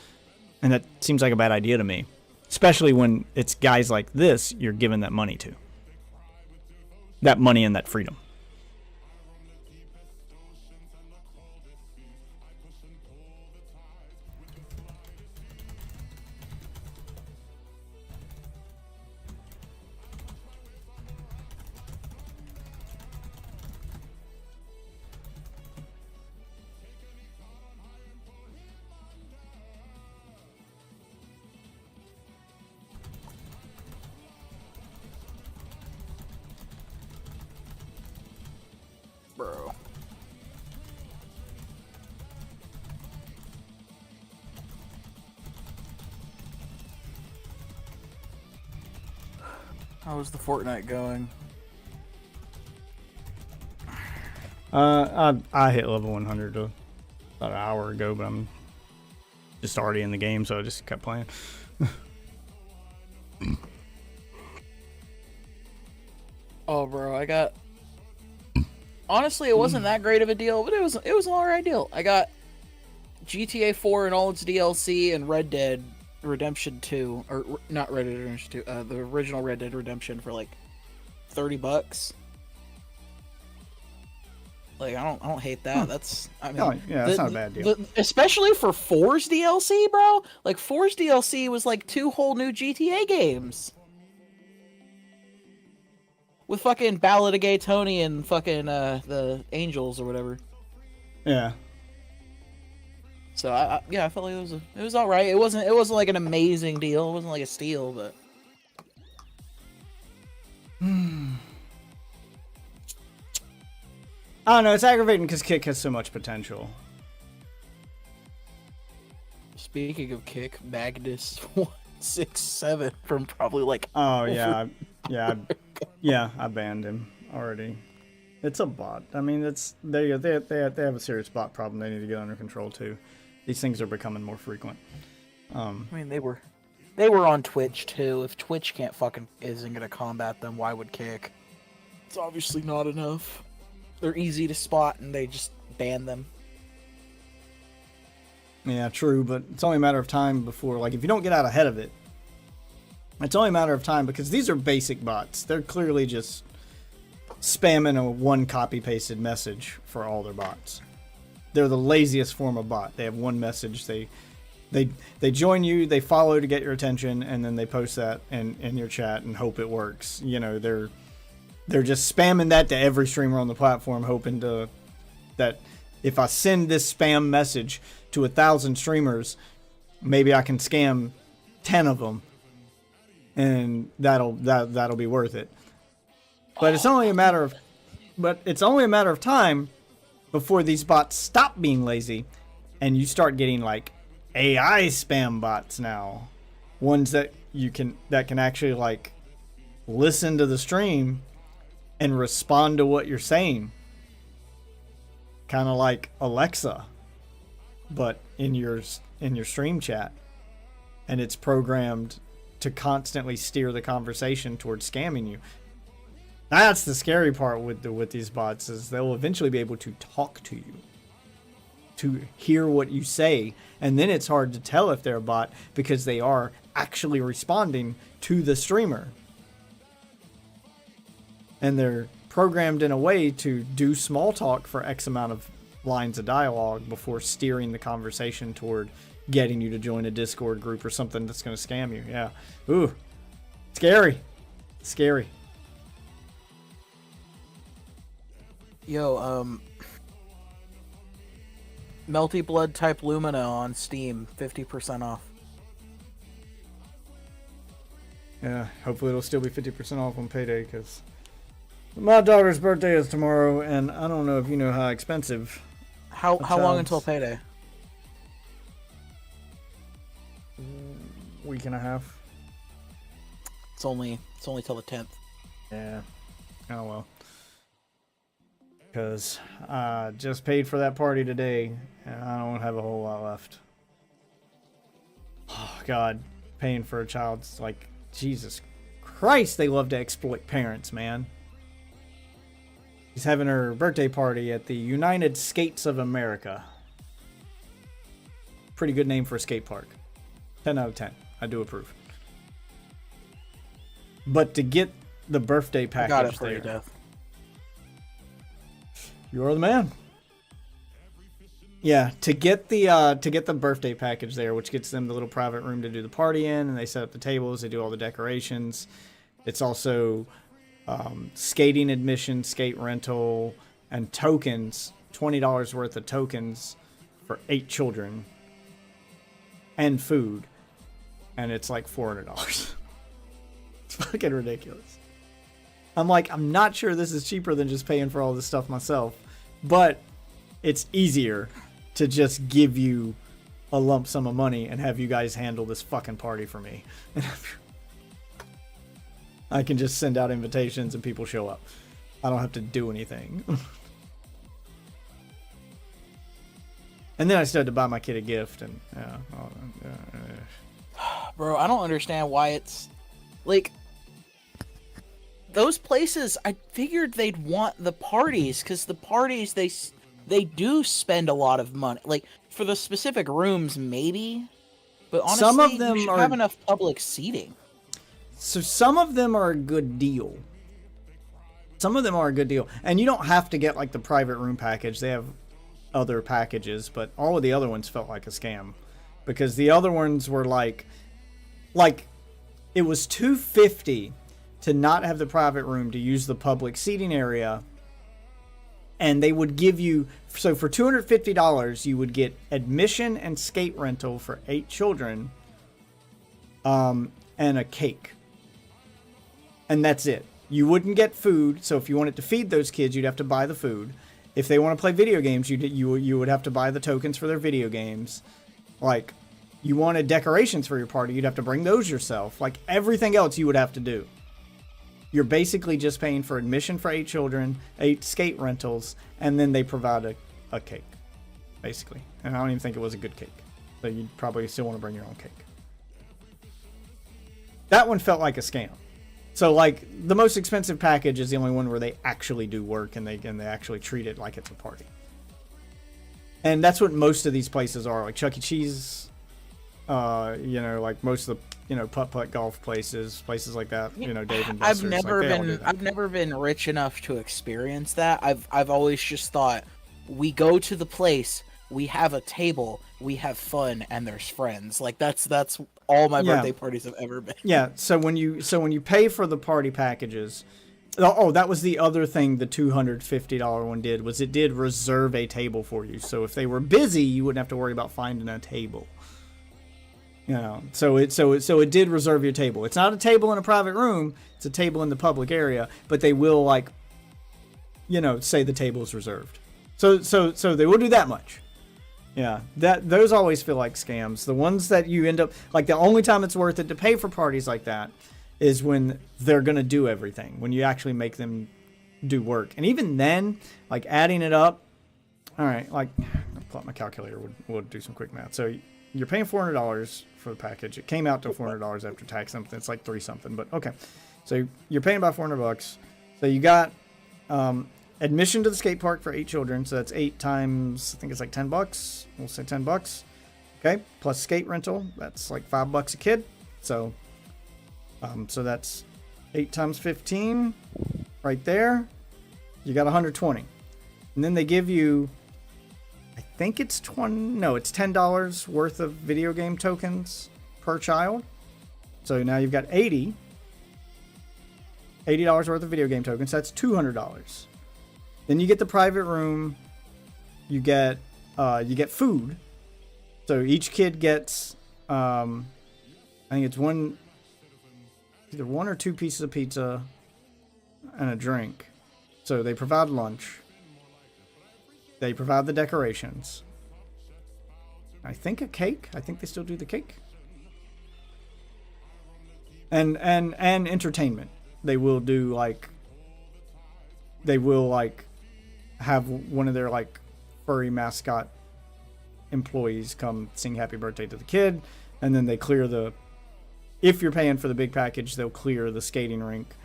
A: And that seems like a bad idea to me. Especially when it's guys like this you're giving that money to. That money and that freedom.
I: Bro. How's the Fortnite going?
A: I hit level 100 about an hour ago, but I'm just already in the game, so I just kept playing.
I: Oh, bro, I got... Honestly, it wasn't that great of a deal, but it was an alright deal. I got GTA 4 and all its DLC and Red Dead Redemption 2, or not Red Dead Redemption 2, the original Red Dead Redemption for like $30. Like, I don't hate that. That's, I mean,
A: Oh, yeah, that's not a bad deal.
I: Especially for 4's DLC, bro. Like, 4's DLC was like 2 whole new GTA games. With fucking Ballad of Gay Tony and fucking the Angels or whatever.
A: Yeah.
I: So I felt like it was all right. It wasn't like an amazing deal. It wasn't like a steal, but.
A: I don't know. It's aggravating because Kick has so much potential.
I: Speaking of Kick, Magnus 167 from probably like.
A: Oh yeah, I banned him already. It's a bot. I mean, they have a serious bot problem. They need to get under control too. These things are becoming more frequent.
I: I mean, they were on Twitch too. If Twitch isn't gonna combat them, why would Kick? It's obviously not enough. They're easy to spot, and they just ban them.
A: Yeah, true, but it's only a matter of time before, like, if you don't get out ahead of it, it's only a matter of time, because these are basic bots. They're clearly just spamming a one copy-pasted message for all their bots. They're the laziest form of bot. They have one message. They join you, they follow to get your attention, and then they post that in your chat and hope it works. You know, they're just spamming that to every streamer on the platform, hoping that if I send this spam message to 1,000 streamers, maybe I can scam 10 of them, and that'll be worth it. But it's only a matter of time before these bots stop being lazy and you start getting like AI spam bots now, ones that can actually like listen to the stream and respond to what you're saying, kind of like Alexa, but in your stream chat, and it's programmed to constantly steer the conversation towards scamming you. That's the scary part with these bots, is they'll eventually be able to talk to you, to hear what you say, and then it's hard to tell if they're a bot because they are actually responding to the streamer. And they're programmed in a way to do small talk for X amount of lines of dialogue before steering the conversation toward getting you to join a Discord group or something that's going to scam you. Yeah. Ooh. Scary. Scary.
I: Yo, Melty Blood Type Lumina on Steam, 50% off.
A: Yeah, hopefully it'll still be 50% off on payday, because my daughter's birthday is tomorrow, and I don't know if you know how expensive.
I: How long until payday?
A: Week and a half.
I: It's only till the 10th.
A: Yeah. Oh well. Because I just paid for that party today, and I don't have a whole lot left. Oh, God. Paying for a child's like, Jesus Christ, they love to exploit parents, man. She's having her birthday party at the United Skates of America. Pretty good name for a skate park. 10 out of 10. I do approve. But to get the birthday package
I: Got it for
A: there,
I: you, Death.
A: You're the man. Yeah, to get the birthday package there, which gets them the little private room to do the party in, and they set up the tables, they do all the decorations. It's also skating admission, skate rental, and tokens. $20 worth of tokens for 8 children, and food, and it's like $400. It's fucking ridiculous. I'm like, I'm not sure this is cheaper than just paying for all this stuff myself, but it's easier to just give you a lump sum of money and have you guys handle this fucking party for me. I can just send out invitations and people show up. I don't have to do anything. And then I still had to buy my kid a gift, and
I: Bro, I don't understand why it's like those places. I figured they'd want the parties, because the parties they do spend a lot of money. Like for the specific rooms, maybe, but honestly,
A: some of them
I: you should
A: are,
I: have enough public seating.
A: So some of them are a good deal. Some of them are a good deal, and you don't have to get like the private room package. They have other packages, but all of the other ones felt like a scam, because the other ones were like it was $250 to not have the private room, to use the public seating area, and they would give you, so for $250 you would get admission and skate rental for 8 children, and a cake, and that's it. You wouldn't get food, so if you wanted to feed those kids, you'd have to buy the food. If they want to play video games, you would have to buy the tokens for their video games. Like, you wanted decorations for your party, you'd have to bring those yourself. Like, everything else you would have to do. You're basically just paying for admission for 8 children, 8 skate rentals, and then they provide a cake, basically. And I don't even think it was a good cake. So you'd probably still want to bring your own cake. That one felt like a scam. So, like, the most expensive package is the only one where they actually do work and they actually treat it like it's a party. And that's what most of these places are. Like Chuck E. Cheese, like most of the, putt-putt golf places like that, Dave and Buster's.
I: I've never been rich enough to experience that. I've always just thought, we go to the place, we have a table, we have fun, and there's friends. Like that's all my birthday parties have ever been.
A: Yeah. So when you pay for the party packages, that was the other thing the $250 one did, was it did reserve a table for you. So if they were busy, you wouldn't have to worry about finding a table. So it did reserve your table. It's not a table in a private room. It's a table in the public area, but they will say the table is reserved. So they will do that much. Yeah, those always feel like scams. The ones that you end up like, the only time it's worth it to pay for parties like that is when they're gonna do everything, when you actually make them do work. And even then, like adding it up, all right, like I'll pull out my calculator. We'll do some quick math. So you're paying $400 for the package. It came out to $400 after tax. Something it's like 3 something, but okay. So you're paying about $400. So you got admission to the skate park for 8 children. So that's 8 times, I think it's like $10. We'll say $10. Okay, plus skate rental. That's like $5 a kid. So so that's 8 times 15 right there. You got 120. And then they give you, I think it's it's $10 worth of video game tokens per child. So now you've got $80 worth of video game tokens. That's $200. Then you get the private room. You get food. So each kid gets I think it's either 1 or 2 pieces of pizza and a drink. So they provide lunch. They provide the decorations. I think a cake. I think they still do the cake. And entertainment. They will do have one of their like furry mascot employees come sing happy birthday to the kid, and then they clear if you're paying for the big package, they'll clear the skating rink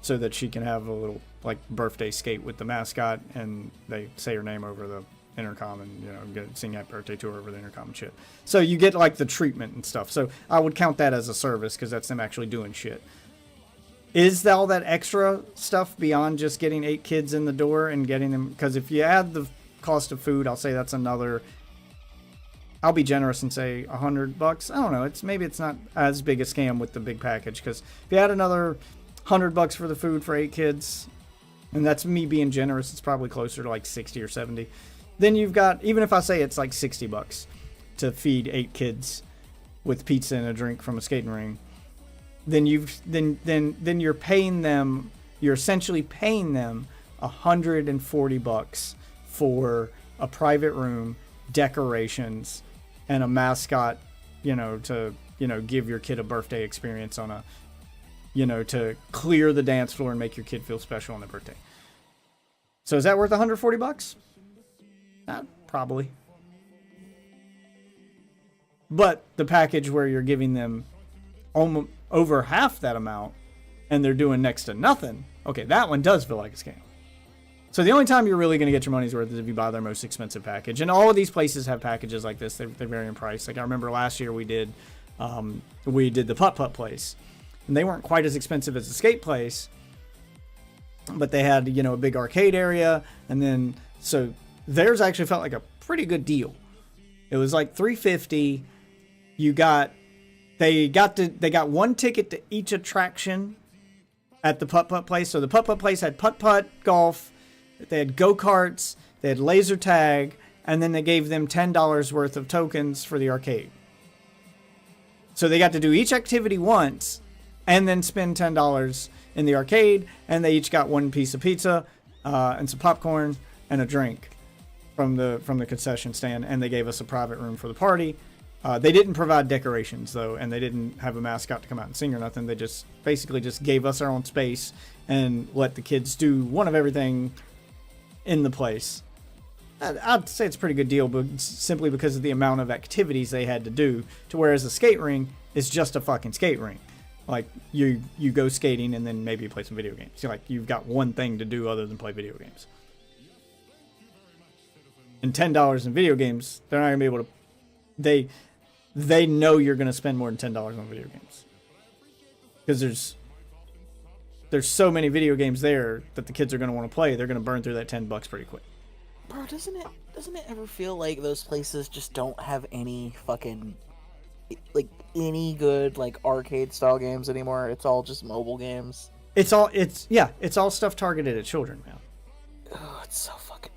A: so that she can have a little like birthday skate with the mascot, and they say her name over the intercom and sing happy birthday to her over the intercom and shit. So you get like the treatment and stuff. So I would count that as a service because that's them actually doing shit. Is all that extra stuff beyond just getting 8 kids in the door and getting them? Because if you add the cost of food, I'll say that's another. I'll be generous and say $100. I don't know. Maybe it's not as big a scam with the big package, because if you add another $100 for the food for 8 kids, and that's me being generous, it's probably closer to like 60 or 70. Then you've got, even if I say it's like $60 to feed 8 kids with pizza and a drink from a skating ring, then you're paying them. You're essentially paying them $140 for a private room, decorations, and a mascot, to give your kid a birthday experience on a, to clear the dance floor and make your kid feel special on their birthday. So is that worth $140? Probably. But the package where you're giving them almost over half that amount and they're doing next to nothing, okay, that one does feel like a scam. So the only time you're really going to get your money's worth is if you buy their most expensive package. And all of these places have packages like this. They vary in price. Like I remember last year we did the putt-putt place. And they weren't quite as expensive as the skate place. But they had, a big arcade area. And then, so theirs actually felt like a pretty good deal. It was like $350. They got one ticket to each attraction at the putt-putt place. So the putt-putt place had putt-putt, golf. They had go-karts, they had laser tag, and then they gave them $10 worth of tokens for the arcade. So they got to do each activity once and then spend $10 in the arcade, and they each got 1 piece of pizza and some popcorn and a drink from the concession stand, and they gave us a private room for the party. They didn't provide decorations, though, and they didn't have a mascot to come out and sing or nothing. They just basically just gave us our own space and let the kids do one of everything in the place. I'd say it's a pretty good deal, but simply because of the amount of activities they had to do, to whereas a skate ring is just a fucking skate ring. Like, you go skating and then maybe you play some video games. You've got one thing to do other than play video games. And $10 in video games, they're not going to be able to... They know you're going to spend more than $10 on video games. Because there's so many video games there that the kids are going to want to play. They're going to burn through that $10 pretty quick.
I: Bro, doesn't it ever feel like those places just don't have any fucking any good arcade style games anymore? It's all just mobile games.
A: It's all stuff targeted at children now.
I: Oh, it's so fucking.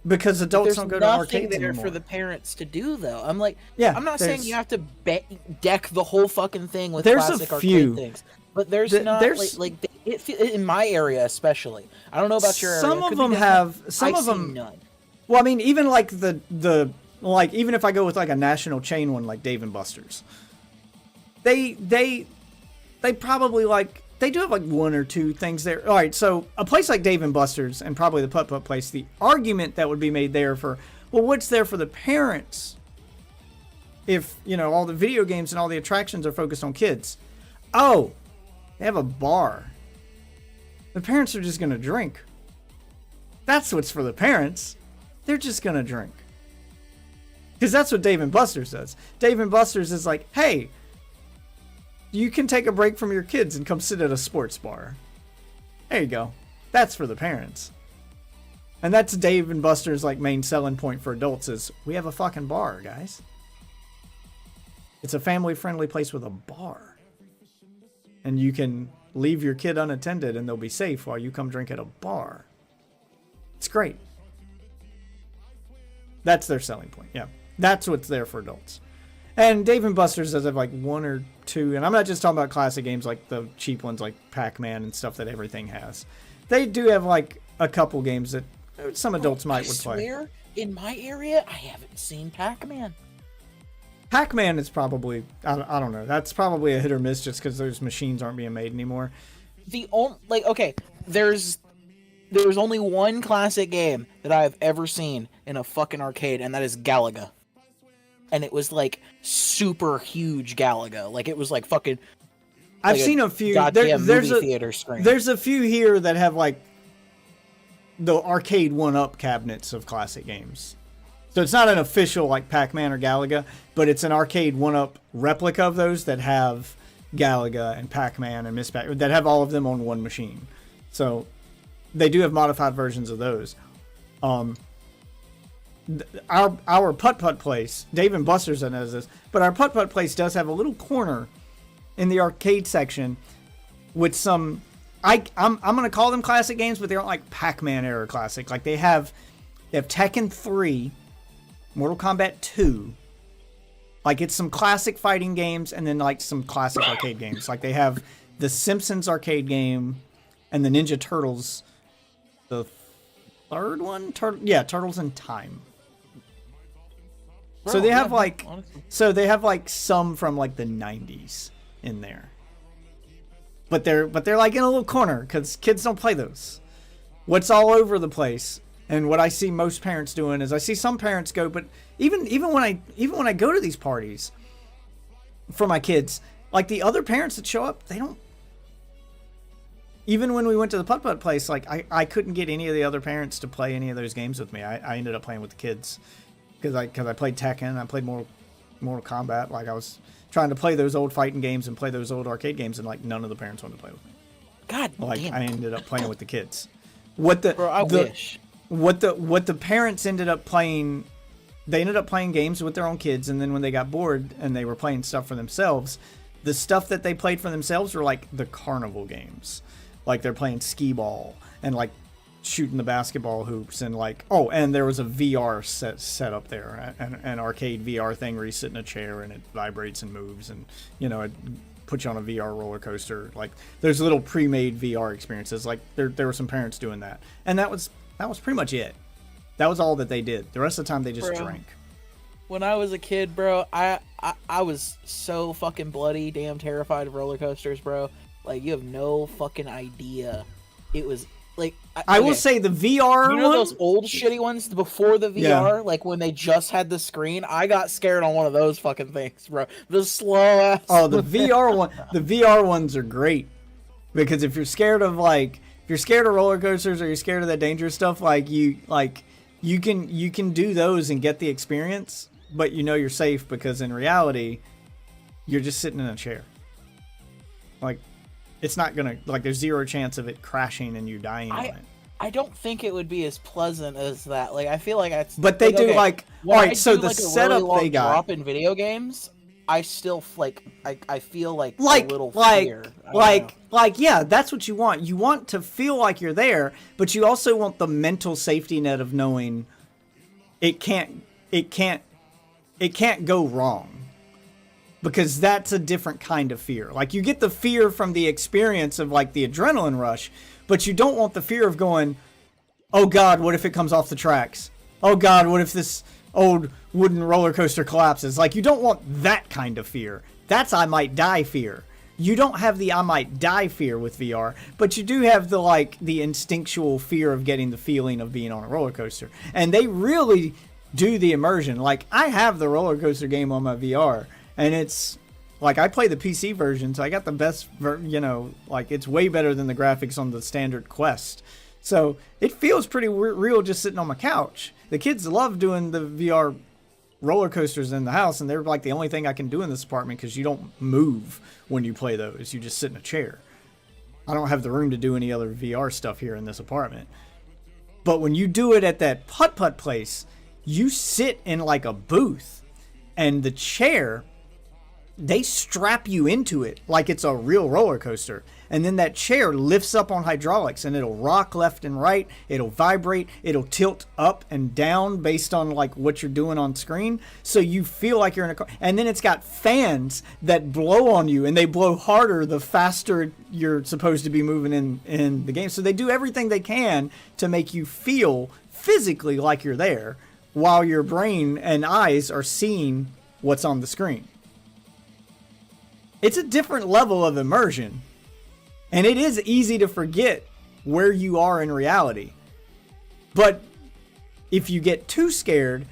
A: Because adults don't go to arcades
I: there
A: anymore.
I: For the parents to do, though. I'm not saying you have to deck the whole fucking thing with classic arcade things. But there's not in my area especially. I don't know about your area.
A: Some of them have. Some of them. None. Well, I mean, even like the like even if I go with like a national chain one like Dave and Buster's, they probably like they do have like one or two things there. All right, so a place like Dave and Buster's and probably the Putt Putt place, the argument that would be made there for, well, what's there for the parents if, you know, all the video games and all the attractions are focused on kids? Oh, they have a bar. The parents are just going to drink. That's what's for the parents. They're just going to drink. Because that's what Dave and Buster's does. Dave and Buster's is like, hey, you can take a break from your kids and come sit at a sports bar. There you go. That's for the parents. And that's Dave and Buster's like main selling point for adults is we have a fucking bar, guys. It's a family-friendly place with a bar. And you can leave your kid unattended and they'll be safe while you come drink at a bar. It's great. That's their selling point. Yeah. That's what's there for adults. And Dave and Buster's does have like one or two, and I'm not just talking about classic games like the cheap ones like Pac-Man and stuff that everything has. They do have like a couple games that some adults would play.
I: I swear, in my area, I haven't seen Pac-Man.
A: Pac-Man is probably, I don't know, that's probably a hit or miss just because those machines aren't being made anymore.
I: The only, like, okay, there's only one classic game that I've ever seen in a fucking arcade, and that is Galaga. And it was like super huge Galaga. Like it was like fucking.
A: I've seen a few. There's a theater screen. There's a few here that have like the arcade one-up cabinets of classic games. So it's not an official like Pac-Man or Galaga, but it's an arcade one-up replica of those that have Galaga and Pac-Man and Miss Pac that have all of them on one machine. So they do have modified versions of those. Our Putt Putt place, Dave and Buster's knows this, but our Putt Putt place does have a little corner in the arcade section with some, I'm going to call them classic games, but they aren't like Pac-Man era classic. Like they have Tekken 3, Mortal Kombat 2, like it's some classic fighting games and then like some classic arcade games. Like they have the Simpsons arcade game and the Ninja Turtles, the third one? Turtles in Time. So they have like some from like the 90s in there. But they're like in a little corner cuz kids don't play those. What's all over the place and what I see most parents doing is I see some parents go, but even when I go to these parties for my kids, like the other parents that show up, they don't. Even when we went to the Putt Putt place, like I couldn't get any of the other parents to play any of those games with me. I ended up playing with the kids. Because I played Tekken, I played Mortal Kombat. Like I was trying to play those old fighting games and play those old arcade games, and like none of the parents wanted to play with me.
I: God damn.
A: I ended up playing with the kids.
I: Bro, I wish.
A: What the parents ended up playing, they ended up playing games with their own kids, and then when they got bored and they were playing stuff for themselves, the stuff that they played for themselves were like the carnival games. Like they're playing skee ball and like shooting the basketball hoops and like, oh, and there was a VR set up there, an arcade VR thing where you sit in a chair and it vibrates and moves, and you know it puts you on a VR roller coaster. Like there's little pre-made VR experiences. Like there were some parents doing that, and that was pretty much it. That was all that they did. The rest of the time they just drank.
I: When I was a kid, bro, I was so fucking bloody damn terrified of roller coasters, bro. Like you have no fucking idea. It was like
A: I will say the VR
I: you know those old shitty ones before the VR, like when they just had the screen. I got scared on one of those fucking things, bro. The slow ass.
A: Oh, the VR one. The VR ones are great because if you're scared of roller coasters or you're scared of that dangerous stuff, you can do those and get the experience, but you know you're safe because in reality, you're just sitting in a chair. Like. It's not gonna, like, there's zero chance of it crashing and you dying on it.
I: I don't think it would be as pleasant as that. Like, I feel like that's.
A: But they do alright, so the setup they got.
I: Drop in video games, I still I feel like a little fear.
A: Yeah, that's what you want. You want to feel like you're there, but you also want the mental safety net of knowing it can't go wrong. Because that's a different kind of fear. Like, you get the fear from the experience of, like, the adrenaline rush, but you don't want the fear of going, oh, God, what if it comes off the tracks? Oh, God, what if this old wooden roller coaster collapses. Like, you don't want that kind of fear. That's I might die fear. You don't have the I might die fear with VR, but you do have the, like, the instinctual fear of getting the feeling of being on a roller coaster. And they really do the immersion. Like, I have the roller coaster game on my VR, and it's like, I play the PC version, so I got the best, like, it's way better than the graphics on the standard Quest. So it feels pretty real just sitting on my couch. The kids love doing the VR roller coasters in the house, and they're like the only thing I can do in this apartment because you don't move when you play those. You just sit in a chair. I don't have the room to do any other VR stuff here in this apartment. But when you do it at that putt-putt place, you sit in like a booth, and the chair, they strap you into it like it's a real roller coaster. And then that chair lifts up on hydraulics, and it'll rock left and right. It'll vibrate. It'll tilt up and down based on like what you're doing on screen. So you feel like you're in a car. And then it's got fans that blow on you, and they blow harder the faster you're supposed to be moving in the game. So they do everything they can to make you feel physically like you're there while your brain and eyes are seeing what's on the screen. It's a different level of immersion. And it is easy to forget where you are in reality. But if you get too scared,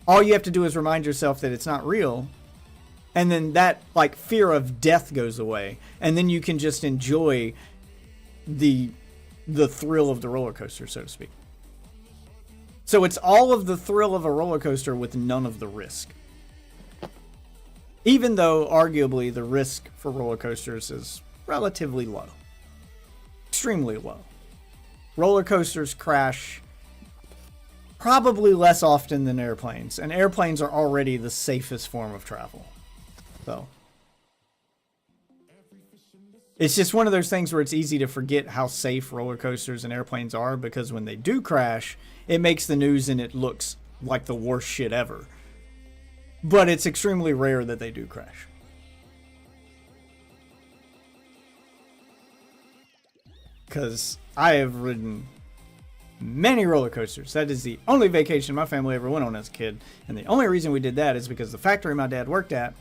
A: all you have to do is remind yourself that it's not real. And then that like fear of death goes away. And then you can just enjoy the thrill of the roller coaster, so to speak. So it's all of the thrill of a roller coaster with none of the risk. Even though arguably the risk for roller coasters is relatively low. Extremely low. Roller coasters crash probably less often than airplanes, and airplanes are already the safest form of travel. So it's just one of those things where it's easy to forget how safe roller coasters and airplanes are, because when they do crash, it makes the news and it looks like the worst shit ever. But it's extremely rare that they do crash. Because I have ridden many roller coasters. That is the only vacation my family ever went on as a kid. And the only reason we did that is because the factory my dad worked at,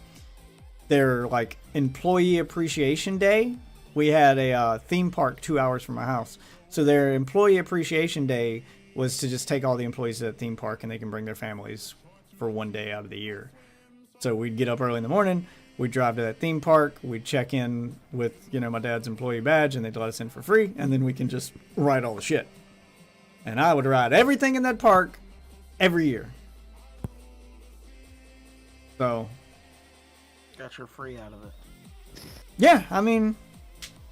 A: their like employee appreciation day, we had a theme park 2 hours from my house. So their employee appreciation day was to just take all the employees to that theme park, and they can bring their families for one day out of the year. So we'd get up early in the morning, we'd drive to that theme park, we'd check in with, my dad's employee badge, and they'd let us in for free, and then we can just ride all the shit. And I would ride everything in that park every year. So
I: Got your free out of it.
A: yeah, I mean,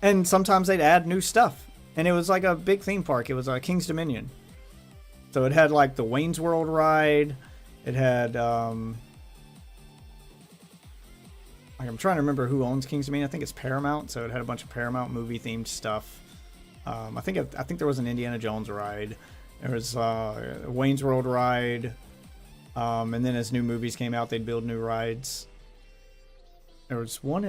A: and sometimes they'd add new stuff. And it was like a big theme park. It was King's Dominion. So it had like the Wayne's World ride. It had I'm trying to remember who owns King's Dominion. I think it's Paramount, so it had a bunch of Paramount movie themed stuff. I think there was an Indiana Jones ride. There was a Wayne's World ride, and then as new movies came out, they'd build new rides. There was one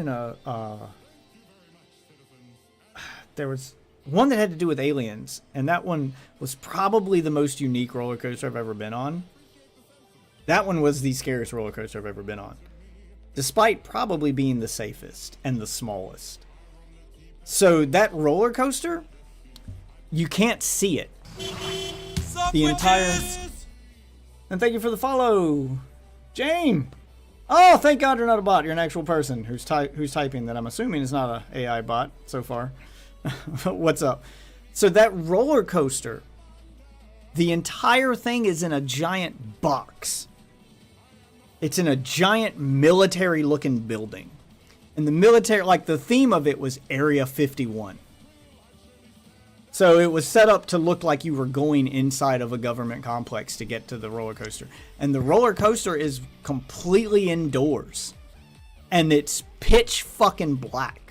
A: there was one that had to do with aliens, and that one was probably the most unique roller coaster I've ever been on. That one was the scariest roller coaster I've ever been on, despite probably being the safest and the smallest. So that roller coaster, you can't see it. The entire... And thank you for the follow, Jane. Oh, thank God you're not a bot. You're an actual person who's typing that I'm assuming is not a AI bot so far. What's up? So that roller coaster, the entire thing is in a giant box. It's in a giant military-looking building. And the military, like the theme of it was Area 51. So it was set up to look like you were going inside of a government complex to get to the roller coaster. And the roller coaster is completely indoors. And it's pitch fucking black.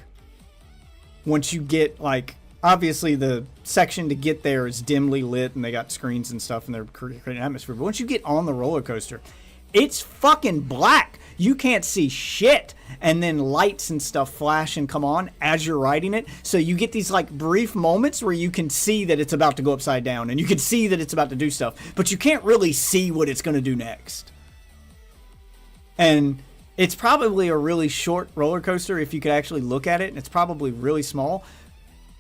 A: Once you get, like, obviously the section to get there is dimly lit and they got screens and stuff and they're creating atmosphere. But once you get on the roller coaster, it's fucking black. you can't see shit, and then lights and stuff flash and come on as you're riding it. So you get these like brief moments where you can see that it's about to go upside down, and you can see that it's about to do stuff, but you can't really see what it's going to do next. And it's probably a really short roller coaster if you could actually look at it, and it's probably really small.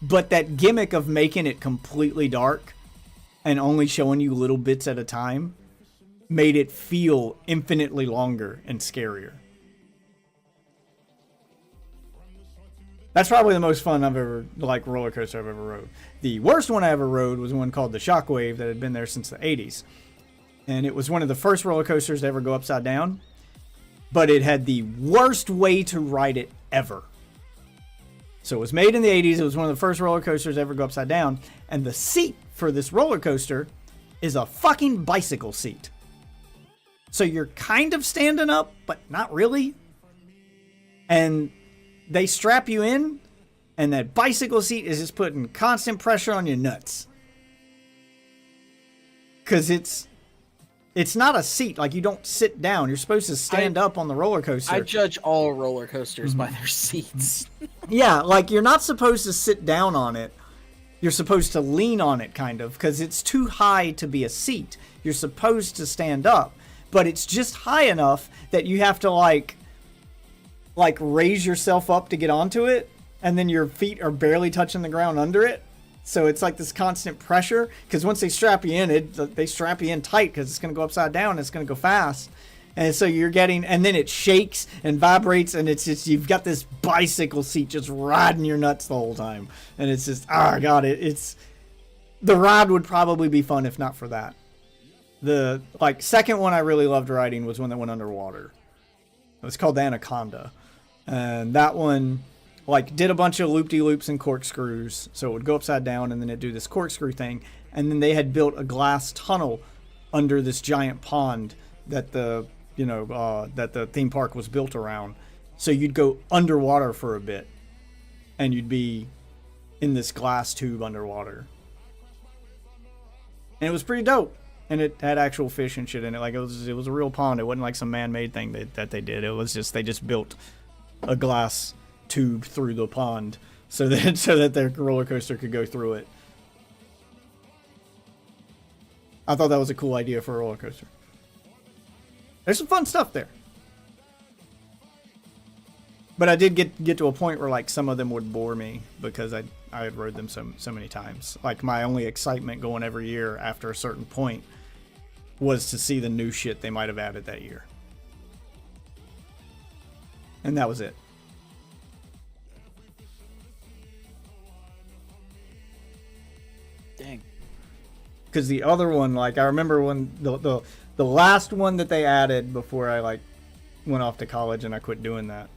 A: But that gimmick of making it completely dark and only showing you little bits at a time made it feel infinitely longer and scarier. That's probably the most fun I've ever, like, roller coaster I've ever rode. The worst one I ever rode was one called the Shockwave that had been there since the 80s. And it was one of the first roller coasters to ever go upside down. But it had the worst way to ride it ever. So it was made in the 80s. It was one of the first roller coasters to ever go upside down. And the seat for this roller coaster is a fucking bicycle seat. So you're kind of standing up, but not really. And they strap you in, and that bicycle seat is just putting constant pressure on your nuts. Because it's not a seat. Like, you don't sit down. You're supposed to stand up on the roller coaster.
I: I judge all roller coasters by their seats.
A: Yeah, like, you're not supposed to sit down on it. You're supposed to lean on it, kind of, because it's too high to be a seat. You're supposed to stand up. But it's just high enough that you have to, like raise yourself up to get onto it, and then your feet are barely touching the ground under it. So it's like this constant pressure, because once they strap you in, they strap you in tight, because it's going to go upside down, and it's going to go fast. And so you're getting, and then it shakes and vibrates, and it's just, you've got this bicycle seat just riding your nuts the whole time. And it's just, oh god, it's, the ride would probably be fun if not for that. The, like, second one I really loved riding was one that went underwater. It was called the Anaconda. And that one, like, did a bunch of loop-de-loops and corkscrews. So it would go upside down, and then it'd do this corkscrew thing. And then they had built a glass tunnel under this giant pond that the, that the theme park was built around. So you'd go underwater for a bit, and you'd be in this glass tube underwater. And it was pretty dope. And it had actual fish and shit in it. Like, it was a real pond. It wasn't like some man-made thing that they did. It was just, they just built a glass tube through the pond so that their roller coaster could go through it. I thought that was a cool idea for a roller coaster. There's some fun stuff there. But I did get to a point where, like, some of them would bore me because I had rode them so many times. Like, my only excitement going every year after a certain point was to see the new shit they might have added that year. And that was it.
I: Dang.
A: Because the other one, like, I remember when the last one that they added before I, like, went off to college and I quit doing that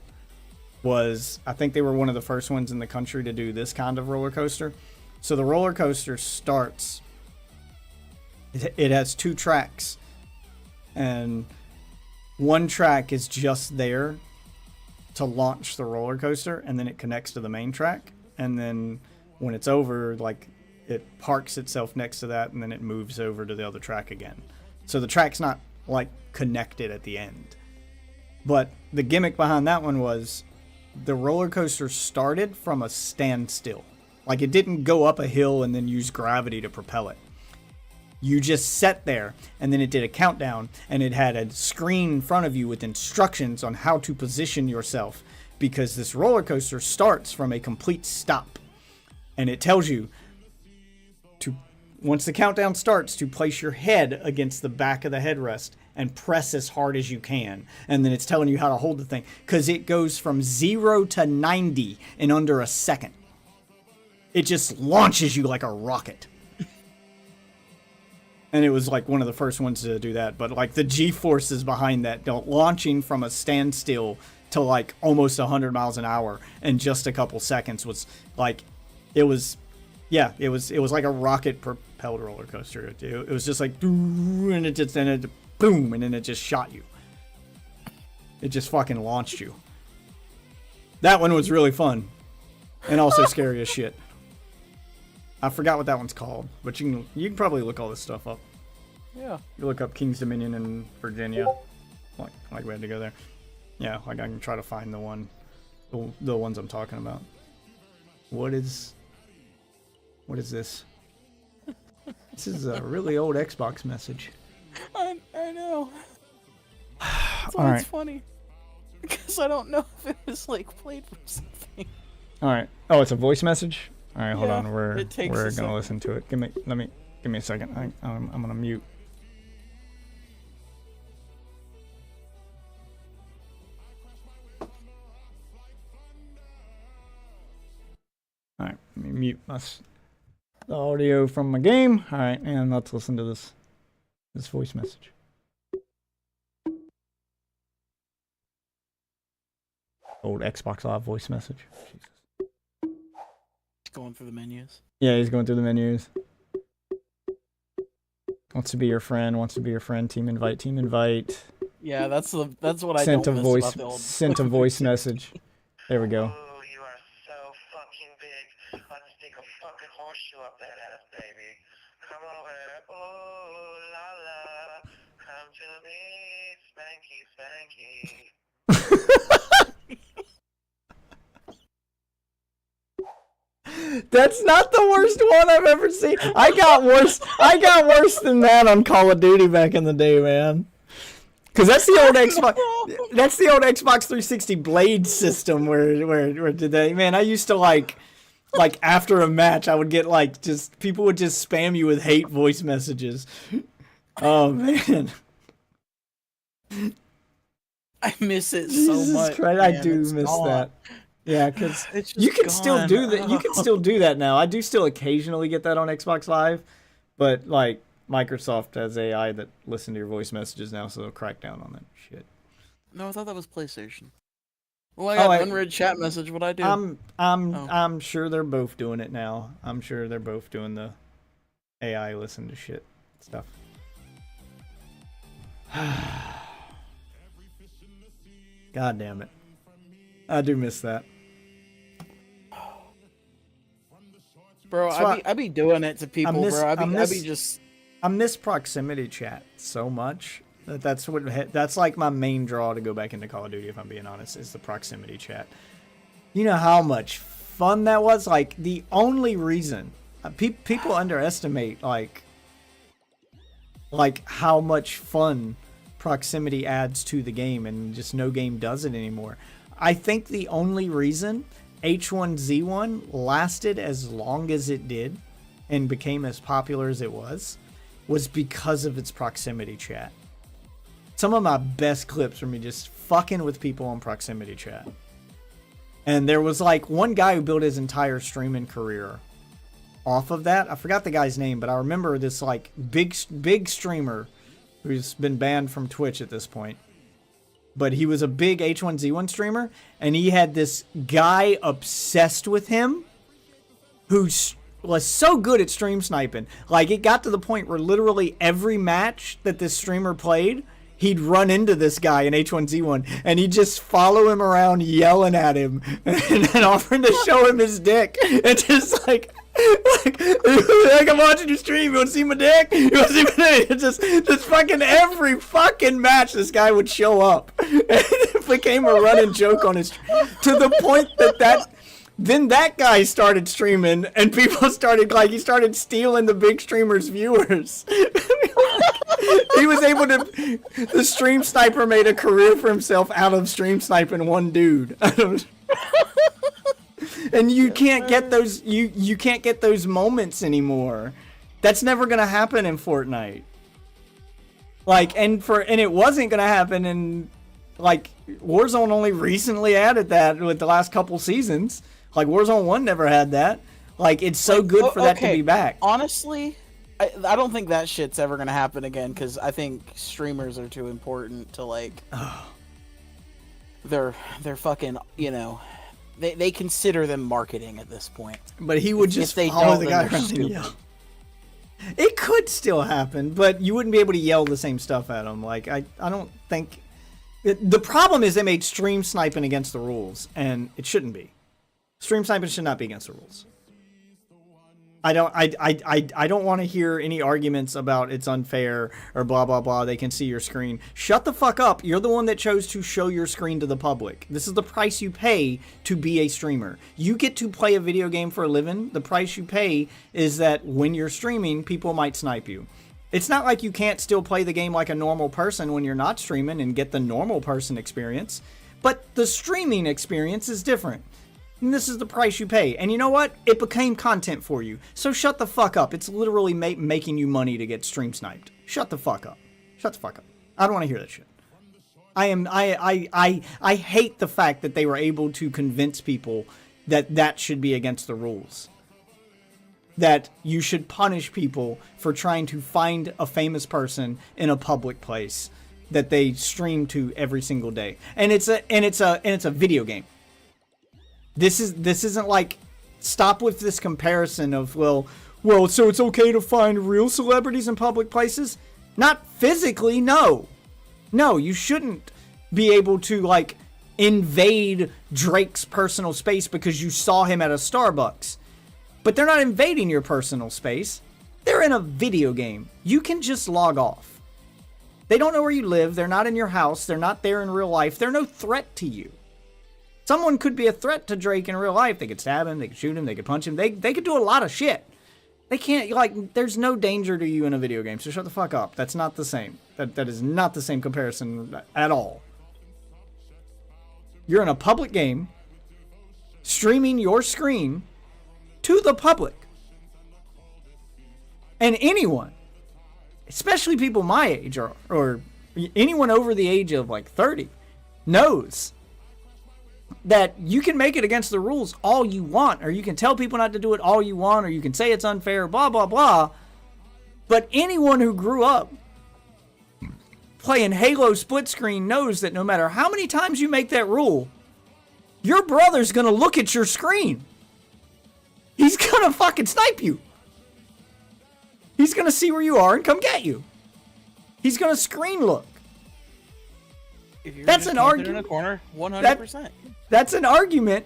A: was, I think they were one of the first ones in the country to do this kind of roller coaster. So the roller coaster starts, it has two tracks, and one track is just there to launch the roller coaster, and then it connects to the main track, and then when it's over, like, it parks itself next to that, and then it moves over to the other track again. So the track's not, like, connected at the end. But the gimmick behind that one was the roller coaster started from a standstill. Like, it didn't go up a hill and then use gravity to propel it. You just sat there, and then it did a countdown, and it had a screen in front of you with instructions on how to position yourself, because this roller coaster starts from a complete stop. And it tells you to, once the countdown starts, to place your head against the back of the headrest and press as hard as you can. And then it's telling you how to hold the thing, because it goes from 0 to 90 in under a second. It just launches you like a rocket. And it was like one of the first ones to do that. But like the G-forces behind that, launching from a standstill to like almost 100 miles an hour in just a couple seconds was like, it was like a rocket propelled roller coaster. It was just like, and it just, and it, boom, and then it just shot you. It just fucking launched you. That one was really fun. And also scary as shit. I forgot what that one's called, but you can probably look all this stuff up.
I: Yeah.
A: You look up King's Dominion in Virginia, like we had to go there. Yeah, like I can try to find the ones I'm talking about. What is this? This is a really old Xbox message.
I: I know. That's
A: All
I: why
A: right.
I: it's funny. Because I don't know if it was like played from something.
A: All right. Oh, it's a voice message. All right, hold
I: Yeah,
A: on. We're
I: it takes a
A: gonna
I: second.
A: listen to it. Give me a second. I'm gonna mute. All right, let me mute the audio from my game. All right, and let's listen to this voice message. Old Xbox Live voice message. Jesus.
I: Going through the menus.
A: Yeah, he's going through the menus. Wants to be your friend. Team invite.
I: Yeah, that's what I
A: Sent
I: don't
A: a
I: miss
A: voice
I: about the old.
A: sent a voice message. There we go.
J: Oh, you are so fucking big. Let's stick a fucking horseshoe up that ass, baby. Come over. Oh, la la. Come to me, spanky, spanky.
A: That's not the worst one I've ever seen. I got worse than that on Call of Duty back in the day, man. Cause that's the old Xbox. That's the old Xbox 360 Blade system where did they? Man, I used to like after a match, I would get like people would just spam you with hate voice messages. Oh man.
I: I miss it
A: Jesus
I: so much.
A: Christ, I
I: man,
A: do
I: it's
A: miss
I: gone.
A: that. Yeah, because
I: It's just
A: you can still do
I: gone.
A: that. You can still do that now. I do still occasionally get that on Xbox Live, but like Microsoft has AI that listen to your voice messages now, so they'll crack down on that shit.
I: No, I thought that was PlayStation. Well, I got an unread chat message. What I do?
A: I'm sure they're both doing it now. I'm sure they're both doing the AI listen to shit stuff. God damn it. I do miss that.
I: Bro, I be doing it to people, bro. I be just.
A: I miss proximity chat so much that's like my main draw to go back into Call of Duty, if I'm being honest, is the proximity chat. You know how much fun that was? Like, the only reason people underestimate like how much fun proximity adds to the game, and just no game does it anymore. I think the only reason H1Z1 lasted as long as it did and became as popular as it was because of its proximity chat. Some of my best clips were me just fucking with people on proximity chat. And there was like one guy who built his entire streaming career off of that. I forgot the guy's name, but I remember this like big streamer who's been banned from Twitch at this point. But he was a big H1Z1 streamer, and he had this guy obsessed with him who was so good at stream sniping. Like, it got to the point where literally every match that this streamer played, he'd run into this guy in H1Z1, and he'd just follow him around yelling at him and offering to show him his dick. And just like I'm watching your stream, you want to see my dick? You want to see my dick? It's just fucking every fucking match this guy would show up. And it became a running joke on his to the point then that guy started streaming, and people started he started stealing the big streamer's viewers. He was able to. The stream sniper made a career for himself out of stream sniping one dude. And you can't get those. You can't get those moments anymore. That's never gonna happen in Fortnite. And it wasn't gonna happen in Warzone. Only recently added that with the last couple seasons. Warzone 1 never had that. It's so good for that to be back.
I: Honestly, I don't think that shit's ever gonna happen again, because I think streamers are too important to they're fucking, they consider them marketing at this point.
A: But he would just follow the guy around and yell. It could still happen, but you wouldn't be able to yell the same stuff at him. I don't think the problem is they made stream sniping against the rules, and it shouldn't be. Stream sniping should not be against the rules. I don't want to hear any arguments about it's unfair or blah blah blah. They can see your screen. Shut the fuck up. You're the one that chose to show your screen to the public. This is the price you pay to be a streamer. You get to play a video game for a living. The price you pay is that when you're streaming, people might snipe you. It's not like you can't still play the game like a normal person when you're not streaming and get the normal person experience, but the streaming experience is different. And this is the price you pay. And you know what? It became content for you. So shut the fuck up. It's literally making you money to get stream sniped. Shut the fuck up. Shut the fuck up. I don't want to hear that shit. I hate the fact that they were able to convince people that that should be against the rules. That you should punish people for trying to find a famous person in a public place that they stream to every single day. And it's a video game. This isn't like, stop with this comparison of, well, so it's okay to find real celebrities in public places? Not physically, no. No, you shouldn't be able to, like, invade Drake's personal space because you saw him at a Starbucks. But they're not invading your personal space. They're in a video game. You can just log off. They don't know where you live. They're not in your house. They're not there in real life. They're no threat to you. Someone could be a threat to Drake in real life. They could stab him, they could shoot him, they could punch him. They could do a lot of shit. They can't, like, there's no danger to you in a video game, so shut the fuck up. That's not the same. That is not the same comparison at all. You're in a public game, streaming your screen to the public. And anyone, especially people my age or anyone over the age of, like, 30, knows that you can make it against the rules all you want, or you can tell people not to do it all you want, or you can say it's unfair, blah, blah, blah. But anyone who grew up playing Halo split screen knows that no matter how many times you make that rule, your brother's gonna look at your screen. He's gonna fucking snipe you. He's gonna see where you are and come get you. He's gonna screen look. That's an argument.
I: In a corner, 100%.
A: That's an argument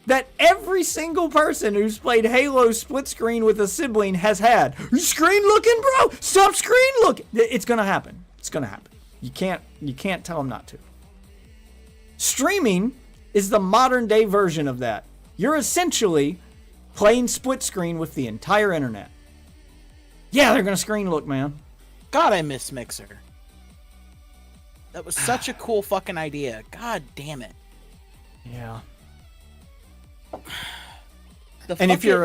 A: that every single person who's played Halo split screen with a sibling has had. You screen looking, bro? Stop screen looking. It's gonna happen. It's gonna happen. You can't tell them not to. Streaming is the modern day version of that. You're essentially playing split screen with the entire internet. Yeah, they're gonna screen look, man.
I: God, I miss Mixer. That was such a cool fucking idea. God damn it.
A: Yeah.
I: If you're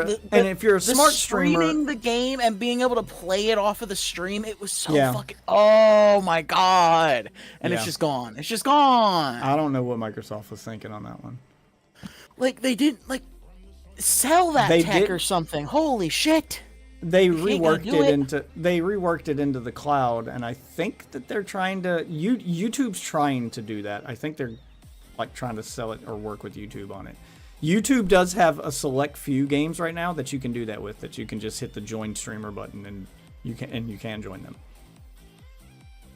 A: a smart streamer,
I: streaming the game and being able to play it off of the stream, it was so
A: Yeah.
I: fucking. Oh my god! And it's
A: Yeah.
I: just gone. It's just gone.
A: I don't know what Microsoft was thinking on that one.
I: Like they didn't like sell that
A: They
I: tech
A: did-
I: or something. Holy shit!
A: They
I: You ain't gonna
A: reworked
I: do it.
A: they reworked it into the cloud, and I think that they're trying to YouTube's trying to do that. I think they're like trying to sell it or work with YouTube on it. YouTube does have a select few games right now that you can do that with, that you can just hit the join streamer button and you can join them.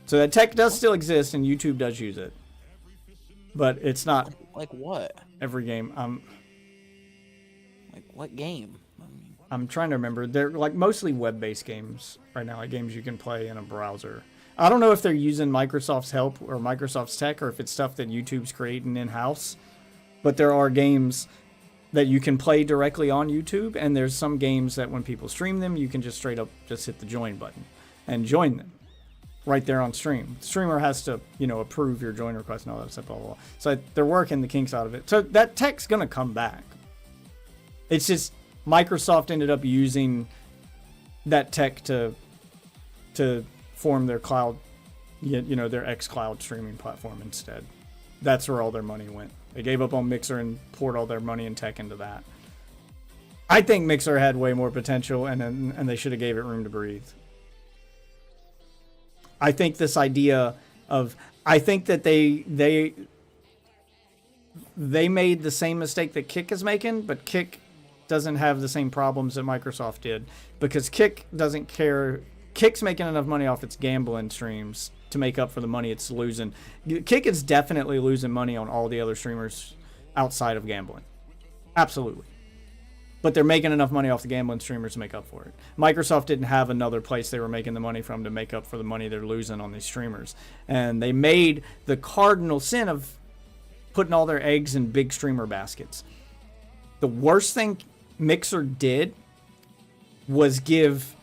A: So that tech does still exist and YouTube does use it. But it's not
I: Like what?
A: every game.
I: Like what game?
A: I'm trying to remember. They're like mostly web-based games right now, like games you can play in a browser. I don't know if they're using Microsoft's help or Microsoft's tech, or if it's stuff that YouTube's creating in-house. But there are games that you can play directly on YouTube, and there's some games that when people stream them, you can just straight up just hit the join button and join them right there on stream. The streamer has to, approve your join request and all that stuff, blah, blah, blah. So they're working the kinks out of it. So that tech's going to come back. It's just Microsoft ended up using that tech to form their cloud, their xCloud streaming platform instead. That's where all their money went. They gave up on Mixer and poured all their money and tech into that. I think Mixer had way more potential, and they should have gave it room to breathe. I think this idea of, I think that they made the same mistake that Kick is making, but Kick doesn't have the same problems that Microsoft did, because Kick doesn't care. Kick's making enough money off its gambling streams to make up for the money it's losing. Kick is definitely losing money on all the other streamers outside of gambling. Absolutely. but they're making enough money off the gambling streamers to make up for it. Microsoft didn't have another place they were making the money from to make up for the money they're losing on these streamers. And they made the cardinal sin of putting all their eggs in big streamer baskets. The worst thing Mixer did was give...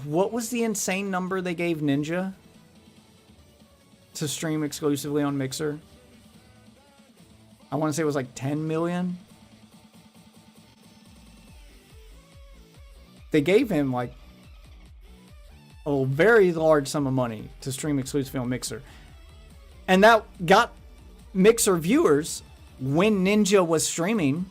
A: What was the insane number they gave Ninja to stream exclusively on Mixer? I want to say it was like 10 million. They gave him like a very large sum of money to stream exclusively on Mixer. And that got Mixer viewers when Ninja was streaming.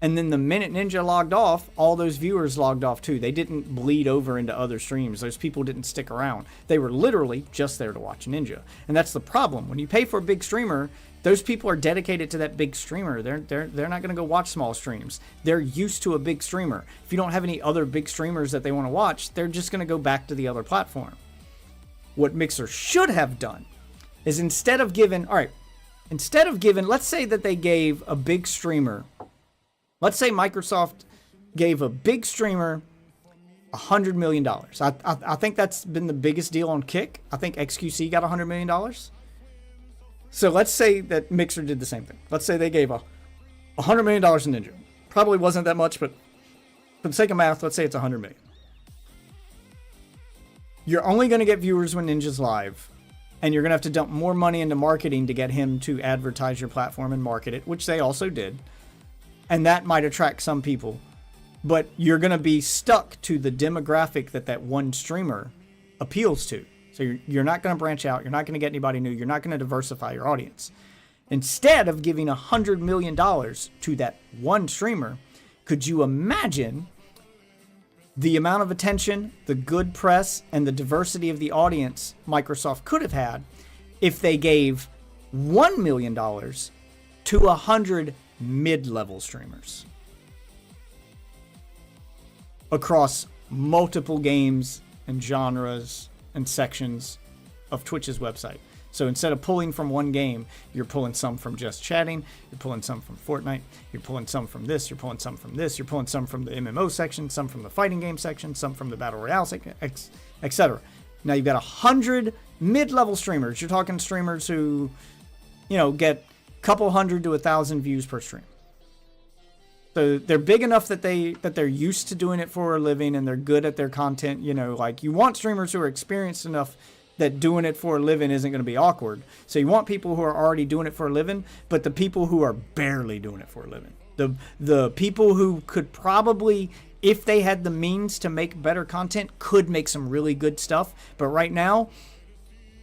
A: And then the minute Ninja logged off, all those viewers logged off too. They didn't bleed over into other streams. Those people didn't stick around. They were literally just there to watch Ninja. And that's the problem. When you pay for a big streamer, those people are dedicated to that big streamer. They're not going to go watch small streams. They're used to a big streamer. If you don't have any other big streamers that they want to watch, they're just going to go back to the other platform. What Mixer should have done is instead of giving, let's say that they gave a big streamer, let's say Microsoft gave a big streamer $100 million. I think that's been the biggest deal on Kick. I think XQC got $100 million. So let's say that Mixer did the same thing. Let's say they gave $100 million to Ninja. Probably wasn't that much, but for the sake of math, let's say it's $100 million. You're only going to get viewers when Ninja's live, and you're going to have to dump more money into marketing to get him to advertise your platform and market it, which they also did. And that might attract some people, but you're going to be stuck to the demographic that one streamer appeals to. So you're not going to branch out. You're not going to get anybody new. You're not going to diversify your audience. Instead of giving $100 million to that one streamer, could you imagine the amount of attention, the good press, and the diversity of the audience Microsoft could have had if they gave $1 million to 100 mid-level streamers across multiple games and genres and sections of Twitch's website. So instead of pulling from one game, you're pulling some from just chatting, you're pulling some from Fortnite, you're pulling some from this, you're pulling some from this, you're pulling some from the MMO section, some from the fighting game section, some from the Battle Royale section, etc. Now you've got 100 mid-level streamers. You're talking streamers who, get a couple hundred to 1,000 views per stream. So they're big enough that they're used to doing it for a living and they're good at their content. Like you want streamers who are experienced enough that doing it for a living isn't going to be awkward. So you want people who are already doing it for a living, but the people who are barely doing it for a living. The people who could probably, if they had the means to make better content, could make some really good stuff. But right now,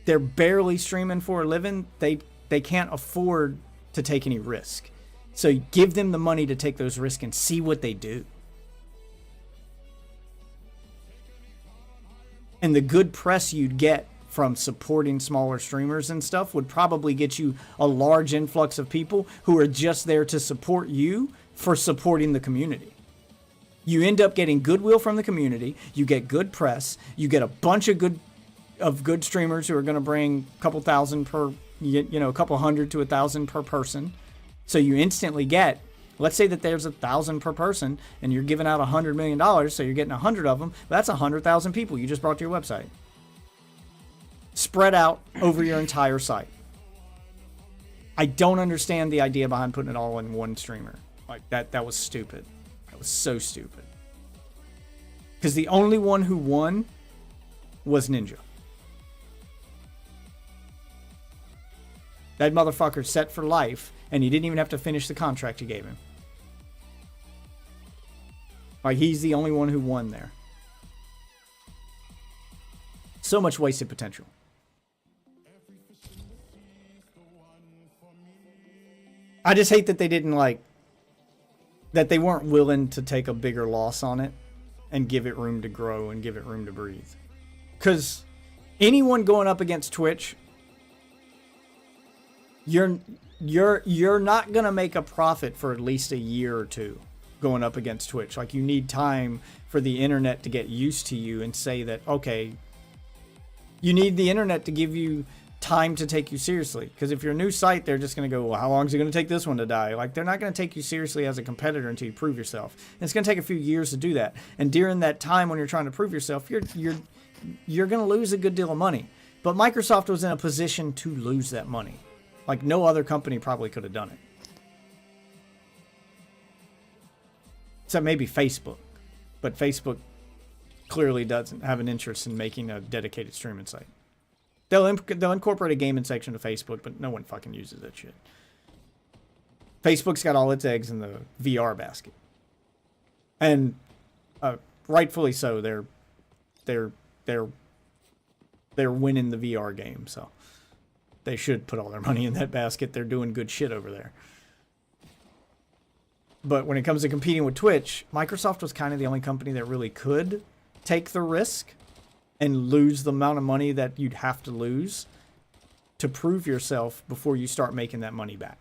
A: they're barely streaming for a living. They can't afford to take any risk. So give them the money to take those risks and see what they do. And the good press you'd get from supporting smaller streamers and stuff would probably get you a large influx of people who are just there to support you for supporting the community. You end up getting goodwill from the community. You get good press. You get a bunch of good streamers who are going to bring a couple thousand per, a couple hundred to 1,000 per person. So you instantly get, let's say that there's 1,000 per person and you're giving out $100 million. So you're getting 100 of them. That's 100,000 people you just brought to your website. Spread out over your entire site. I don't understand the idea behind putting it all in one streamer. Like that was stupid. That was so stupid. Because the only one who won was Ninja. That motherfucker's set for life, and he didn't even have to finish the contract you gave him. Like, he's the only one who won there. So much wasted potential. I just hate that they didn't, that they weren't willing to take a bigger loss on it and give it room to grow and give it room to breathe. Because anyone going up against Twitch, you're not gonna make a profit for at least a year or two going up against Twitch. Like, you need time for the internet to get used to you and say that, okay, you need the internet to give you time to take you seriously. Because if you're a new site, they're just going to go, well, how long is it going to take this one to die? Like, they're not going to take you seriously as a competitor until you prove yourself. And it's going to take a few years to do that. And during that time when you're trying to prove yourself, you're going to lose a good deal of money. But Microsoft was in a position to lose that money. Like, no other company probably could have done it. Except maybe Facebook. But Facebook clearly doesn't have an interest in making a dedicated streaming site. They'll incorporate a gaming section to Facebook, but no one fucking uses that shit. Facebook's got all its eggs in the VR basket. And rightfully so, they're winning the VR game, so they should put all their money in that basket. They're doing good shit over there. But when it comes to competing with Twitch, Microsoft was kind of the only company that really could take the risk and lose the amount of money that you'd have to lose to prove yourself before you start making that money back.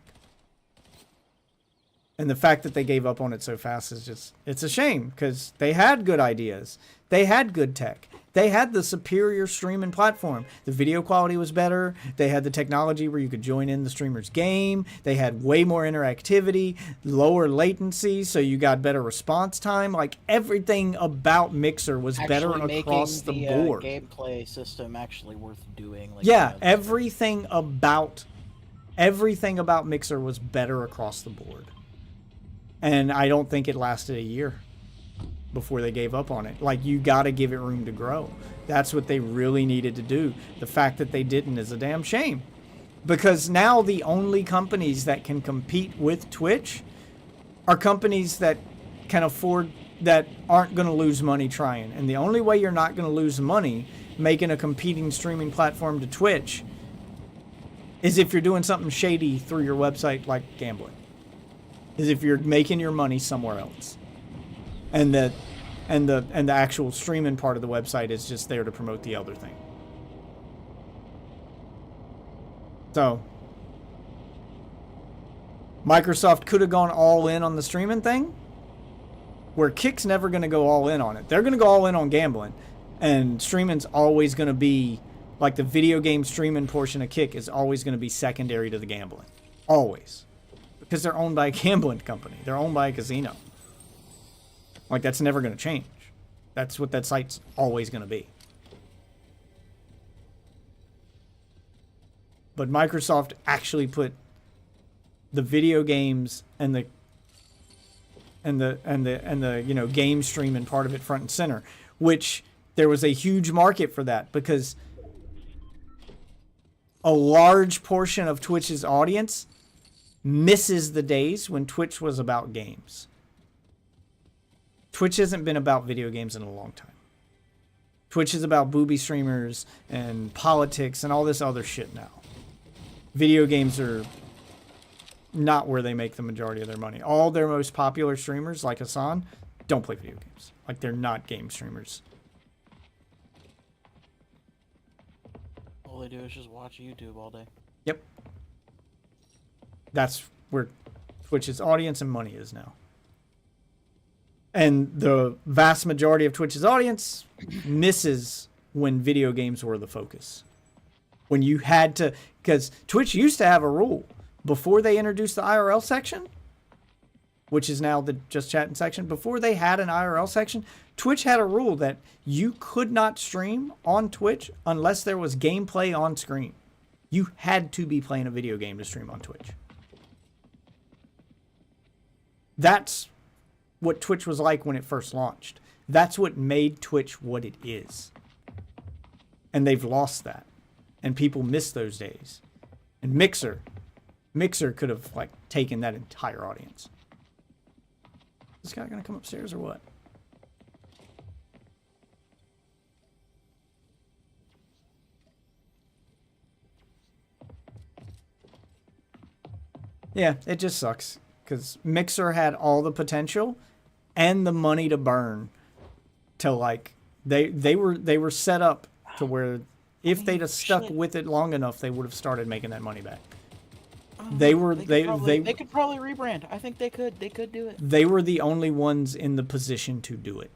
A: And the fact that they gave up on it so fast is just, it's a shame, because they had good ideas. They had good tech. They had the superior streaming platform. The video quality was better. They had the technology where you could join in the streamer's game. They had way more interactivity, lower latency, so you got better response time. Like, everything about Mixer was better across the board.
I: Gameplay system actually worth doing. Like,
A: yeah, everything about Mixer was better across the board. And I don't think it lasted a year before they gave up on it. Like, you got to give it room to grow. That's what they really needed to do. The fact that they didn't is a damn shame. Because now the only companies that can compete with Twitch are companies that can afford, that aren't going to lose money trying. And the only way you're not going to lose money making a competing streaming platform to Twitch is if you're doing something shady through your website, like gambling. Is if you're making your money somewhere else. And the actual streaming part of the website is just there to promote the other thing. So Microsoft could have gone all in on the streaming thing, where Kick's never going to go all in on it. They're going to go all in on gambling, and streaming's always going to be, like, the video game streaming portion of Kick is always going to be secondary to the gambling. Always. Because they're owned by a gambling company. They're owned by a casino. Like, that's never going to change. That's what that site's always going to be. But Microsoft actually put the video games and the you know, game streaming part of it front and center, which there was a huge market for that, because a large portion of Twitch's audience misses the days when Twitch was about games. Twitch hasn't been about video games in a long time. Twitch is about booby streamers and politics and all this other shit now. Video games are not where they make the majority of their money. All their most popular streamers, like Hassan, don't play video games. Like, they're not game streamers.
I: All they do is just watch YouTube all day.
A: Yep. That's where Twitch's audience and money is now. And the vast majority of Twitch's audience misses when video games were the focus. When you had to, because Twitch used to have a rule before they introduced the IRL section, which is now the just chatting section. Before they had an IRL section, Twitch had a rule that you could not stream on Twitch unless there was gameplay on screen. You had to be playing a video game to stream on Twitch. That's what Twitch was like when it first launched. That's what made Twitch what it is. And they've lost that. And people miss those days. And Mixer could have, like, taken that entire audience. Is this guy gonna come upstairs or what? Yeah, it just sucks. Because Mixer had all the potential and the money to burn to, like, they were set up to where if they'd have stuck with it long enough, they would have started making that money back. They
I: could probably rebrand. I think they could do it.
A: They were the only ones in the position to do it.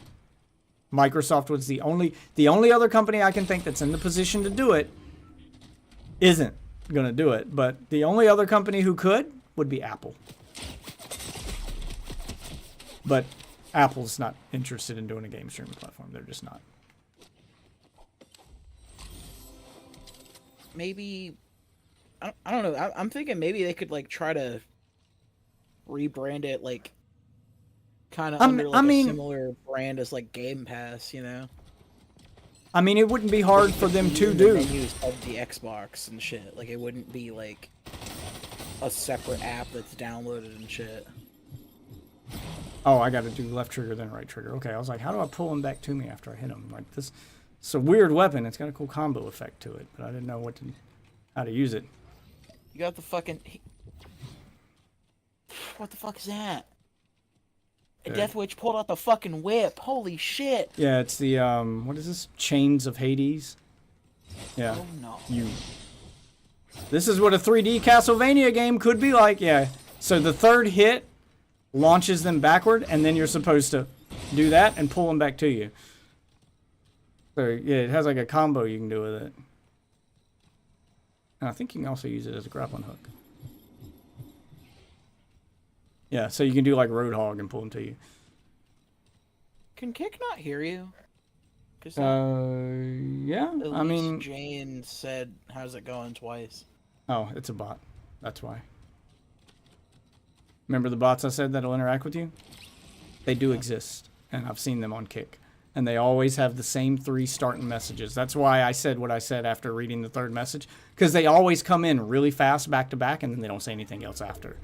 A: Microsoft was the only other company I can think that's in the position to do it isn't going to do it. But the only other company who could would be Apple. But Apple's not interested in doing a game streaming platform. They're just not.
I: Maybe I don't know. I'm thinking maybe they could like try to rebrand it like kind of under like a similar brand as like Game Pass, you know?
A: I mean, it wouldn't be hard for them to do.
I: The menus of the Xbox and shit. Like it wouldn't be like a separate app that's downloaded and shit.
A: Oh, I got to do left trigger then right trigger. Okay, I was like, how do I pull him back to me after I hit him? Like this, it's a weird weapon. It's got a cool combo effect to it, but I didn't know how to use it.
I: You got the fucking. What the fuck is that? Death Witch pulled out the fucking whip. Holy shit.
A: Yeah, it's the what is this? Chains of Hades. Yeah.
I: Oh no.
A: This is what a 3D Castlevania game could be like. Yeah. So the third hit launches them backward, and then you're supposed to do that and pull them back to you. So yeah, it has like a combo you can do with it. And I think you can also use it as a grappling hook. Yeah, so you can do like Roadhog and pull them to you.
I: Can Kick not hear you?
A: Yeah. I mean,
I: Jane said, "How's it going?" twice.
A: Oh, it's a bot. That's why. Remember the bots I said that'll interact with you? They do exist, and I've seen them on Kick. And they always have the same 3 starting messages. That's why I said what I said after reading the 3rd message, because they always come in really fast back to back, and then they don't say anything else after.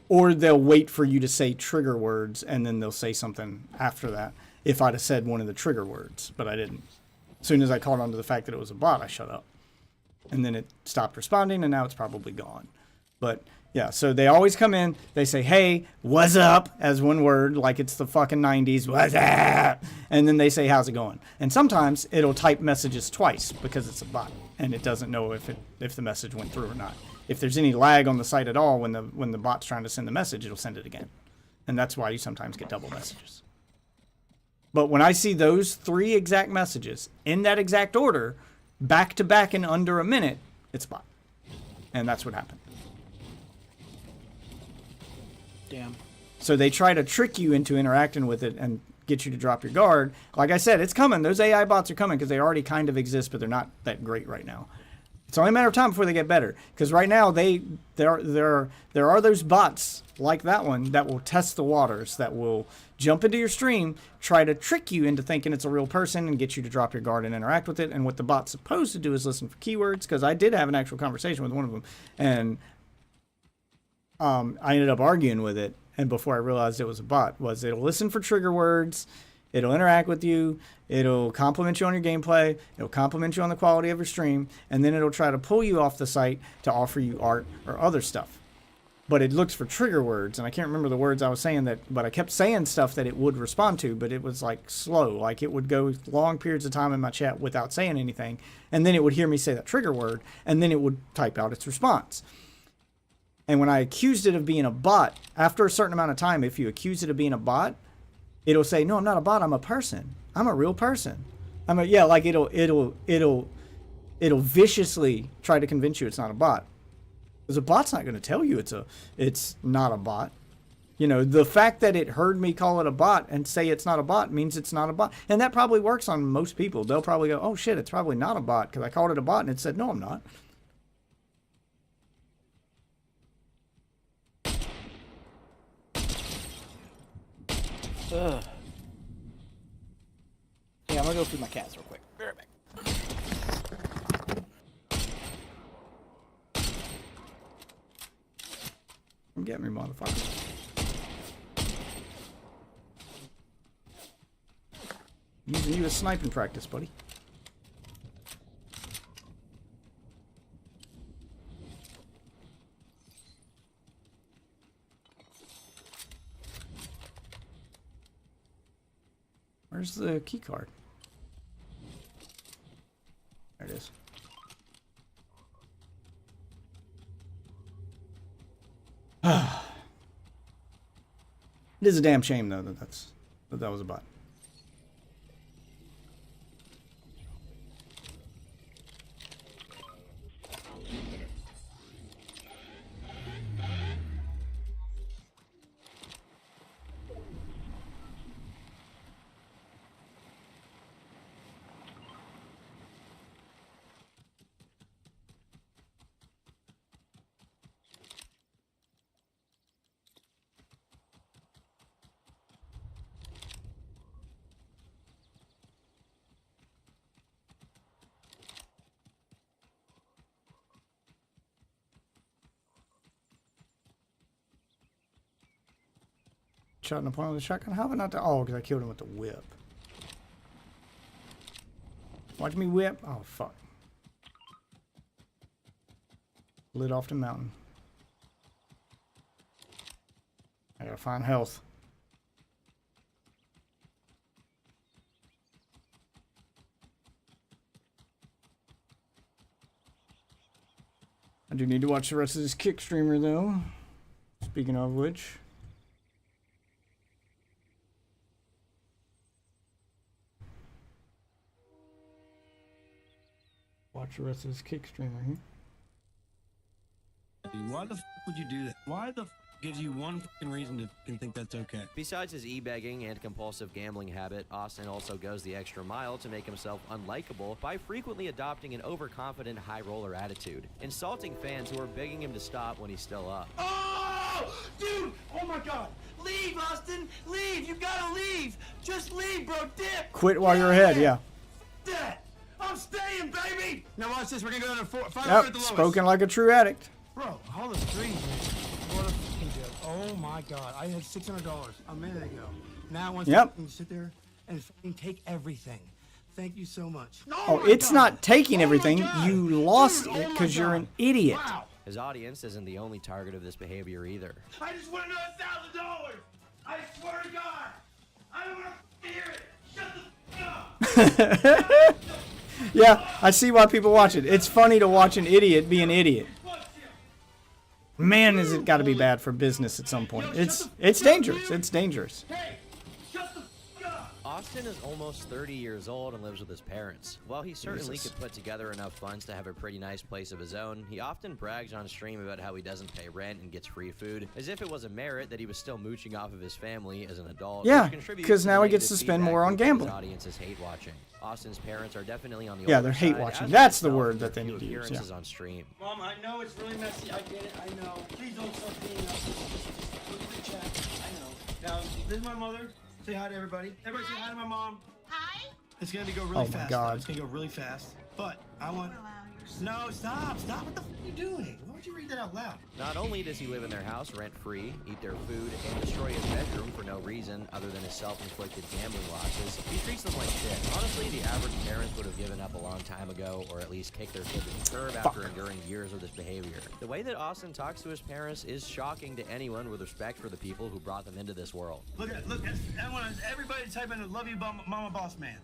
A: Or they'll wait for you to say trigger words, and then they'll say something after that. If I'd have said one of the trigger words, but I didn't. As soon as I caught on to the fact that it was a bot, I shut up. And then it stopped responding, and now it's probably gone. But yeah, so they always come in, they say, hey, what's up, as one word, like it's the fucking 90s, what's up? And then they say, how's it going? And sometimes it'll type messages twice because it's a bot, and it doesn't know if the message went through or not. If there's any lag on the site at all when the bot's trying to send the message, it'll send it again. And that's why you sometimes get double messages. But when I see those 3 exact messages in that exact order, back to back in under a minute, it's a bot. And that's what happened.
I: Damn.
A: So they try to trick you into interacting with it and get you to drop your guard. Like I said, it's coming. Those AI bots are coming because they already kind of exist, but they're not that great right now. It's only a matter of time before they get better. Because right now there are those bots like that one that will test the waters, that will jump into your stream, try to trick you into thinking it's a real person and get you to drop your guard and interact with it. And what the bot's supposed to do is listen for keywords. Because I did have an actual conversation with one of them, and I ended up arguing with it, and before I realized it was a bot, it'll listen for trigger words, it'll interact with you, it'll compliment you on your gameplay, it'll compliment you on the quality of your stream, and then it'll try to pull you off the site to offer you art or other stuff. But it looks for trigger words, and I can't remember the words I was saying but I kept saying stuff that it would respond to, but it was like slow, like it would go long periods of time in my chat without saying anything, and then it would hear me say that trigger word, and then it would type out its response. And when I accused it of being a bot, after a certain amount of time, if you accuse it of being a bot, it'll say, no, I'm not a bot, I'm a person. I'm a real person. Like it'll viciously try to convince you it's not a bot. Because a bot's not going to tell you it's not a bot. You know, the fact that it heard me call it a bot and say it's not a bot means it's not a bot. And that probably works on most people. They'll probably go, oh shit, it's probably not a bot because I called it a bot and it said, no, I'm not.
I: Ugh. Yeah, I'm gonna go feed my cats real quick. Be right back.
A: Come get me, motherfucker. Using you as sniping practice, buddy. Where's the key card? There it is. It is a damn shame though that was a bot. headshot in the point with the shotgun. How have I not done? Oh, because I killed him with the whip. Watch me whip. Oh, fuck. Lit off the mountain. I gotta find health. I do need to watch the rest of this kick streamer though. Speaking of which. Watch the rest of this kick streamer here.
G: Dude, why the f would you do that? Why the f gives you one fucking reason to fucking think that's okay?
D: Besides his e-begging and compulsive gambling habit, Austin also goes the extra mile to make himself unlikable by frequently adopting an overconfident high roller attitude, insulting fans who are begging him to stop when he's still up.
C: Oh, dude! Oh my God! Leave, Austin! Leave! You gotta leave! Just leave, bro! Dip!
A: Quit while you're ahead, yeah.
C: That! I'm staying, baby! Now watch this. We're gonna go to 500
A: Yep,
C: at the lowest.
A: spoken like a true addict.
H: Bro, all the streams, man. What a fucking joke. Oh my God. I had $600 a minute ago. Now I want
A: Yep.
H: to sit there and fucking take everything. Thank you so much.
A: Oh,
H: my
A: it's
H: God.
A: not taking
H: Oh my
A: everything.
H: God.
A: You lost
H: Dude,
A: it
H: oh my
A: because you're
H: God.
A: an idiot.
H: Wow.
D: His audience isn't the only target of this behavior either.
C: I just want another $1,000! I swear to God! I don't want to hear it! Shut the f up!
A: Yeah, I see why people watch it. It's funny to watch an idiot be an idiot. Man, is it got to be bad for business at some point. It's dangerous. It's dangerous.
C: Hey! Shut the f up!
D: Austin is almost 30 years old and lives with his parents. While he certainly
A: Jesus.
D: could put together enough funds to have a pretty nice place of his own, he often brags on stream about how he doesn't pay rent and gets free food, as if it was a merit that he was still mooching off of his family as an adult.
A: Yeah,
D: which contributes
A: 'cause
D: to
A: now
D: the
A: he gets to
D: negative
A: spend
D: feedback
A: more on
D: loop that
A: gambling.
D: His audience is hate watching. Austin's parents are definitely on the
A: Yeah,
D: older
A: they're hate
D: side,
A: watching.
D: as
A: That's the
D: himself,
A: word
D: with
A: that they
D: few
A: need to use,
D: appearances
A: yeah.
D: on stream.
F: Mom, I know it's really messy. I get it. I know. Please don't start beating up. Just look at the chat. I know. Now, this is my mother. Say hi to everybody. Everybody say hi to my mom.
B: Hi.
F: It's gonna go really
A: Oh my
F: fast.
A: God.
F: Though. It's gonna go really fast. But I want. No, stop. Stop. What the f are you doing? Why would you read that out loud?
D: Not only does he live in their house rent-free, eat their food, and destroy his bedroom for no reason other than his self-inflicted gambling losses, he treats them like shit. Honestly, the average parents would have given up a long time ago, or at least kicked their kid to the curb after enduring years of this behavior. The way that Austin talks to his parents is shocking to anyone with respect for the people who brought them into this world.
F: Look at look. I want everybody to type in "Love you, Mama Boss Man."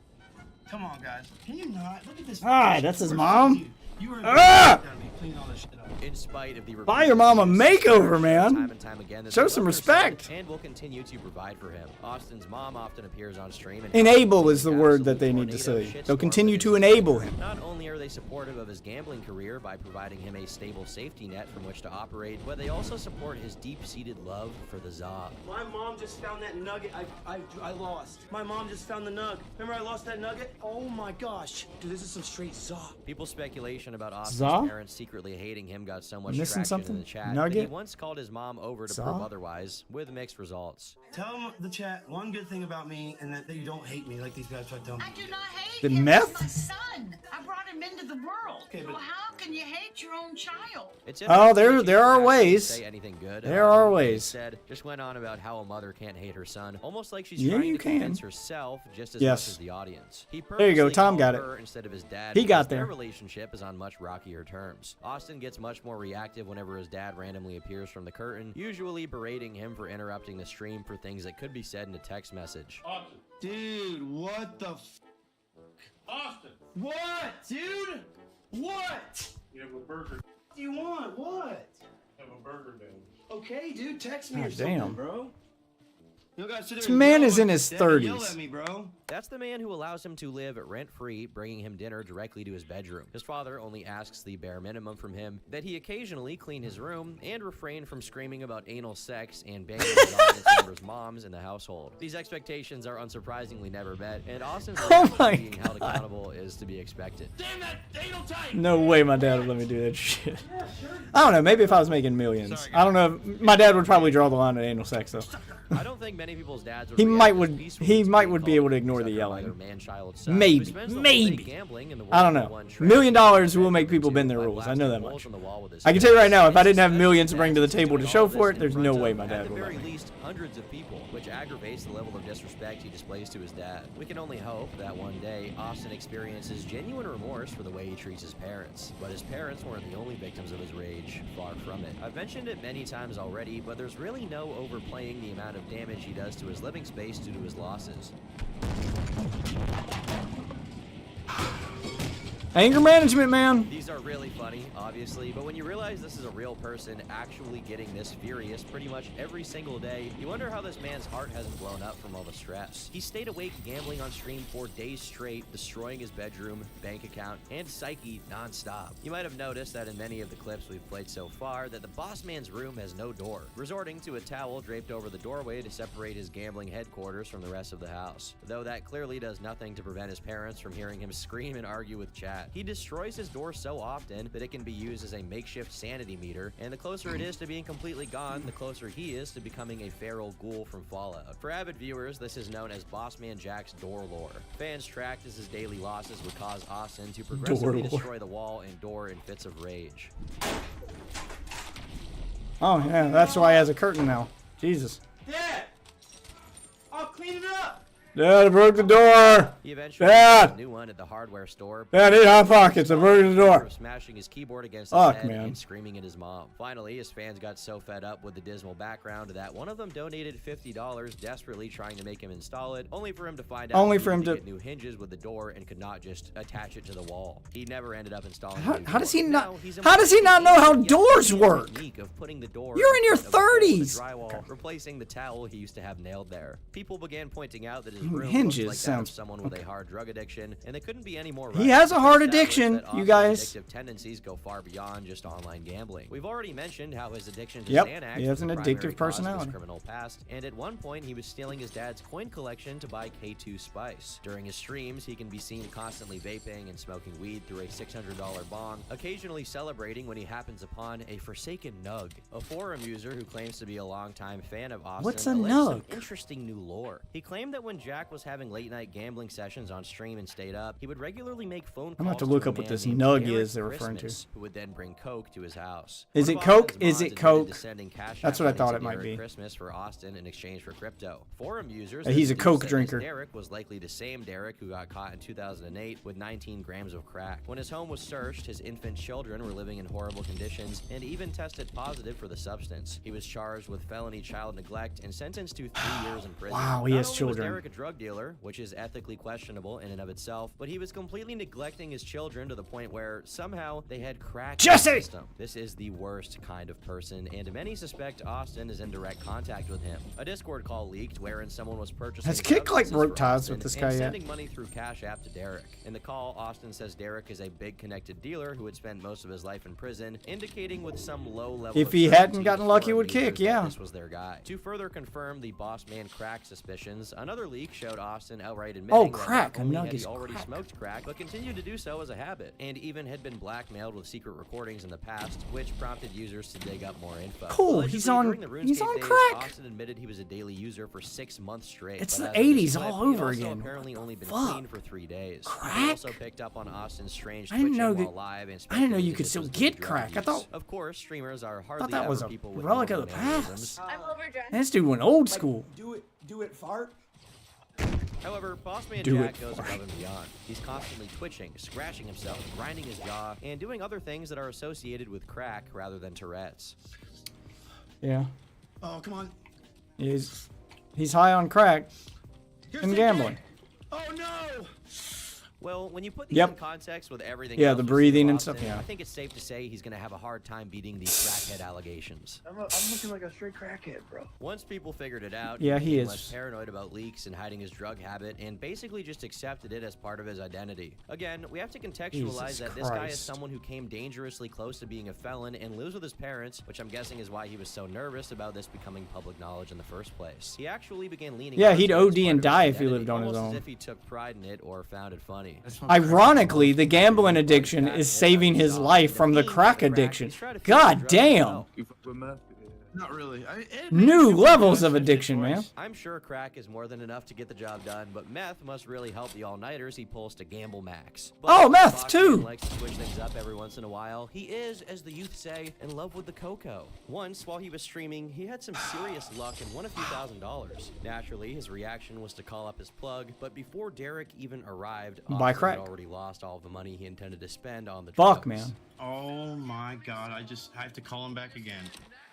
F: Come on, guys. Can you not look at this?
A: Hi, that's his mom.
F: You were
A: Ah!
F: gotta be cleaning all this shit up.
D: In spite of the
A: Buy your mom a makeover, man.
D: time and time again that
A: Show
D: they
A: some
D: love their son
A: respect.
D: and will continue to provide for him. Austin's mom often appears on stream and
A: Enable is the word that they
D: absolute
A: need to
D: tornado
A: say.
D: shitstorm
A: They'll continue
D: that
A: to
D: is
A: enable him.
D: Not only are they supportive of his gambling career by providing him a stable safety net from which to operate, but they also support his deep-seated love for the Za.
F: My mom just found that nugget I lost. My mom just found the nug. Remember I lost that nugget? Oh my gosh. Dude, this is some straight zop.
D: People's speculation about Austin's
A: Za?
D: parents secretly hating him got so much
A: Missing
D: traction
A: something?
D: in the chat that he
A: Nugget?
D: once called his mom over to
A: Za?
D: prove otherwise, with mixed results.
F: Tell the chat one good thing about me and that you don't hate me like these guys try to tell me.
B: I do not hate
A: The
B: him.
A: meth?
B: He's my son. I brought him into the world.
F: Okay,
B: so
F: but-
B: how can you hate your own child?
D: It's
A: Oh,
D: interesting
A: there-
D: that she
A: there are
D: didn't actually
A: ways.
D: Say anything good
A: There
D: about
A: are
D: him.
A: ways.
D: Instead, just went on about how a mother can't hate her son, almost like she's
A: Yeah,
D: trying
A: you
D: to
A: can.
D: convince herself just as
A: Yes.
D: much as the audience. He
A: There you go,
D: purposely
A: Tom
D: called
A: got it.
D: her instead of his dad.
A: He got
D: because their
A: there.
D: relationship is on much rockier terms. Austin gets much more reactive whenever his dad randomly appears from the curtain, usually berating him for interrupting the stream for things that could be said in a text message.
C: Austin.
F: Dude, what the f?
C: Austin.
F: What, dude? What?
C: You have a burger.
F: What do you want? What?
C: Have a burger down.
F: Okay, dude, text me
A: God
F: or something,
A: damn.
F: bro. You don't gotta sit there
A: This
F: and
A: man
F: yell
A: is in
F: at-
A: his
F: yell
A: 30s.
F: at me, bro.
D: That's the man who allows him to live rent-free, bringing him dinner directly to his bedroom. His father only asks the bare minimum from him, that he occasionally clean his room and refrain from screaming about anal sex and banging his audience members' moms in the household. These expectations are unsurprisingly never met, and Austin's
A: Oh
D: reaction to
A: my
D: being held accountable is to be expected.
C: Damn that anal tight!
A: No way my dad would let me do that shit. I don't know. Maybe if I was making millions. I don't know. My dad would probably draw the line at anal sex, though.
D: I don't think many many people's dads would
A: He
D: react
A: might
D: as
A: would
D: peacefully
A: he
D: to
A: might
D: being
A: would be
D: called
A: able to
D: a
A: ignore the
D: sucker by their
A: yelling.
D: man-child son, who
A: Maybe,
D: spends the whole day
A: maybe.
D: gambling in the
A: I don't know.
D: one-on-one
A: $1 million
D: track
A: will make people
D: to
A: bend their
D: by
A: rules. I know that
D: blasting
A: much.
D: holes in the wall with his
A: I can tell you right now, if I didn't have
D: fists.
A: millions to bring to the
D: He's
A: table
D: doing
A: to
D: all
A: show
D: of
A: for
D: this
A: it, there's
D: in
A: no
D: front
A: way
D: of,
A: my
D: at
A: dad
D: the
A: would let
D: very
A: me.
D: least, hundreds of people, which aggravates the level of disrespect he displays to his dad. We can only hope that one day Austin experiences genuine remorse for the way he treats his parents. But his parents weren't the only victims of his rage. Far from it. I've mentioned it many times already, but there's really no overplaying the amount of damage he does to his living space due to his losses.
A: Anger management, man.
D: These are really funny, obviously, but when you realize this is a real person actually getting this furious pretty much every single day, you wonder how this man's heart hasn't blown up from all the stress. He stayed awake gambling on stream for days straight, destroying his bedroom, bank account, and psyche non-stop. You might have noticed that in many of the clips we've played so far that the boss man's room has no door, resorting to a towel draped over the doorway to separate his gambling headquarters from the rest of the house. Though that clearly does nothing to prevent his parents from hearing him scream and argue with chat. He destroys his door so often that it can be used as a makeshift sanity meter, and the closer it is to being completely gone, the closer he is to becoming a feral ghoul from Fallout. For avid viewers, this is known as Bossman Jack's door lore. Fans tracked as his daily losses would cause Austin to progressively destroy the wall and door in fits of rage.
A: Oh yeah, that's why he has a curtain now. Jesus.
F: Dad! I'll clean it up!
A: Dad, I broke the door.
D: He eventually
A: Dad!
D: got a new one at the hardware store.
A: Dad, I need hot pockets. I broke the door.
D: Smashing his keyboard against
A: Fuck,
D: his head
A: man.
D: and screaming at his mom. Finally, his fans got so fed up with the dismal background that one of them donated $50, desperately trying to make him install it, only for him to find out
A: Only
D: he
A: for him
D: needed
A: to
D: get new hinges with the door and could not just attach it to the wall. He never ended up installing.
A: How does he not? How does he not know how doors work? You're in your 30s.
D: Drywall, replacing the towel he used to have nailed there. People began pointing out that his room
A: Hinges
D: looked like that of
A: sounds-
D: someone with a hard drug addiction, and they couldn't be any more
A: He
D: right.
A: has a hard
D: It's established
A: addiction,
D: that
A: you
D: Austin's
A: guys.
D: addictive tendencies go far beyond just online gambling. We've already mentioned how his addiction to
A: Yep,
D: Xanax
A: he has
D: was
A: an
D: the primary
A: addictive
D: cause of his
A: personality.
D: criminal past, and at one point he was stealing his dad's coin collection to buy K2 Spice. During his streams, he can be seen constantly vaping and smoking weed through a $600 bong, occasionally celebrating when he happens upon a forsaken nug. A forum user who claims to be a longtime fan of Austin
A: What's a
D: alleged some
A: nug?
D: interesting new lore. He claimed that when Jack was having late-night gambling sessions on stream and stayed up, he would regularly make phone calls
A: I'm gonna have to look
D: a
A: up what
D: man
A: this
D: named
A: nug
D: Derek
A: is they're referring to.
D: Christmas, who would then bring coke to his house.
A: Is
D: One
A: it
D: of
A: Coke?
D: Austin's
A: Is
D: mods
A: it
D: admitted
A: Coke?
D: to sending cash
A: That's
D: out
A: what I
D: money
A: thought
D: to
A: it might
D: Derek
A: be.
D: Christmas for Austin in exchange for crypto. Forum users
A: He's a
D: have
A: Coke
D: deduced that
A: drinker.
D: this Derek was likely the same Derek who got caught in 2008 with 19 grams of crack. When his home was searched, his infant children were living in horrible conditions and even tested positive for the substance. He was charged with felony child neglect and sentenced to 3 years in prison.
A: Wow, he
D: Not
A: has
D: only
A: children.
D: Was Derek a drug dealer, which is ethically questionable in and of itself, but he was completely neglecting his children to the point where somehow they had crack in the
A: Jesse!
D: system. This is the worst kind of person, and many suspect Austin is in direct contact with him. A Discord call leaked wherein someone was purchasing
A: Has Kick, like,
D: substances
A: broke
D: for
A: ties
D: Austin
A: with this
D: and
A: guy yet?
D: sending money through Cash App to Derek. In the call, Austin says Derek is a big connected dealer who had spent most of his life in prison, indicating with some low level
A: If
D: of
A: he hadn't
D: certainty
A: gotten
D: to
A: lucky
D: forum
A: with Kick,
D: users that
A: yeah.
D: this was their guy. To further confirm the boss man crack suspicions, another leak showed Austin outright admitting
A: Oh,
D: that
A: crack.
D: not
A: A
D: only
A: nug
D: had he
A: is
D: already
A: crack.
D: smoked crack, but continued to do so as a habit, and even had been blackmailed with secret recordings in the past, which prompted users to dig up more info.
A: Cool,
D: Allegedly,
A: he's on-
D: during the
A: he's
D: RuneScape
A: on
D: days,
A: crack.
D: Austin admitted he was a daily user for 6 months straight.
A: It's
D: but
A: the
D: as of this
A: 80s
D: clip,
A: all
D: he
A: over
D: also
A: again.
D: apparently only been
A: Fuck.
D: clean for 3 days. They
A: Crack?
D: also picked up on Austin's strange
A: I didn't
D: twitching
A: know
D: while
A: that-
D: live and
A: I didn't know you
D: speculated
A: could
D: this
A: still
D: was due
A: get
D: to drug
A: crack. I
D: use.
A: thought-
D: Of course, streamers are hardly
A: that was
D: ever
A: a
D: people with
A: relic of
D: normal
A: the past.
D: mannerisms.
K: I'm overdressed.
A: This dude went old school.
F: Do it fart.
D: However, Bossman
A: Do
D: Jack
A: it
D: goes
A: for
D: above and beyond. He's constantly twitching, scratching himself, grinding his jaw, and doing other things that are associated with crack rather than Tourette's.
A: Yeah,
H: Oh, come on.
A: he's high on crack
H: Here's
A: and
H: the
A: gambling.
H: thing. Oh, no.
D: Well, when you put these
A: Yep.
D: in context with everything
A: Yeah,
D: else
A: the
D: we see
A: breathing
D: of
A: and stuff,
D: Austin,
A: yeah.
D: I think it's safe to say he's going to have a hard time beating these crackhead allegations.
E: I'm looking like a straight crackhead, bro.
D: Once people figured it out,
A: Yeah, he
D: became
A: is.
D: less paranoid about leaks and hiding his drug habit, and basically just accepted it as part of his identity. Again, we have to contextualize
A: Jesus
D: that this guy is
A: Christ.
D: someone who came dangerously close to being a felon and lives with his parents, which I'm guessing is why he was so nervous about this becoming public knowledge in the first place. He actually began leaning.
A: Yeah,
D: onto
A: he'd
D: it as
A: OD
D: part
A: and
D: of his
A: die if he
D: identity,
A: lived on his
D: almost
A: own.
D: as if he took pride in it or found it funny.
A: Ironically, the gambling addiction is saving his life from the crack addiction. God damn.
F: Not really.
A: New levels of addiction, man.
D: I'm sure crack is more than enough to get the job done, but meth must really help the all-nighters he pulls to gamble max. But
A: Oh, meth,
D: Boxman
A: too.
D: likes to switch things up every once in a while. He is, as the youth say, in love with the cocoa. Once, while he was streaming, he had some serious luck and won a few $1,000s. Naturally, his reaction was to call up his plug, but before Derek even arrived,
A: Buy
D: Austin
A: crack.
D: had already lost all of the money he intended to spend on the
A: Fuck,
D: drugs.
A: man.
G: Oh my god, I have to call him back again.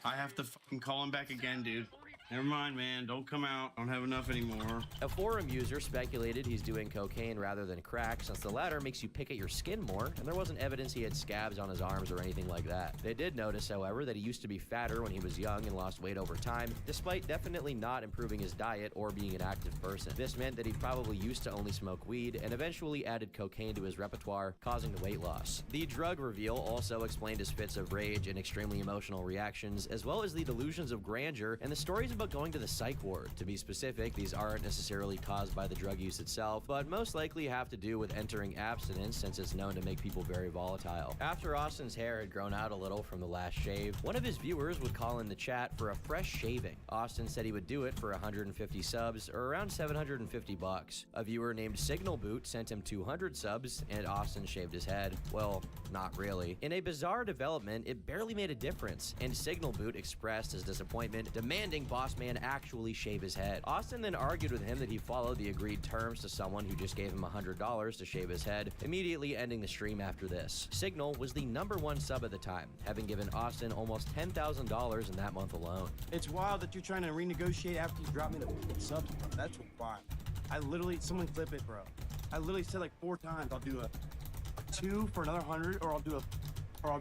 G: I have to fucking call him back again, dude. Never mind, man. Don't come out. Don't have enough anymore.
D: A forum user speculated he's doing cocaine rather than crack, since the latter makes you pick at your skin more, and there wasn't evidence he had scabs on his arms or anything like that. They did notice, however, that he used to be fatter when he was young and lost weight over time, despite definitely not improving his diet or being an active person. This meant that he probably used to only smoke weed, and eventually added cocaine to his repertoire, causing the weight loss. The drug reveal also explained his fits of rage and extremely emotional reactions, as well as the delusions of grandeur and the stories about going to the psych ward. To be specific, these aren't necessarily caused by the drug use itself, but most likely have to do with entering abstinence, since it's known to make people very volatile. After Austin's hair had grown out a little from the last shave, one of his viewers would call in the chat for a fresh shaving. Austin said he would do it for 150 subs, or around 750 bucks. A viewer named Signal Boot sent him 200 subs, and Austin shaved his head. Well, not really. In a bizarre development, it barely made a difference, and Signal Boot expressed his disappointment, demanding Boss Man actually shave his head. Austin then argued with him that he followed the agreed terms to someone who just gave him $100 to shave his head, immediately ending the stream after this. Signal was the #1 sub at the time, having given Austin almost $10,000 in that month alone.
F: It's wild that you're trying to renegotiate after you drop me the subs, bro. That's wild. I literally, someone clip it, bro. I literally said like 4 times, I'll do a 2 for another 100, or I'll do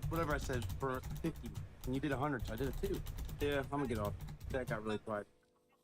F: whatever I said for 50. And you did 100, so I did a 2. Yeah, I'm gonna get off. That got really quiet.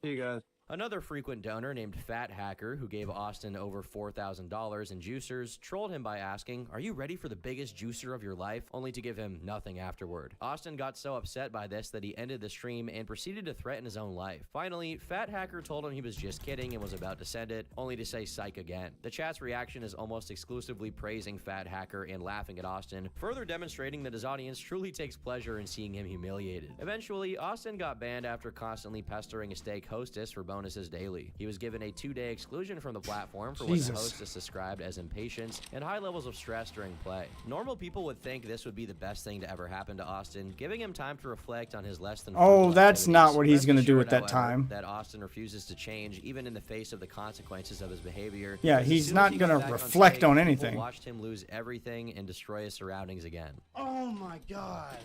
F: See you guys.
D: Another frequent donor named Fat Hacker, who gave Austin over $4,000 in juicers, trolled him by asking, "Are you ready for the biggest juicer of your life?" only to give him nothing afterward. Austin got so upset by this that he ended the stream and proceeded to threaten his own life. Finally, Fat Hacker told him he was just kidding and was about to send it, only to say psych again. The chat's reaction is almost exclusively praising Fat Hacker and laughing at Austin, further demonstrating that his audience truly takes pleasure in seeing him humiliated. Eventually, Austin got banned after constantly pestering a steak hostess for bonuses daily. He was given a 2-day exclusion from the platform for what the hostess described as impatience and high levels of stress during play. Normal people would think this would be the best thing to ever happen to Austin, giving him time to reflect on his less than
A: Oh, that's
D: activities.
A: not what he's
D: Rest
A: going to do
D: assured,
A: at that
D: however,
A: time.
D: that Austin refuses to change, even in the face of the consequences of his behavior.
A: Yeah,
D: Because as
A: he's
D: soon as
A: not
D: he
A: gonna
D: got back
A: reflect
D: stage,
A: on
D: people
A: anything.
D: Watched him lose everything and destroy his surroundings again.
H: Oh my god.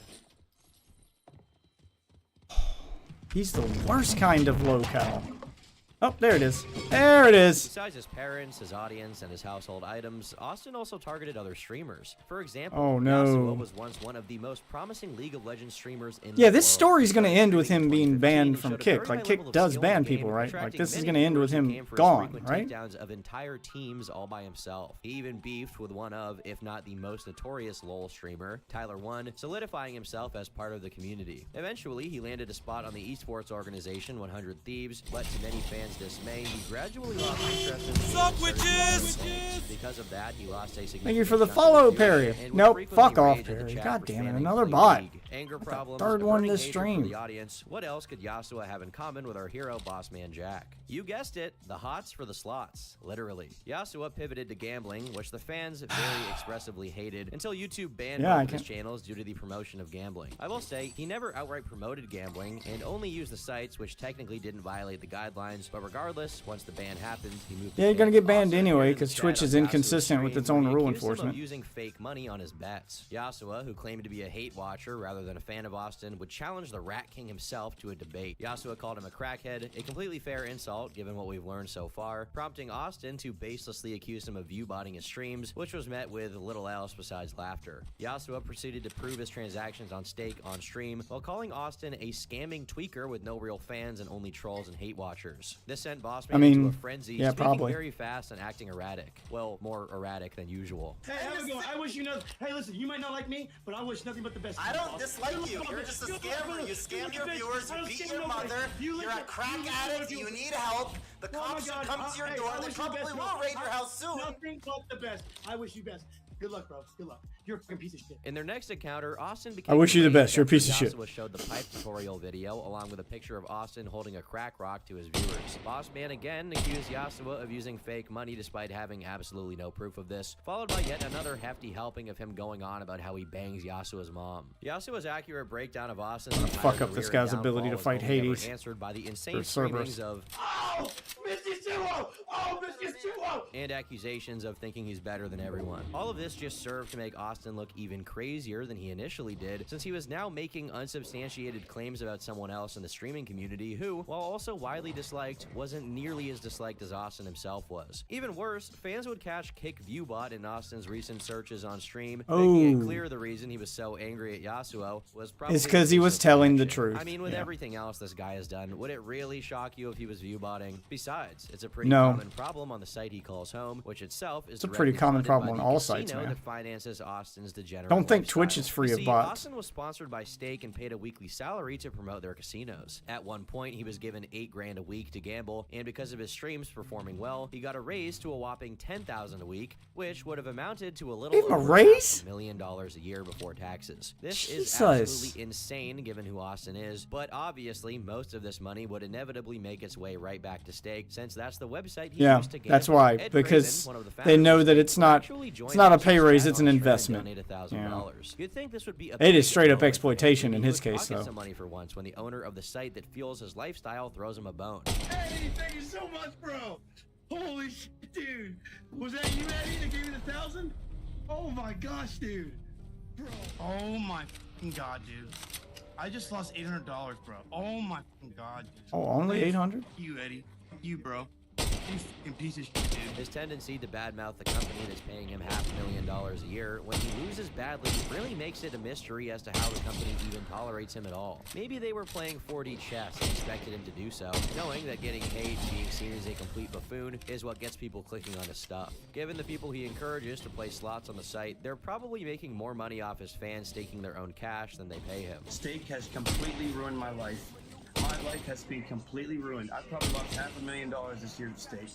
A: He's the worst kind of locale. Oh, there it is. There it is.
D: Besides his parents, his audience, and his household items, Austin also targeted other streamers. For example,
A: Oh, no.
D: Yasuo was once one of the most promising League of Legends streamers in the
A: Yeah, this
D: world.
A: story's going to
D: Started
A: end with
D: streaming
A: him
D: in
A: being
D: 2015,
A: banned
D: he
A: from
D: showed a
A: Kick.
D: very
A: Like,
D: high
A: Kick
D: level of
A: does
D: skill in
A: ban
D: the game,
A: people, right? Like,
D: attracting
A: this is
D: many
A: going to end with
D: viewers who
A: him
D: came for his
A: gone,
D: frequent
A: right?
D: takedowns of entire teams all by himself. He even beefed with one of, if not the most notorious LoL streamer, Tyler 1, solidifying himself as part of the community. Eventually, he landed a spot on the esports organization 100 Thieves, but to many fans' dismay, he gradually lost interest in the game and started playing. Because of that, he lost a significant
A: Thank you for the
D: chunk of
A: follow,
D: his
A: Perry.
D: viewership and would
A: Nope,
D: frequently
A: fuck off,
D: rage at the
A: Perry.
D: chat
A: God
D: for
A: damn it,
D: fanning
A: another
D: Play
A: bot.
D: League. Anger
A: What the
D: problems,
A: third
D: a
A: one
D: burning
A: this
D: hatred for
A: stream?
D: the audience. What else could Yasuo have in common with our hero, Bossman Jack? You guessed it, the hots for the slots, literally. Yasuo pivoted to gambling, which the fans very expressively hated, until YouTube banned
A: Yeah,
D: both
A: I
D: of his
A: can-
D: channels due to the promotion of gambling. I will say, he never outright promoted gambling, and only used the sites which technically didn't violate the guidelines, but regardless, once the ban happened, he moved
A: Yeah,
D: the
A: you're gonna
D: channel.
A: get banned
D: Also,
A: anyway,
D: during the
A: because
D: chat
A: Twitch
D: on
A: is
D: Yasuo's
A: inconsistent with
D: stream,
A: its own
D: where he
A: rule
D: accused him of
A: enforcement.
D: using fake money on his bets. Yasuo, who claimed to be a hate watcher rather than a fan of Austin, would challenge the Rat King himself to a debate. Yasuo called him a crackhead, a completely fair insult given what we've learned so far, prompting Austin to baselessly accuse him of view-botting his streams, which was met with little else besides laughter. Yasuo proceeded to prove his transactions on stake on stream, while calling Austin a scamming tweaker with no real fans and only trolls and hate watchers. This sent Bossman
A: I mean,
D: into a frenzy,
A: yeah,
D: speaking
A: probably.
D: very fast and acting erratic. Well, more erratic than usual.
F: Hey, how's it going? I wish you know. Hey, listen, you might not like me, but I wish nothing but the best.
K: I don't dislike you. You're just a scammer. You scam your viewers. You beat your mother. You're a crack addict. You need help. The cops should come to your door. They probably will raid your house soon.
F: Nothing but the best. I wish you best.
H: Good luck, bro. Good luck. You're a fucking piece of shit.
D: In their next encounter, Austin became
A: I wish you the
D: enraged
A: best. You're a
D: after
A: piece of shit.
D: Yasuo showed the pipe tutorial video along with a picture of Austin holding a crack rock to his viewers. Boss Man again accused Yasuo of using fake money despite having absolutely no proof of this, followed by yet another hefty helping of him going on about how he bangs Yasuo's mom. Yasuo's accurate breakdown of Austin's
A: Fuck up this guy's ability to fight Hades.
D: Answered by the insane
A: Or
D: screamings
A: Cerberus.
D: of
C: Oh, Misty Suo! Oh, Misty Suo!
D: and accusations of thinking he's better than everyone. All of this just served to make Austin look even crazier than he initially did, since he was now making unsubstantiated claims about someone else in the streaming community who, while also widely disliked, wasn't nearly as disliked as Austin himself was. Even worse, fans would catch Kick Viewbot in Austin's recent searches on stream, making it clear the reason he was so angry at Yasuo was probably
A: It's because he was telling the truth.
D: I mean, with
A: Yeah.
D: everything else this guy has done, would it really shock you if he was viewbotting? Besides, it's a pretty
A: No.
D: common problem on the site he calls home, which itself is
A: It's a pretty
D: directly
A: common
D: funded
A: problem
D: by
A: on
D: the
A: all
D: casino
A: sites, man.
D: that finances Austin's degenerate
A: Don't think
D: lifestyle.
A: Twitch is free
D: You
A: of
D: see,
A: bots.
D: Austin was sponsored by Stake and paid a weekly salary to promote their casinos. At one point, he was given $8,000 a week to gamble, and because of his streams performing well, he got a raise to a whopping $10,000 a week, which would have amounted to a little
A: Gave him a
D: over
A: raise?
D: $500,000 a year before taxes. This
A: Jesus.
D: is absolutely insane given who Austin is, but obviously most of this money would inevitably make its way right back to Stake, since that's the website he
A: Yeah,
D: used to gamble.
A: that's why,
D: Ed
A: because
D: Craven, one of the
A: they know
D: founders,
A: that it's not
D: actually joined
A: a pay
D: Austin's
A: raise,
D: chat
A: it's an
D: on Stream and
A: investment.
D: donated
A: Yeah.
D: $1,000. You'd think this would be a
A: It is
D: big
A: straight up
D: moment,
A: exploitation
D: maybe
A: in
D: he
A: his
D: would
A: case,
D: pocket
A: though.
D: some money for once when the owner of the site that fuels his lifestyle throws him a bone.
C: Hey, thank you so much, bro. Holy shit, dude. Was that you, Eddie, that gave me the 1,000? Oh my gosh, dude. Bro.
F: Oh my fucking god, dude. I just lost $800, bro. Oh my fucking god, dude.
A: Oh, only 800?
F: You, Eddie. You, bro. You fucking piece of shit, dude.
D: His tendency to badmouth the company that's paying him $500,000 a year when he loses badly really makes it a mystery as to how the company even tolerates him at all. Maybe they were playing 4D chess and expected him to do so, knowing that getting paid and being seen as a complete buffoon is what gets people clicking on his stuff. Given the people he encourages to play slots on the site, they're probably making more money off his fans staking their own cash than they pay him.
F: Stake has completely ruined my life. My life has been completely ruined. I probably lost $500,000 this year to Stake.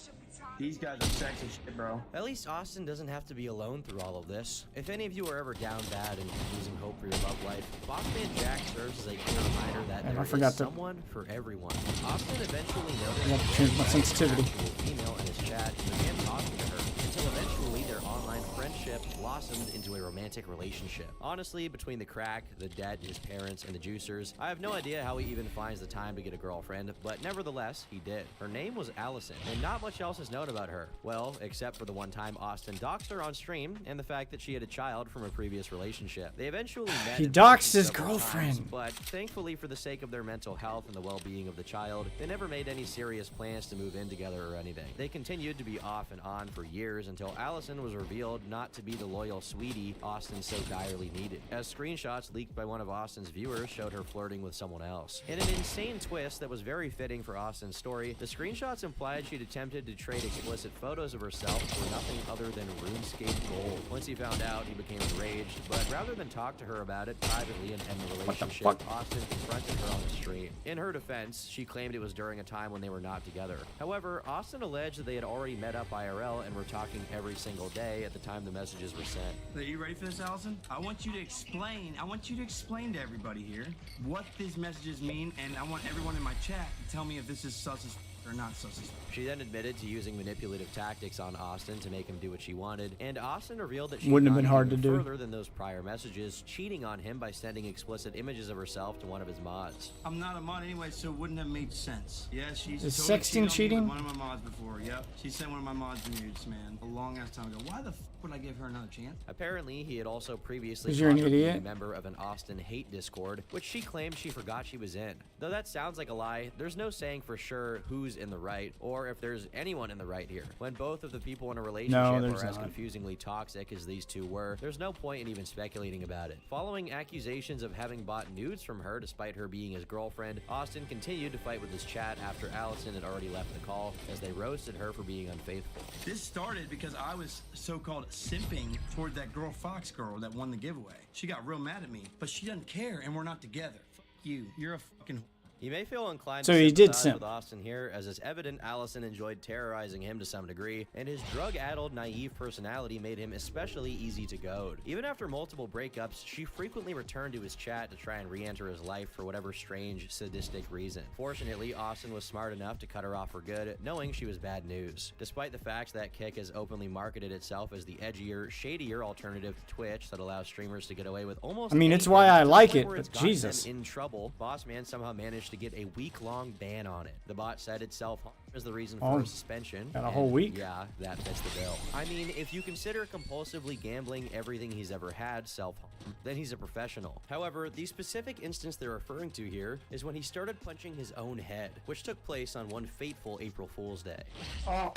F: These guys are sexy shit, bro.
D: At least Austin doesn't have to be alone through all of this. If any of you are ever down bad and losing hope for your love life, Bossman Jack serves as a clear reminder that
A: And I
D: there
A: forgot
D: is
A: to-
D: someone for everyone. Austin eventually noticed
A: I have to change my
D: an
A: sensitivity.
D: actual female in his chat and began talking to her until eventually their online friendship blossomed into a romantic relationship. Honestly, between the crack, the debt, his parents, and the juicers, I have no idea how he even finds the time to get a girlfriend, but nevertheless, he did. Her name was Allison, and not much else is known about her. Well, except for the one time Austin doxed her on stream and the fact that she had a child from a previous relationship. They eventually met.
A: He
D: in
A: doxed
D: person
A: his
D: several
A: girlfriend.
D: times, but thankfully for the sake of their mental health and the well-being of the child, they never made any serious plans to move in together or anything. They continued to be off and on for years until Allison was revealed not to be the loyal sweetie Austin so direly needed, as screenshots leaked by one of Austin's viewers showed her flirting with someone else. In an insane twist that was very fitting for Austin's story, the screenshots implied she'd attempted to trade explicit photos of herself for nothing other than RuneScape gold. Once he found out, he became enraged, but rather than talk to her about it privately and end the relationship, Austin confronted her on the stream. In her defense, she claimed it was during a time when they were not together. However, Austin alleged that they had already met up IRL and were talking every single day at the time the messages were sent.
F: Are you ready for this, Allison? I want you to explain to everybody here what these messages mean, and I want everyone in my chat to tell me if this is sus as or not sus as.
D: She then admitted to using manipulative tactics on Austin to make him do what she wanted, and Austin revealed that she
A: Wouldn't have
D: had
A: been
D: gone
A: hard to
D: even
A: do.
D: further than those prior messages, cheating on him by sending explicit images of herself to one of his mods.
F: I'm not a mod anyway, so it wouldn't have made sense. Yeah, she's
A: Is
F: totally
A: sexting
F: cheated on me
A: cheating?
F: with one of my mods before. Yep, she sent one of my mods nudes, man, a long ass time ago. Why the f would I give her another chance?
D: Apparently, he had also previously
A: 'Cause you're an
D: talked to being a
A: idiot.
D: member of an Austin hate Discord, which she claimed she forgot she was in. Though that sounds like a lie, there's no saying for sure who's in the right, or if there's anyone in the right here. When both of the people in a relationship
A: there's
D: are as
A: not.
D: confusingly toxic as these two were, there's no point in even speculating about it. Following accusations of having bought nudes from her despite her being his girlfriend, Austin continued to fight with his chat after Allison had already left the call, as they roasted her for being unfaithful.
F: This started because I was so-called simping toward that girl Fox girl that won the giveaway. She got real mad at me, but she doesn't care and we're not together. Fuck you. You're a fucking
D: You may feel inclined
A: So
D: to
A: he did
D: sympathize
A: simp.
D: with Austin here, as it's evident Allison enjoyed terrorizing him to some degree, and his drug-addled, naive personality made him especially easy to goad. Even after multiple breakups, she frequently returned to his chat to try and re-enter his life for whatever strange, sadistic reason. Fortunately, Austin was smart enough to cut her off for good, knowing she was bad news. Despite the fact that Kick has openly marketed itself as the edgier, shadier alternative to Twitch that allows streamers to get away with almost
A: I mean, it's
D: anything,
A: why I
D: to the
A: like
D: point
A: it,
D: where
A: but
D: it's gotten them
A: Jesus.
D: in trouble, Bossman somehow managed to get a week-long ban on it. The bot said itself as the reason for
A: Oh,
D: a suspension.
A: got a
D: and
A: whole week?
D: Yeah, that fits the bill. I mean, if you consider compulsively gambling everything he's ever had self-harm, then he's a professional. However, the specific instance they're referring to here is when he started punching his own head, which took place on one fateful April Fool's Day.
H: Oh.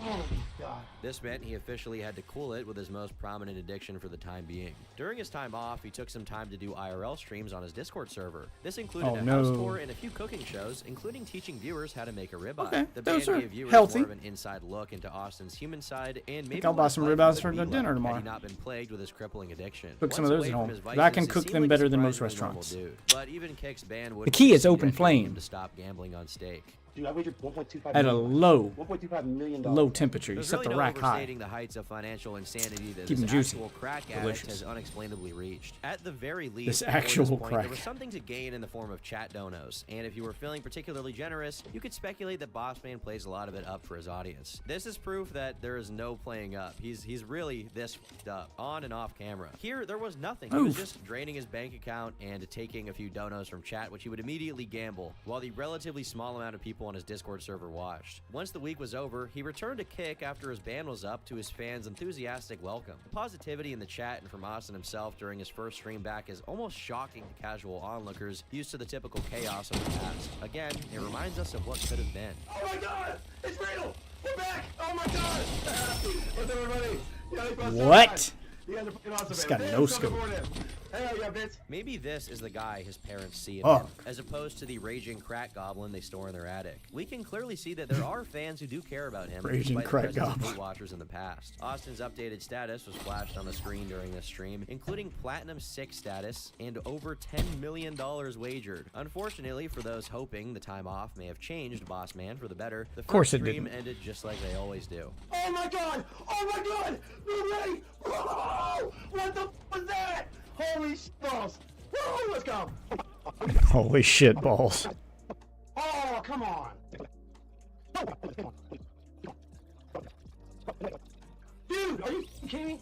H: Oh my God.
D: This meant he officially had to cool it with his most prominent addiction for the time being. During his time off, he took some time to do IRL streams on his Discord server. This included a house tour and a few cooking shows, including teaching viewers how to make a ribeye.
A: Okay,
D: The
A: those
D: band
A: are
D: gave viewers
A: healthy.
D: more of an inside look into Austin's human side, and maybe
A: I'll
D: what
A: buy
D: his
A: some
D: life
A: ribeyes
D: would
A: for
D: be
A: dinner
D: like
A: tomorrow.
D: had he not been plagued with his crippling addiction.
A: Cook some of
D: Once
A: those at
D: away from
A: home.
D: his
A: But I can
D: vices, it
A: cook
D: seemed
A: them
D: like a
A: better than most
D: surprisingly normal
A: restaurants.
D: dude. But even Kick's band would
A: The key is
D: succeed
A: open
D: at getting
A: flame.
D: him to stop gambling on steak.
H: Dude, I wagered $1.25
A: At a
H: million.
A: low,
H: $1.25 million.
A: low temperature. You
D: There's
A: set
D: really
A: the
D: no
A: rack high.
D: overstating the heights of financial insanity that
A: Keep 'em
D: this
A: juicy.
D: actual crack addict
A: Delicious.
D: has unexplainably reached. At the very least,
A: This
D: before
A: actual
D: point,
A: crack.
D: there was something to gain in the form of chat donos, and if you were feeling particularly generous, you could speculate that Bossman plays a lot of it up for his audience. This is proof that there is no playing up. He's really this f***ed up, on and off camera. Here, there was nothing. He was
A: Oof.
D: just draining his bank account and taking a few donos from chat, which he would immediately gamble, while the relatively small amount of people on his Discord server watched. Once the week was over, he returned to Kick after his ban was up to his fans' enthusiastic welcome. The positivity in the chat and from Austin himself during his first stream back is almost shocking to casual onlookers used to the typical chaos of the past. Again, it reminds us of what could have been.
C: Oh my God! It's real! We're back! Oh my God! What's up, everybody? Yeah, they brought
A: What?
C: sunshine. You guys are fucking awesome,
A: This
C: man.
A: got
C: Vince,
A: no
C: welcome
A: scope.
C: aboard in. Hell yeah, Vince.
D: Maybe this is the guy his parents see in
A: Oh.
D: him, as opposed to the raging crack goblin they store in their attic. We can clearly see that there are fans who do care about him,
A: Raging
D: despite the
A: crack
D: presence of
A: goblin.
D: hate watchers in the past. Austin's updated status was flashed on the screen during this stream, including Platinum 6 status and over $10 million wagered. Unfortunately, for those hoping the time off may have changed Bossman for the better, the
A: course
D: first
A: it
D: stream
A: didn't.
D: ended just like they always do.
C: Oh my God! Oh my God! No way! Oh, what the f was that? Holy balls! Woo, let's go!
A: Holy shit balls.
C: Oh, come on! Dude, are you kidding me?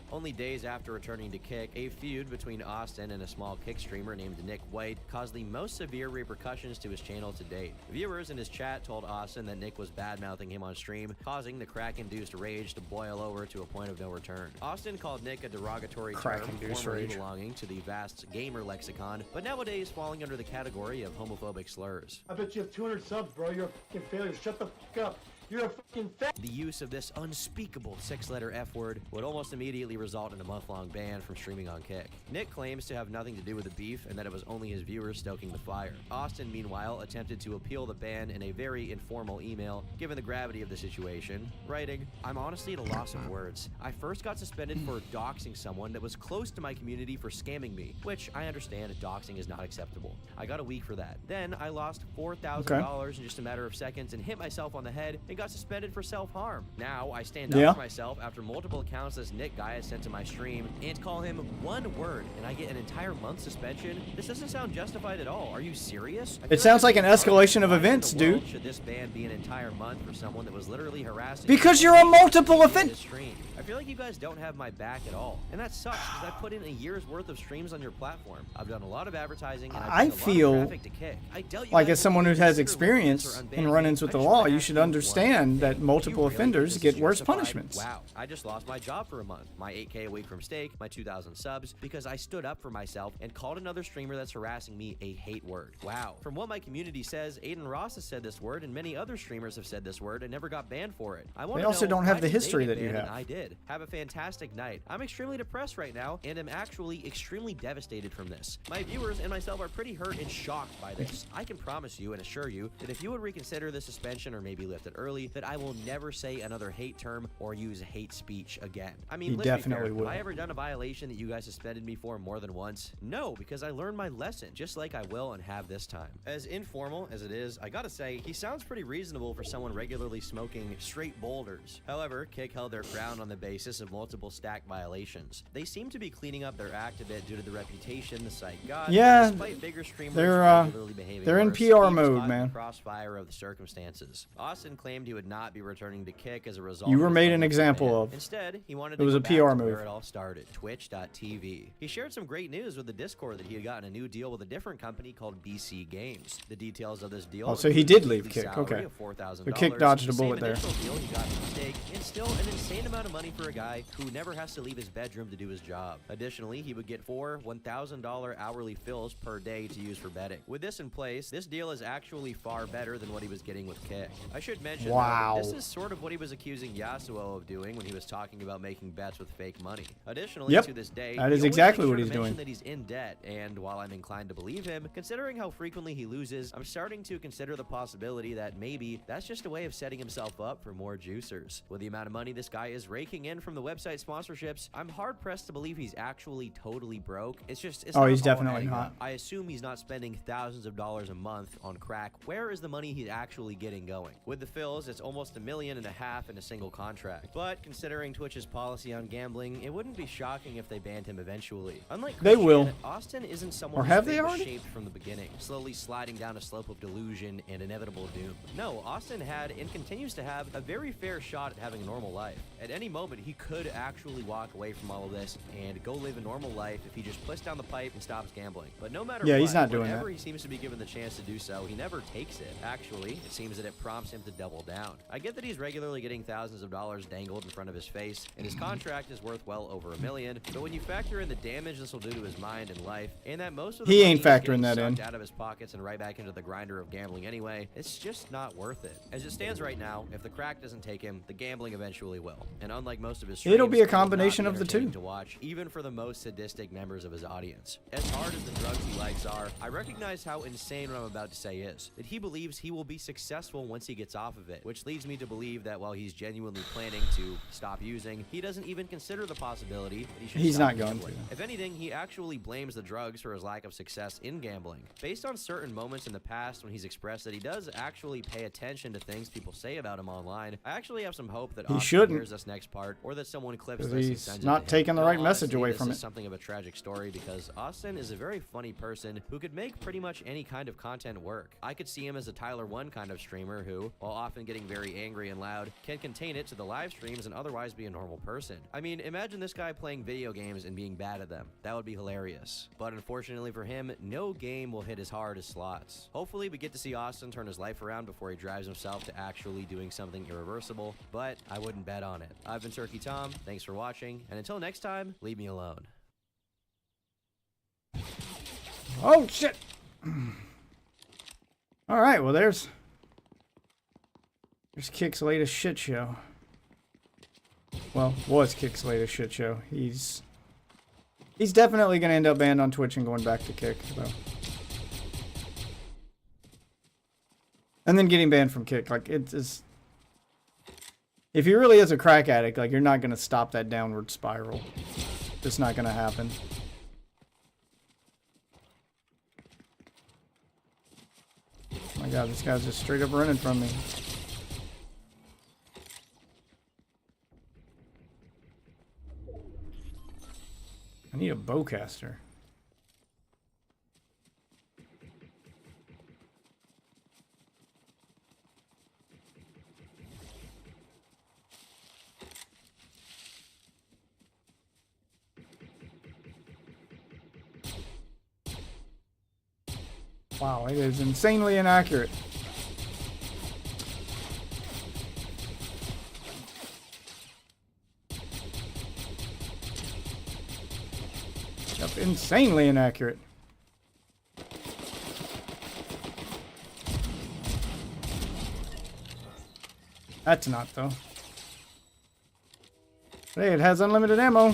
D: Only days after returning to Kick, a feud between Austin and a small Kick streamer named Nick White caused the most severe repercussions to his channel to date. Viewers in his chat told Austin that Nick was bad-mouthing him on stream, causing the crack-induced rage to boil over to a point of no return. Austin called Nick a derogatory term,
A: Crack-induced
D: formerly
A: rage.
D: belonging to the vast gamer lexicon, but nowadays falling under the category of homophobic slurs.
H: I bet you have 200 subs, bro. You're a fucking failure. Shut the fuck up. You're a fucking fat.
D: The use of this unspeakable six-letter F-word would almost immediately result in a month-long ban from streaming on Kick. Nick claims to have nothing to do with the beef and that it was only his viewers stoking the fire. Austin, meanwhile, attempted to appeal the ban in a very informal email, given the gravity of the situation, writing, "I'm honestly at a loss of words. I first got suspended for doxing someone that was close to my community for scamming me, which I understand doxing is not acceptable. I got a week for that. Then I lost $4,000 in just a matter of seconds and hit myself on the head and got suspended for self-harm. Now I stand up for myself after multiple accounts this Nick guy has sent to my stream and call him one word and I get an entire month suspension? This doesn't sound justified at all. Are you serious?
A: It sounds like an escalation of events, dude.
D: Should this ban be an entire month for someone that was literally harassing
A: Because
D: you
A: you're a multiple offender.
D: stream? I feel like you guys don't have my back at all. And that sucks because I put in a year's worth of streams on your platform. I've done a lot of advertising and
A: I
D: I've brought a lot
A: feel
D: of traffic to Kick. I doubt you
A: like
D: guys
A: as
D: will
A: someone who
D: even
A: has
D: consider
A: experience
D: looking
A: in
D: this or
A: run-ins
D: unbanning
A: with the
D: me. I just
A: law,
D: wanna
A: you
D: ask
A: should
D: you one
A: understand
D: thing.
A: that
D: Do you
A: multiple
D: really
A: offenders
D: think
A: get
D: this is
A: worse
D: justified?
A: punishments.
D: Wow, I just lost my job for a month, my 8K a week from stake, my 2,000 subs, because I stood up for myself and called another streamer that's harassing me a hate word. Wow. From what my community says, Aiden Ross has said this word and many other streamers have said this word and never got banned for it. I want
A: They
D: to
A: also
D: know,
A: don't
D: why
A: have the
D: did they
A: history
D: get
A: that you
D: banned and
A: have.
D: I did. Have a fantastic night. I'm extremely depressed right now and am actually extremely devastated from this. My viewers and myself are pretty hurt and shocked by this. I can promise you and assure you that if you would reconsider the suspension or maybe lift it early, clearly that I will never say another hate term or use hate speech again. I mean,
A: He
D: let's be
A: definitely
D: fair.
A: will.
D: Have I ever done a violation that you guys suspended me for more than once? No, because I learned my lesson, just like I will and have this time. As informal as it is, I gotta say, he sounds pretty reasonable for someone regularly smoking straight boulders. However, Kick held their ground on the basis of multiple stack violations. They seem to be cleaning up their act a bit due to the reputation the site got.
A: Yeah,
D: despite bigger streamers regularly behaving
A: they're in
D: worse,
A: PR
D: he was
A: mode,
D: caught in
A: man.
D: the crossfire of the circumstances. Austin claimed he would not be returning to Kick as a result.
A: You
D: of
A: were
D: his
A: made an
D: public
A: example
D: ban.
A: of.
D: Instead, he wanted
A: It
D: to
A: was
D: go
A: a
D: back
A: PR
D: to
A: move.
D: where it all started, Twitch.tv. He shared some great news with the Discord that he had gotten a new deal with a different company called BC Games. The details of this deal.
A: Oh, so he
D: included
A: did
D: a
A: leave
D: weekly
A: Kick,
D: salary
A: okay.
D: of $4,000,
A: So Kick dodged a
D: the same
A: bullet there.
D: initial deal he got from Stake, and still an insane amount of money for a guy who never has to leave his bedroom to do his job. Additionally, he would get 4 $1,000 hourly fills per day to use for betting. With this in place, this deal is actually far better than what he was getting with Kick. I should mention,
A: Wow.
D: though, that this is sort of what he was accusing Yasuo of doing when he was talking about making bets with fake money. Additionally,
A: Yep,
D: to this day,
A: that
D: he
A: is
D: always
A: exactly
D: makes
A: what
D: sure
A: he's
D: to mention
A: doing.
D: that he's in debt, and while I'm inclined to believe him, considering how frequently he loses, I'm starting to consider the possibility that maybe that's just a way of setting himself up for more juicers. With the amount of money this guy is raking in from the website sponsorships, I'm hard pressed to believe he's actually totally broke. It's
A: Oh,
D: not
A: he's
D: all
A: definitely
D: adding
A: not.
D: up. I assume he's not spending thousands of dollars a month on crack. Where is the money he's actually getting going? With the fills, it's almost $1.5 million in a single contract. But considering Twitch's policy on gambling, it wouldn't be shocking if they banned him eventually. Unlike
A: They
D: Christian,
A: will.
D: Austin isn't someone
A: Or
D: whose
A: have they
D: fate was
A: already?
D: shaped from the beginning, slowly sliding down a slope of delusion and inevitable doom. No, Austin had and continues to have a very fair shot at having a normal life. At any moment, he could actually walk away from all of this and go live a normal life if he just puts down the pipe and stops gambling. But no matter
A: Yeah,
D: what,
A: he's not doing
D: whenever
A: that.
D: he seems to be given the chance to do so, he never takes it. Actually, it seems that it prompts him to double down. I get that he's regularly getting thousands of dollars dangled in front of his face, and his contract is worth well over $1 million, but when you factor in the damage this will do to his mind and life, and that most of the
A: He
D: money
A: ain't
D: he's
A: factoring
D: getting
A: that in.
D: sucked out of his pockets and right back into the grinder of gambling anyway, it's just not worth it. As it stands right now, if the crack doesn't take him, the gambling eventually will. And unlike most of his streams,
A: It'll be a
D: it will not
A: combination
D: be
A: of the
D: entertaining
A: two.
D: to watch, even for the most sadistic members of his audience. As hard as the drugs he likes are, I recognize how insane what I'm about to say is. That he believes he will be successful once he gets off of it, which leads me to believe that while he's genuinely planning to stop using, he doesn't even consider the possibility that he should
A: He's
D: stop
A: not going
D: gambling.
A: to.
D: If anything, he actually blames the drugs for his lack of success in gambling. Based on certain moments in the past when he's expressed that he does actually pay attention to things people say about him online, I actually have some hope that
A: He
D: Austin
A: shouldn't.
D: hears this next part, or that someone clips
A: 'Cause
D: this and
A: he's
D: sends it
A: not
D: to him.
A: taking the
D: In
A: right
D: all
A: message
D: honesty,
A: away
D: this
A: from
D: is
A: it.
D: something of a tragic story because Austin is a very funny person who could make pretty much any kind of content work. I could see him as a Tyler 1 kind of streamer who, while often getting very angry and loud, can contain it to the live streams and otherwise be a normal person. I mean, imagine this guy playing video games and being bad at them. That would be hilarious. But unfortunately for him, no game will hit as hard as slots. Hopefully we get to see Austin turn his life around before he drives himself to actually doing something irreversible, but I wouldn't bet on it. I've been Turkey Tom, thanks for watching, and until next time, leave me alone.
A: Oh, shit. All right, well, there's Kick's latest shit show. Well, was Kick's latest shit show. He's definitely going to end up banned on Twitch and going back to Kick, though. And then getting banned from Kick. Like, it's... If he really is a crack addict, like, you're not going to stop that downward spiral. It's not going to happen. Oh my god, this guy's just straight up running from me. I need a bowcaster. Wow, it is insanely inaccurate. Yep, insanely inaccurate. That's not, though. Hey, it has unlimited ammo.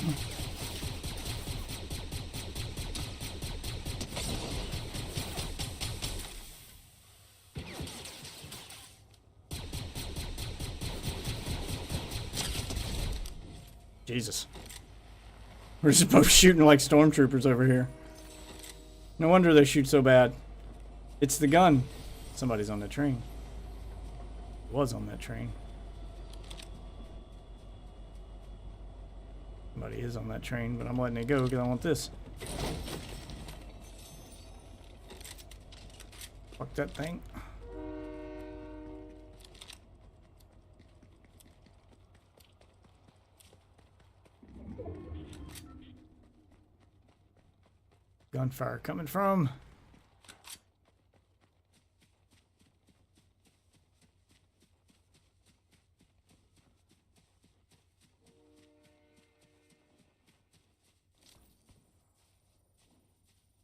A: Jesus. We're just both shooting like stormtroopers over here. No wonder they shoot so bad. It's the gun. Somebody's on that train. Was on that train. Somebody is on that train, but I'm letting it go because I want this. Fuck that thing. Gunfire coming from.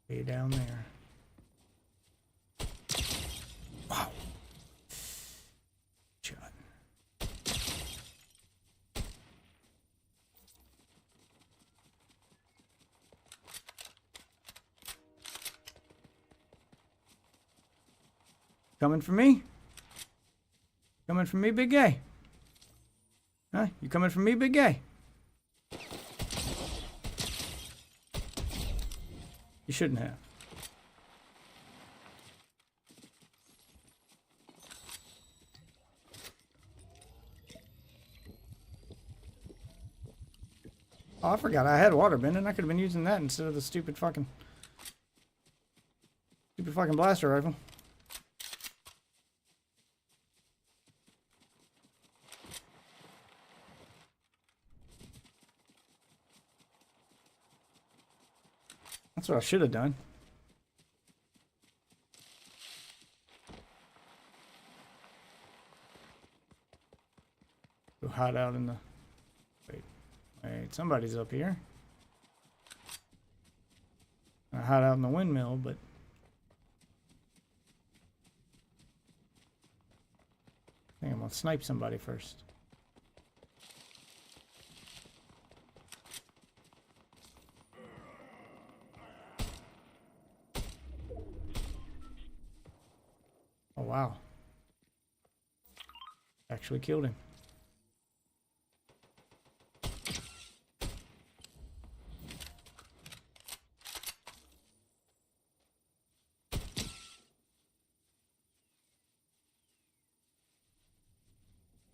A: Way down there. Wow. Shot. Coming for me? Coming for me, big gay? Huh? You coming for me, big gay? You shouldn't have. Oh, I forgot I had water bending. I could have been using that instead of the stupid fucking blaster rifle. That's what I should have done. Go hide out in the... Wait, somebody's up here. I hide out in the windmill, but... I think I'm gonna snipe somebody first. Oh, wow. Actually killed him.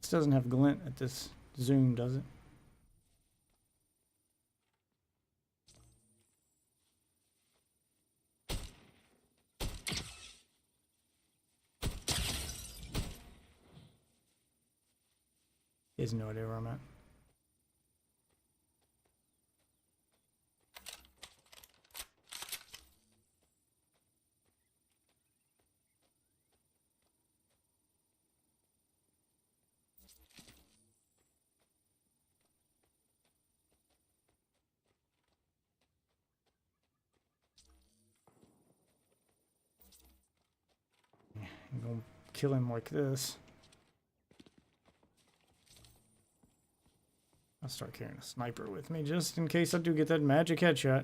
A: This doesn't have glint at this zoom, does it? He has no idea where I'm at. I'm gonna kill him like this. I'll start carrying a sniper with me just in case I do get that magic headshot.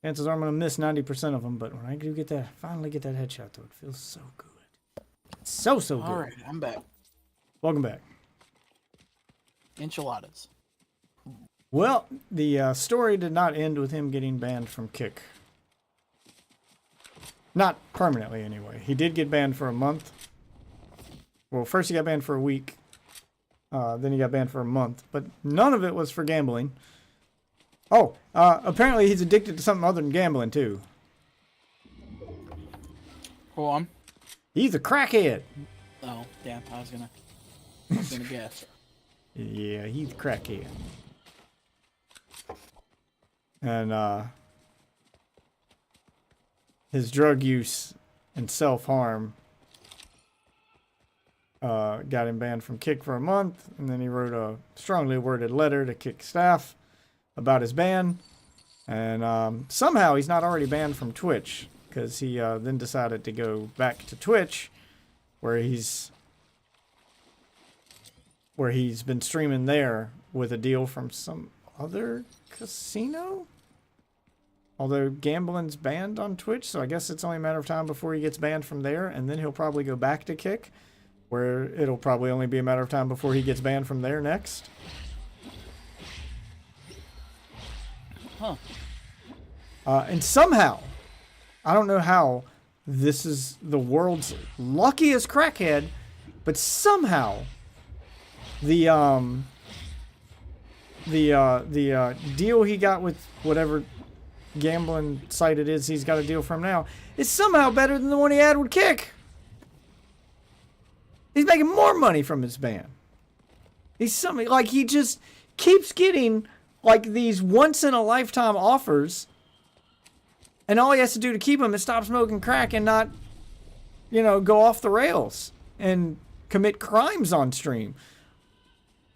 A: Chances are I'm gonna miss 90% of them, but when I do get that, finally get that headshot though, it feels so good. So good.
I: All right, I'm back.
A: Welcome back.
I: Enchiladas.
A: Well, the story did not end with him getting banned from Kick. Not permanently, anyway. He did get banned for a month. Well, first he got banned for a week. Then he got banned for a month. But none of it was for gambling. Oh, apparently he's addicted to something other than gambling, too.
I: Go on.
A: He's a crackhead.
I: Oh, damn. I was gonna guess.
A: Yeah, he's a crackhead. And, his drug use and self-harm got him banned from Kick for a month, and then he wrote a strongly worded letter to Kick staff about his ban, and somehow he's not already banned from Twitch, because he then decided to go back to Twitch, where he's been streaming there with a deal from some other casino. Although gambling's banned on Twitch, so I guess it's only a matter of time before he gets banned from there, and then he'll probably go back to Kick, where it'll probably only be a matter of time before he gets banned from there next.
I: Huh.
A: And somehow, I don't know how, this is the world's luckiest crackhead, but somehow the deal he got with whatever gambling site it is he's got a deal from now is somehow better than the one he had with Kick. He's making more money from his band. He just keeps getting like these once in a lifetime offers, and all he has to do to keep him is stop smoking crack and not, go off the rails and commit crimes on stream.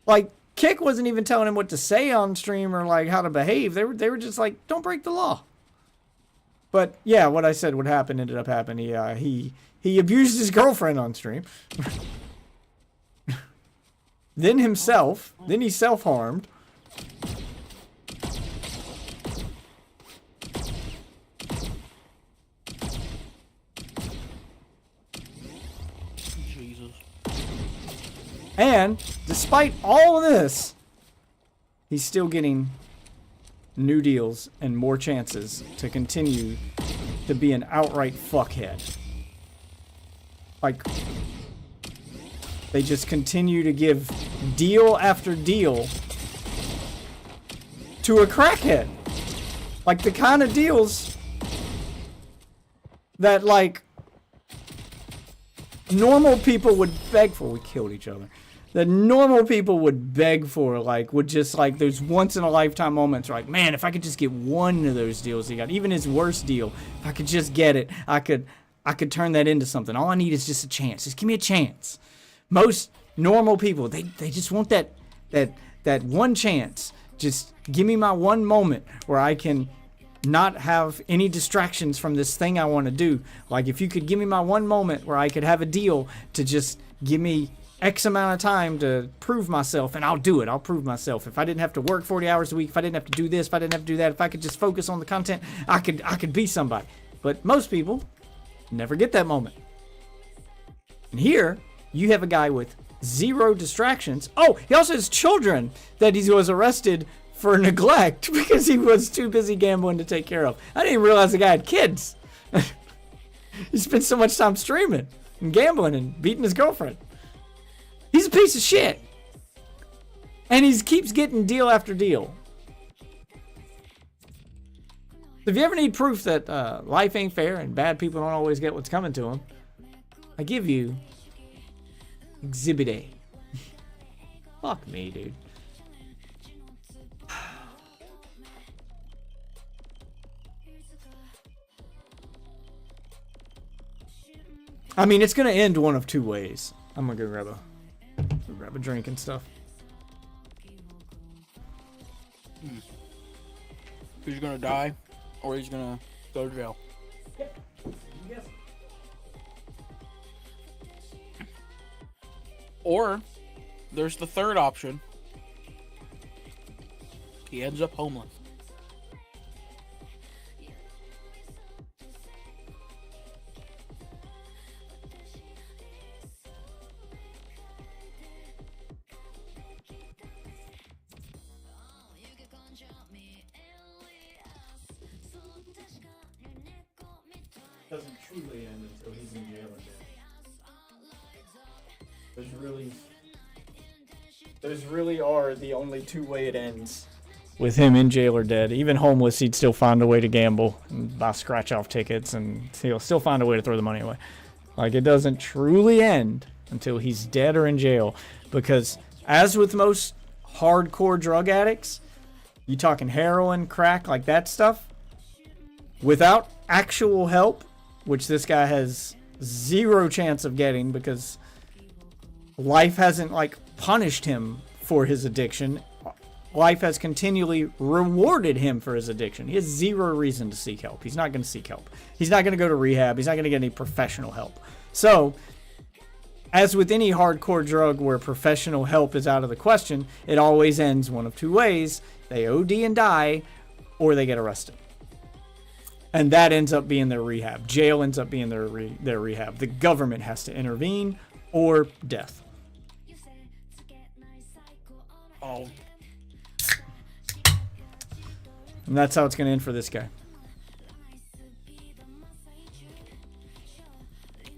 A: Like, Kick wasn't even telling him what to say on stream or like how to behave. They were just like, don't break the law. But yeah, what I said would happen ended up happening. He abused his girlfriend on stream. Then himself. Then he self-harmed.
I: Jesus.
A: And despite all of this, he's still getting new deals and more chances to continue to be an outright fuckhead. Like, they just continue to give deal after deal to a crackhead. Like, the kind of deals that, like, normal people would beg for. We killed each other. That normal people would beg for, like, would just, like, those once-in-a-lifetime moments, like, man, if I could just get one of those deals he got, even his worst deal, if I could just get it, I could turn that into something. All I need is just a chance. Just give me a chance. Most normal people, they just want that one chance. Just give me my one moment where I can not have any distractions from this thing I want to do. Like, if you could give me my one moment where I could have a deal to just give me X amount of time to prove myself, and I'll do it. I'll prove myself. If I didn't have to work 40 hours a week, if I didn't have to do this, if I didn't have to do that, if I could just focus on the content, I could be somebody. But most people never get that moment. And here, you have a guy with zero distractions. Oh, he also has children that he was arrested for neglect because he was too busy gambling to take care of. I didn't even realize the guy had kids. He spent so much time streaming and gambling and beating his girlfriend. He's a piece of shit. And he keeps getting deal after deal. If you ever need proof that life ain't fair and bad people don't always get what's coming to them, I give you Exhibit A. Fuck me, dude. I mean, it's gonna end one of two ways. I'm gonna go grab a drink and stuff.
I: He's gonna die, or he's gonna go to jail. Or there's the third option. He ends up homeless.
A: Doesn't truly end until he's in jail again. Those really are the only two way it ends. With him in jail or dead. Even homeless, he'd still find a way to gamble and buy scratch-off tickets, and he'll still find a way to throw the money away. Like, it doesn't truly end until he's dead or in jail. Because, as with most hardcore drug addicts, you talking heroin, crack, like that stuff, without actual help, which this guy has zero chance of getting because life hasn't, like, punished him for his addiction. Life has continually rewarded him for his addiction. He has zero reason to seek help. He's not going to seek help. He's not going to go to rehab. He's not going to get any professional help. So, as with any hardcore drug where professional help is out of the question, it always ends one of two ways. They OD and die, or they get arrested. And that ends up being their rehab. Jail ends up being their rehab. The government has to intervene, or death.
I: Oh.
A: And that's how it's going to end for this guy.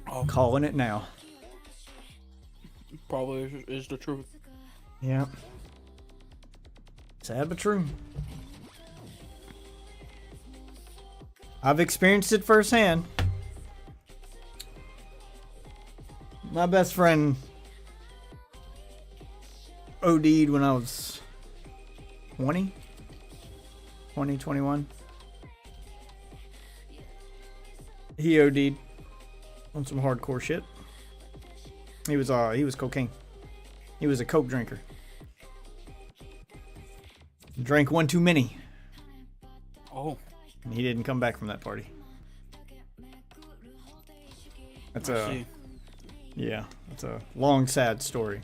I: Oh.
A: Calling it now.
I: Probably is the truth.
A: Yeah. Sad but true. I've experienced it firsthand. My best friend OD'd when I was 20, 21. He OD'd on some hardcore shit. He was cocaine. He was a coke drinker. Drank one too many.
I: Oh.
A: And he didn't come back from that party. That's a long, sad story.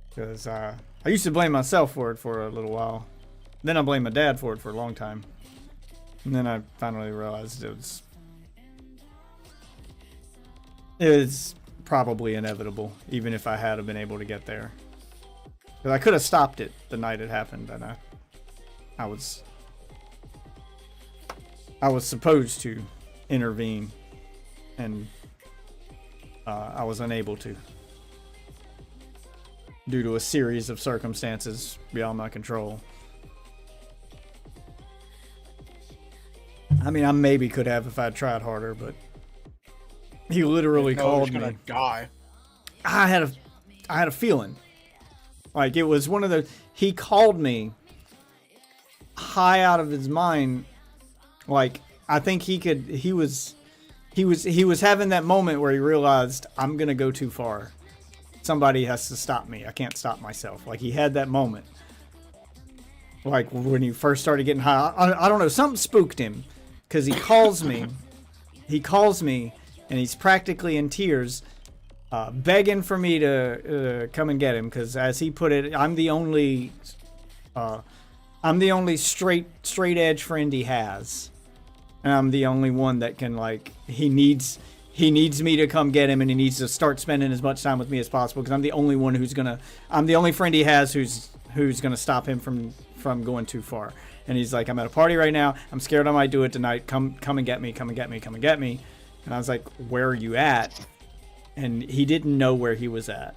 A: Because I used to blame myself for it for a little while. Then I blamed my dad for it for a long time. And then I finally realized it was probably inevitable, even if I had been able to get there. Because I could have stopped it the night it happened, and I was supposed to intervene, and I was unable to, due to a series of circumstances beyond my control. I mean, I maybe could have if I'd tried harder, but he literally called me.
I: Die.
A: I had a feeling. Like, it was one of the... He called me high out of his mind. Like, I think he was having that moment where he realized, I'm gonna go too far. Somebody has to stop me. I can't stop myself. Like, he had that moment. Like, when he first started getting high. I don't know. Something spooked him. Because he calls me. He calls me, and he's practically in tears, begging for me to come and get him. Because, as he put it, I'm the only straight edge friend he has, and I'm the only one that can, like, he needs me to come get him, and he needs to start spending as much time with me as possible. Because I'm the only one I'm the only friend he has who's gonna stop him from going too far. And he's like, I'm at a party right now. I'm scared I might do it tonight. Come and get me. Come and get me. Come and get me. And I was like, where are you at? And he didn't know where he was at.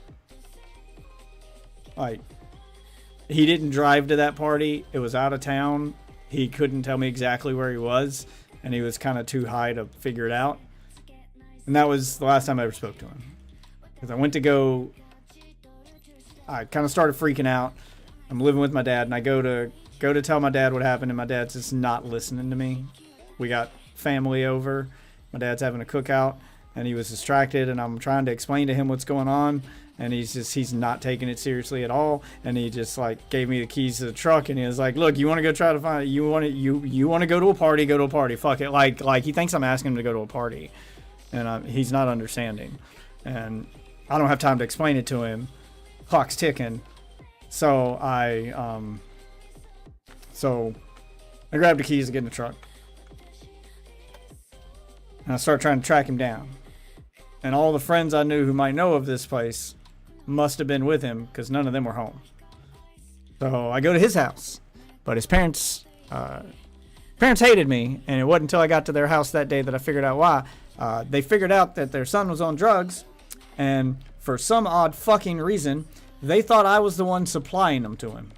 A: Like, he didn't drive to that party. It was out of town. He couldn't tell me exactly where he was. And he was kind of too high to figure it out. And that was the last time I ever spoke to him. Because I went to go... I kind of started freaking out. I'm living with my dad, and I go to tell my dad what happened, and my dad's just not listening to me. We got family over. My dad's having a cookout, and he was distracted, and I'm trying to explain to him what's going on, and he's not taking it seriously at all. And he just, like, gave me the keys to the truck, and he was like, look, you want to go try to find, you want to go to a party, fuck it. Like he thinks I'm asking him to go to a party, and he's not understanding, and I don't have time to explain it to him. Clock's ticking. So I grabbed the keys to get in the truck. And I started trying to track him down. And all the friends I knew who might know of this place must have been with him, because none of them were home. So I go to his house. But his parents hated me, and it wasn't until I got to their house that day that I figured out why. They figured out that their son was on drugs, and for some odd fucking reason, they thought I was the one supplying them to him.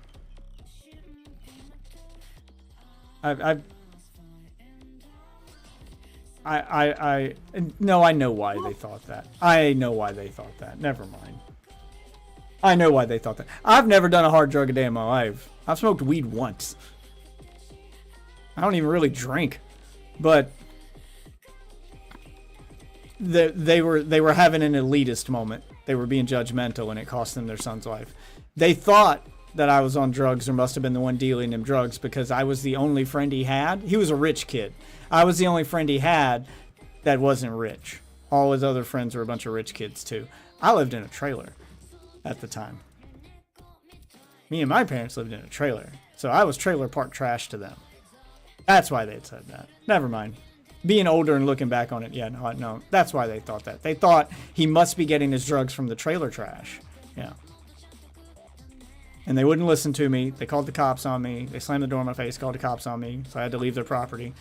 A: No, I know why they thought that. I know why they thought that. Never mind. I know why they thought that. I've never done a hard drug a day in my life. I've smoked weed once. I don't even really drink. But they were having an elitist moment. They were being judgmental, and it cost them their son's life. They thought that I was on drugs, or must have been the one dealing him drugs, because I was the only friend he had. He was a rich kid. I was the only friend he had that wasn't rich. All his other friends were a bunch of rich kids too. I lived in a trailer at the time. Me and my parents lived in a trailer, so I was trailer park trash to them. That's why they said that. Never mind. Being older and looking back on it, yeah, no, that's why they thought that. They thought he must be getting his drugs from the trailer trash. Yeah. And they wouldn't listen to me. They called the cops on me. They slammed the door in my face, called the cops on me. So I had to leave their property.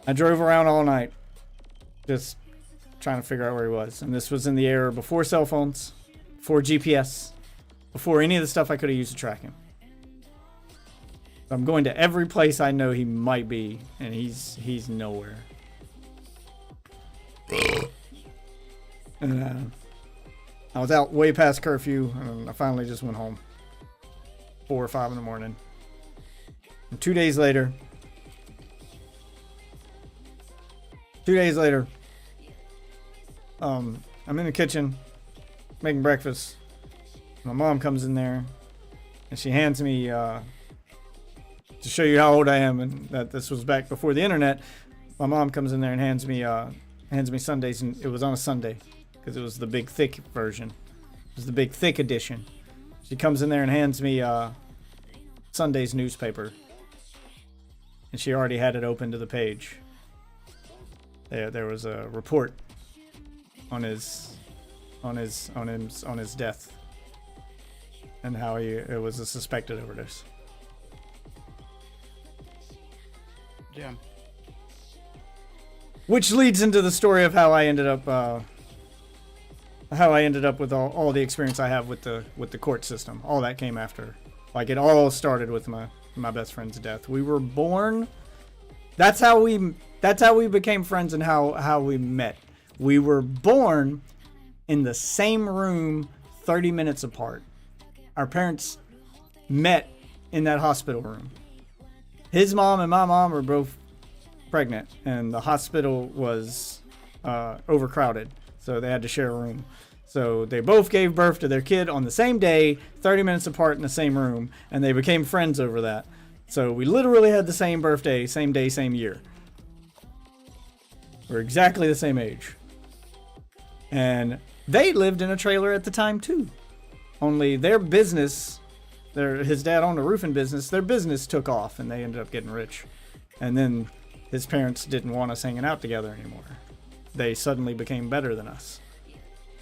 A: I drove around all night just trying to figure out where he was. And this was in the era before cell phones, before GPS, before any of the stuff I could have used to track him. So I'm going to every place I know he might be, and he's nowhere. And I was out way past curfew, and I finally just went home. 4 or 5 in the morning. And 2 days later, I'm in the kitchen making breakfast. My mom comes in there, and she hands me, to show you how old I am, and that this was back before the internet. My mom comes in there and hands me Sundays, and it was on a Sunday. Because it was the big thick version. It was the big thick edition. She comes in there and hands me Sunday's newspaper. And she already had it open to the page. There was a report on his death. And how it was a suspected overdose.
I: Damn. Which
A: leads into the story of how I ended up with all the experience I have with the court system. All that came after. Like, it all started with my best friend's death. We were born. That's how we became friends and how we met. We were born in the same room 30 minutes apart. Our parents met in that hospital room. His mom and my mom were both pregnant, and the hospital was overcrowded, so they had to share a room. So they both gave birth to their kid on the same day, 30 minutes apart in the same room, and they became friends over that. So we literally had the same birthday, same day, same year. We're exactly the same age. And they lived in a trailer at the time too. Only their business, his dad owned a roofing business, their business took off and they ended up getting rich. And then his parents didn't want us hanging out together anymore. They suddenly became better than us.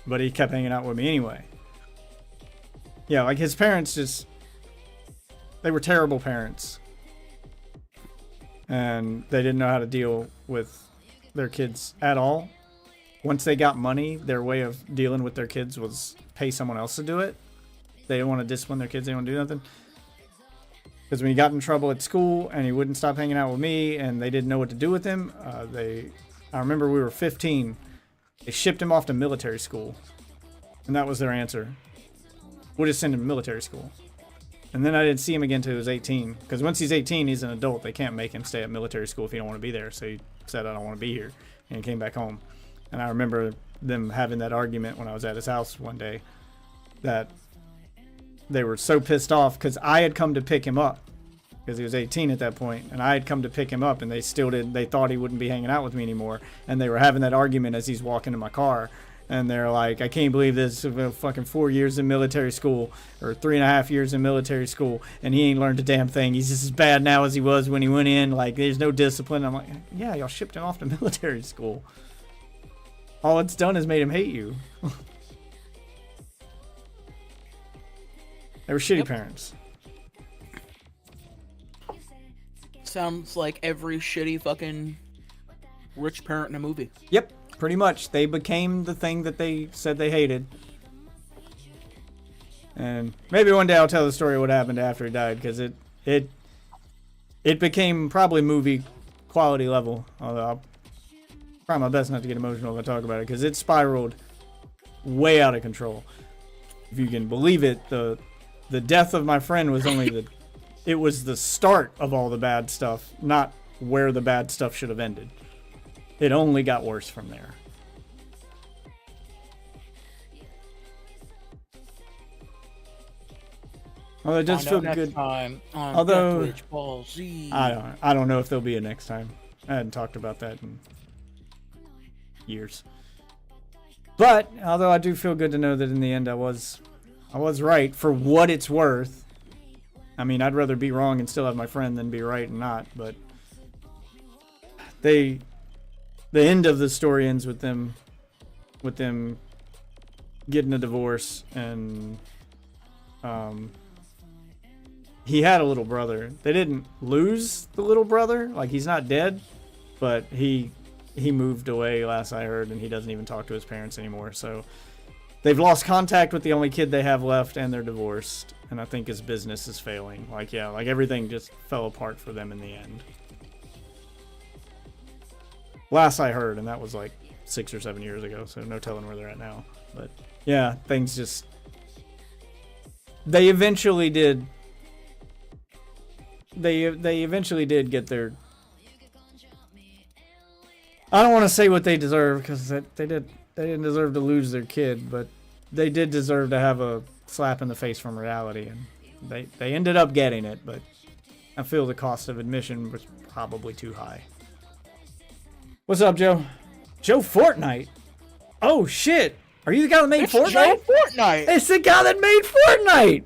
A: But he kept hanging out with me anyway. Yeah, like his parents they were terrible parents. And they didn't know how to deal with their kids at all. Once they got money, their way of dealing with their kids was pay someone else to do it. They didn't want to discipline their kids, they didn't want to do nothing. Because when he got in trouble at school and he wouldn't stop hanging out with me and they didn't know what to do with him, I remember we were 15. They shipped him off to military school. And that was their answer. We'll just send him to military school. And then I didn't see him again until he was 18. Because once he's 18, he's an adult. They can't make him stay at military school if he don't want to be there. So he said, I don't want to be here. And he came back home. And I remember them having that argument when I was at his house one day. That they were so pissed off because I had come to pick him up. Because he was 18 at that point, and I had come to pick him up, and they thought he wouldn't be hanging out with me anymore, and they were having that argument as he's walking to my car, and they're like, I can't believe this, fucking 4 years in military school, or 3.5 years in military school, and he ain't learned a damn thing. He's just as bad now as he was when he went in, like, there's no discipline. I'm like, yeah, y'all shipped him off to military school. All it's done is made him hate you. They were shitty parents.
I: Sounds like every shitty fucking rich parent in a movie.
A: Yep, pretty much. They became the thing that they said they hated. And maybe one day I'll tell the story of what happened after he died, because it became probably movie quality level. Although I'll try my best not to get emotional if I talk about it, because it spiraled way out of control. If you can believe it, the death of my friend was only it was the start of all the bad stuff, not where the bad stuff should have ended. It only got worse from there. Although it does feel good. Although I don't know if there'll be a next time. I hadn't talked about that in years. But although I do feel good to know that in the end I was right for what it's worth. I mean, I'd rather be wrong and still have my friend than be right and not, but the end of the story ends with them getting a divorce and he had a little brother. They didn't lose the little brother, like he's not dead, but he moved away last I heard, and he doesn't even talk to his parents anymore. So they've lost contact with the only kid they have left, and they're divorced. And I think his business is failing. Like, yeah, like everything just fell apart for them in the end. Last I heard, and that was like 6 or 7 years ago, so no telling where they're at now. But yeah, things just... They eventually did... They eventually did get their... I don't want to say what they deserve, because they didn't deserve to lose their kid, but they did deserve to have a slap in the face from reality, and they ended up getting it, but I feel the cost of admission was probably too high. What's up, Joe? Joe Fortnite? Oh shit! Are you the guy that made Fortnite?
I: Joe Fortnite!
A: It's the guy that made Fortnite!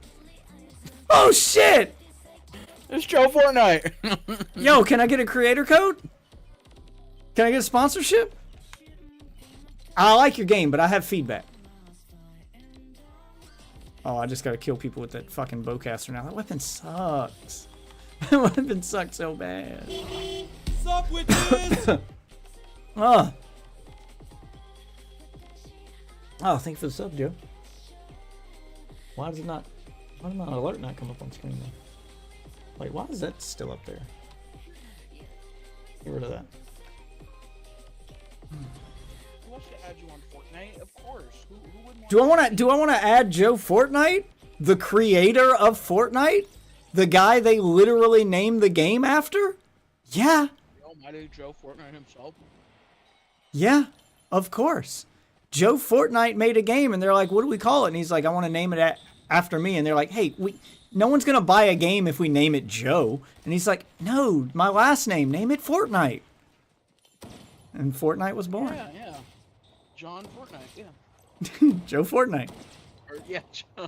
A: Oh shit!
I: It's Joe Fortnite!
A: Yo, can I get a creator code? Can I get a sponsorship? I like your game, but I have feedback. Oh, I just gotta kill people with that fucking bowcaster now. That weapon sucks. That weapon sucks so bad.
C: Suck with this.
A: Oh, thank you for the sub, Joe. Why does my alert not come up on screen though? Wait, why is that still up there? Get rid of that.
I: Who wants to add you on Fortnite? Of course. Who wouldn't
A: Do I want to add Joe Fortnite, the creator of Fortnite, the guy they literally named the game after? Yeah.
I: Almighty Joe Fortnite himself.
A: Yeah, of course. Joe Fortnite made a game, and they're like, "What do we call it?" And he's like, "I want to name it after me." And they're like, "Hey, no one's gonna buy a game if we name it Joe." And he's like, "No, my last name. Name it Fortnite." And Fortnite was born.
I: Yeah. John Fortnite, yeah.
A: Joe Fortnite.
I: Or, yeah, Joe.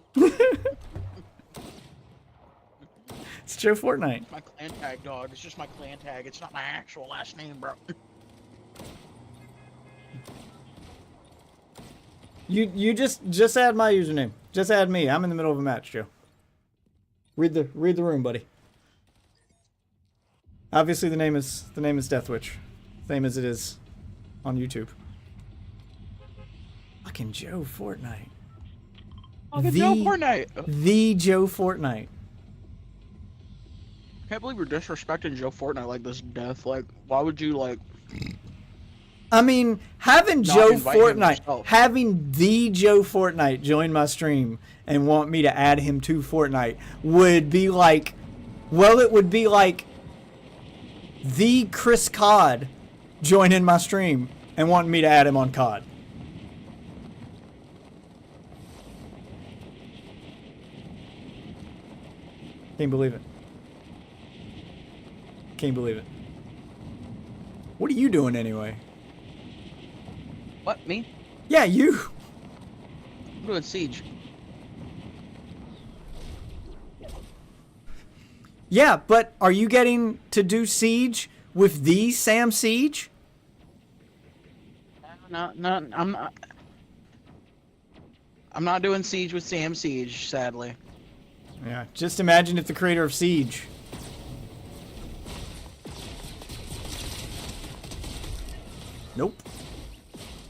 A: It's Joe Fortnite.
I: My clan tag, dog. It's just my clan tag. It's not my actual last name, bro.
A: You just add my username. Just add me. I'm in the middle of a match, Joe. Read the room, buddy. Obviously, the name is Deathwitch, same as it is on YouTube. Fucking Joe Fortnite.
I: Joe Fortnite.
A: The Joe Fortnite.
I: I can't believe you're disrespecting Joe Fortnite like this to death. Like, why would you like?
A: I mean, having
I: Not
A: Joe
I: invite him
A: Fortnite,
I: yourself.
A: having the Joe Fortnite join my stream and want me to add him to Fortnite would be like, well, it would be like the Chris COD joining my stream and wanting me to add him on COD. Can't believe it. Can't believe it. What are you doing anyway?
I: What, me?
A: Yeah, you.
I: I'm doing Siege.
A: Yeah, but are you getting to do Siege with the Sam Siege?
I: No, I'm not. I'm not doing Siege with Sam Siege, sadly.
A: Yeah, just imagine if the creator of Siege. Nope.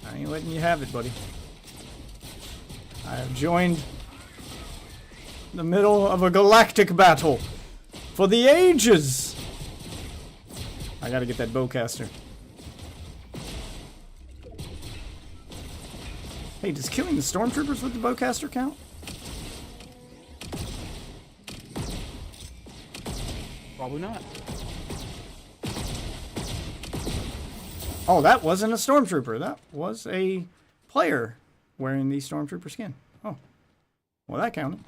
A: I ain't letting you have it, buddy. I have joined the middle of a galactic battle for the ages. I gotta get that bowcaster. Hey, does killing the stormtroopers with the bowcaster count?
I: Probably not.
A: Oh, that wasn't a stormtrooper. That was a player wearing the stormtrooper skin. Oh, well, that counted.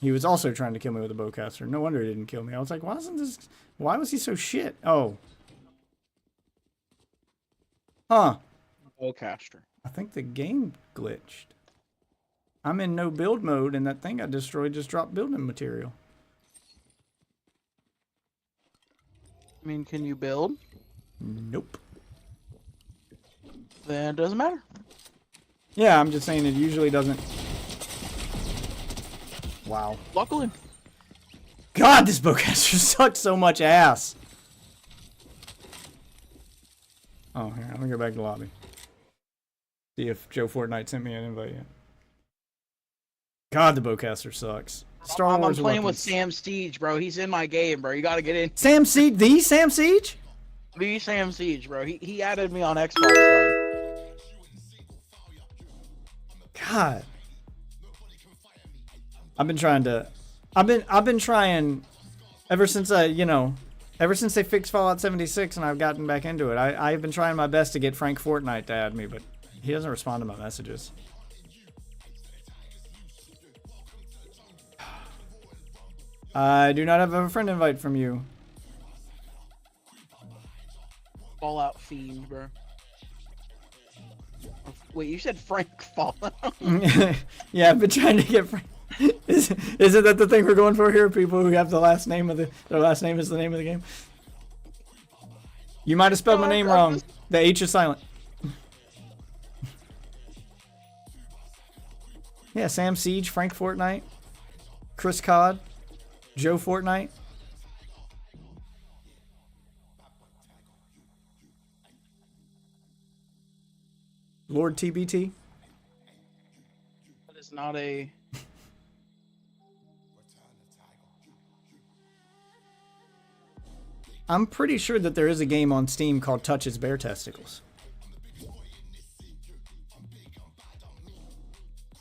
A: He was also trying to kill me with a bowcaster. No wonder he didn't kill me. I was like, why was he so shit? Oh. Huh.
I: Bowcaster.
A: I think the game glitched. I'm in no build mode, and that thing I destroyed just dropped building material.
I: I mean, can you build?
A: Nope.
I: Then it doesn't matter.
A: Yeah, I'm just saying it usually doesn't. Wow.
I: Luckily.
A: God, this bowcaster sucks so much ass. Oh, here, I'm gonna go back to the lobby. See if Joe Fortnite sent me an invite yet. God, the bowcaster sucks. Star
I: I'm
A: Wars
I: playing
A: weapons.
I: with Sam Siege, bro. He's in my game, bro. You gotta get in.
A: Sam Siege? The Sam Siege?
I: The Sam Siege, bro. He added me on Xbox, dog.
A: God. I've been trying ever since ever since they fixed Fallout 76 and I've gotten back into it. I've been trying my best to get Frank Fortnite to add me, but he doesn't respond to my messages. I do not have a friend invite from you.
I: Fallout fiend, bro. Wait, you said Frank Fallout?
A: Yeah, I've been trying to get Frank. Isn't that the thing we're going for here? People who have the last name of their last name is the name of the game. You might have spelled my name wrong. The H is silent. Yeah, Sam Siege, Frank Fortnite, Chris Cod, Joe Fortnite. Lord TBT.
I: That is not a...
A: I'm pretty sure that there is a game on Steam called Touches Bear Testicles.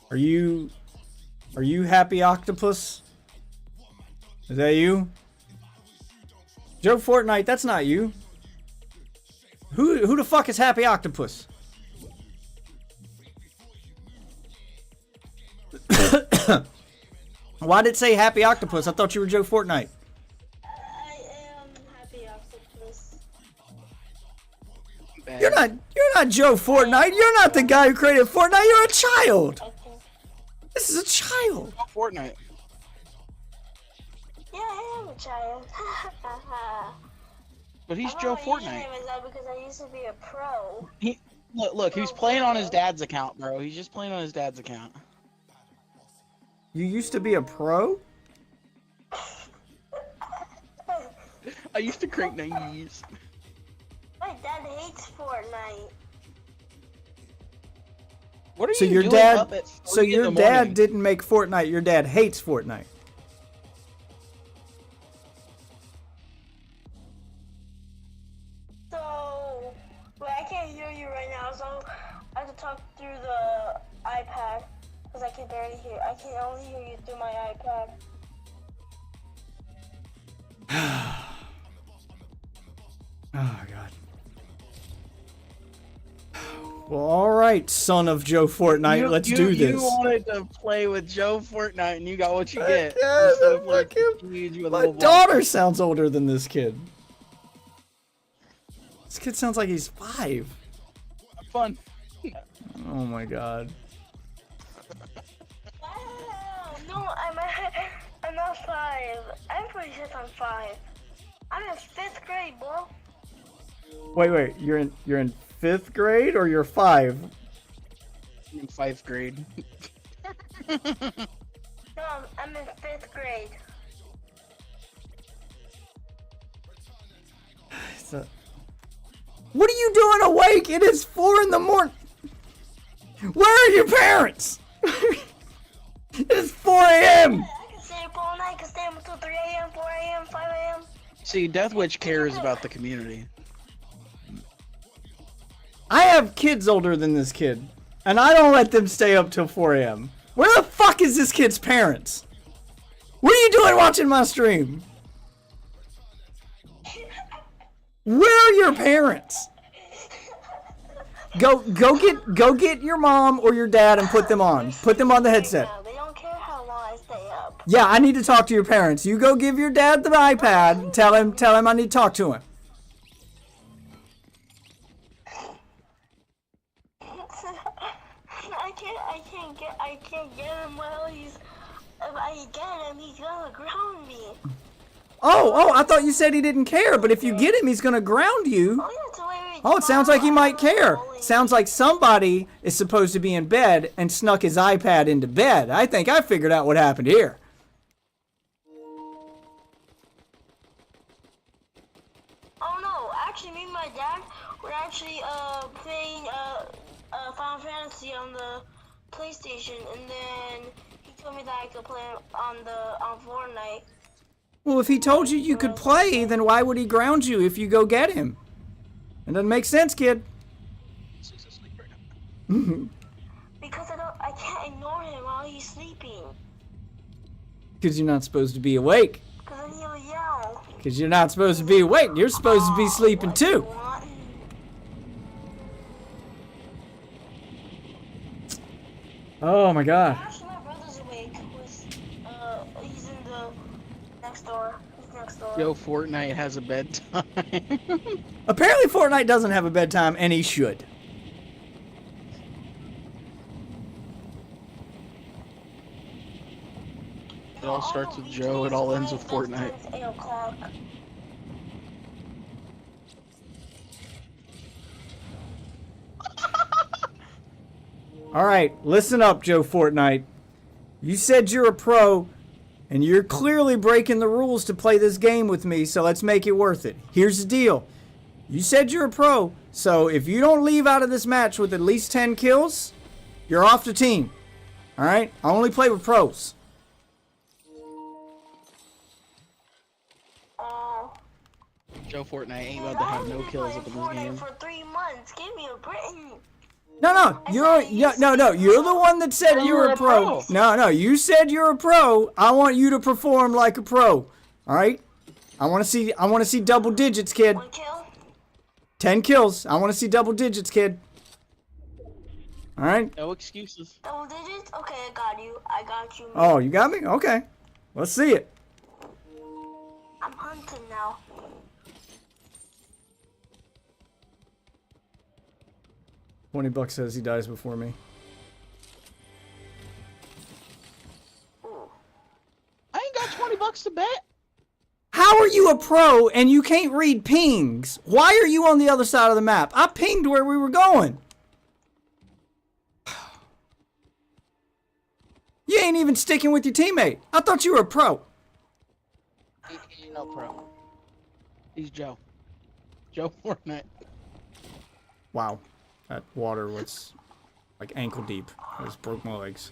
A: Are you Happy Octopus? Is that you? Joe Fortnite, that's not you. Who the fuck is Happy Octopus? Why did it say Happy Octopus? I thought you were Joe Fortnite. You're not Joe Fortnite. You're not the guy who created Fortnite. You're a child. This is a child.
I: Fortnite.
L: Yeah, I am a child.
I: But he's Joe Fortnite.
L: Is that because I used to be a pro?
I: Look, he's playing on his dad's account, bro. He's just playing on his dad's account.
A: You used to be a pro?
I: I used to create 90s.
L: My dad hates Fortnite.
I: What are
A: So
I: you
A: your
I: doing
A: dad,
I: up at
A: so
I: 3 in
A: your
I: the
A: dad
I: morning?
A: didn't make Fortnite. Your dad hates Fortnite.
L: So, wait, I can't hear you right now, so I have to talk through the iPad because I can barely hear. I can only hear you through my iPad.
A: Oh God. Well, all right, son of Joe Fortnite, let's do this.
I: You wanted to play with Joe Fortnite, and you got what you get.
A: Yeah,
I: Instead of playing Siege with a
A: my
I: little boy.
A: daughter sounds older than this kid. This kid sounds like he's 5.
I: Have fun.
A: Oh my God.
L: No, I'm not 5. I'm pretty sure I'm 5. I'm in 5th grade, bro.
A: Wait, you're in 5th grade or you're 5?
I: In 5th grade.
L: No, I'm in 5th grade.
A: What are you doing awake? It is 4 in the morning. Where are your parents? It is 4 a.m.
L: I can stay up all night. I can stay up until 3 a.m., 4 a.m., 5 a.m.
I: See, Deathwitch cares about the community.
A: I have kids older than this kid, and I don't let them stay up till 4 a.m. Where the fuck is this kid's parents? What are you doing watching my stream? Where are your parents? Go get your mom or your dad and put them on. Put them on the headset.
L: They don't care how long I stay up.
A: Yeah, I need to talk to your parents. You go give your dad the iPad. Tell him I need to talk to him.
L: I can't get him while he's. If I get him, he's gonna ground me.
A: Oh, I thought you said he didn't care, but if you get him, he's gonna ground you. Oh, it sounds like he might care. Sounds like somebody is supposed to be in bed and snuck his iPad into bed. I think I figured out what happened here.
L: my dad were actually playing Final Fantasy on the PlayStation, and then he told me that I could play on Fortnite.
A: Well, if he told you you could play, then why would he ground you if you go get him? It doesn't make sense, kid.
L: Because I can't ignore him while he's sleeping.
A: Because you're not supposed to be awake.
L: Because then he'll yell.
A: Because you're not supposed to be awake. You're supposed to be sleeping too. Oh my god.
L: Actually, my brother's awake. He's in the next door. He's next door.
I: Yo, Fortnite has a bedtime.
A: Apparently Fortnite doesn't have a bedtime, and he should.
I: It all starts with Joe, it all ends with Fortnite.
L: It's 8 o'clock.
A: Alright, listen up, Joe Fortnite. You said you're a pro, and you're clearly breaking the rules to play this game with me, so let's make it worth it. Here's the deal. You said you're a pro, so if you don't leave out of this match with at least 10 kills, you're off the team. Alright? I only play with pros.
I: Joe Fortnite ain't about to have no kills up in this game.
L: For 3 months. Give me a break.
A: No, you're the one that said you were a pro. No, you said you're a pro. I want you to perform like a pro. All right? I want to see double digits, kid.
L: 1 kill?
A: 10 kills. I want to see double digits, kid. All right?
I: No excuses.
L: Double digits? Okay, I got you. I got you.
A: Oh, you got me? Okay. Let's see it.
L: I'm hunting now.
A: $20 says he dies before me.
I: I ain't got $20 to bet.
A: How are you a pro and you can't read pings? Why are you on the other side of the map? I pinged where we were going. You ain't even sticking with your teammate. I thought you were a pro.
I: He's no pro. He's Joe. Joe Fortnite.
A: Wow. That water was like ankle deep. I just broke my legs.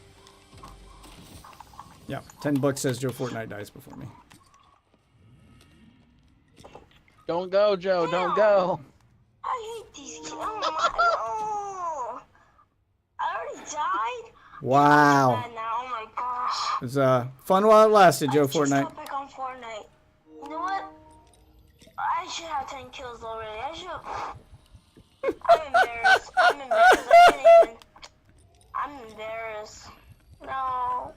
A: Yeah, $10 says Joe Fortnite dies before me.
I: Don't go, Joe. Don't go.
L: I hate these kids. Oh, I already died?
A: Wow.
L: Bad now. Oh my gosh.
A: It was fun while it lasted, Joe
L: I just
A: Fortnite.
L: got back on Fortnite. You know what? I should have 10 kills already. I should. I'm embarrassed. I'm embarrassed. I'm embarrassed. No.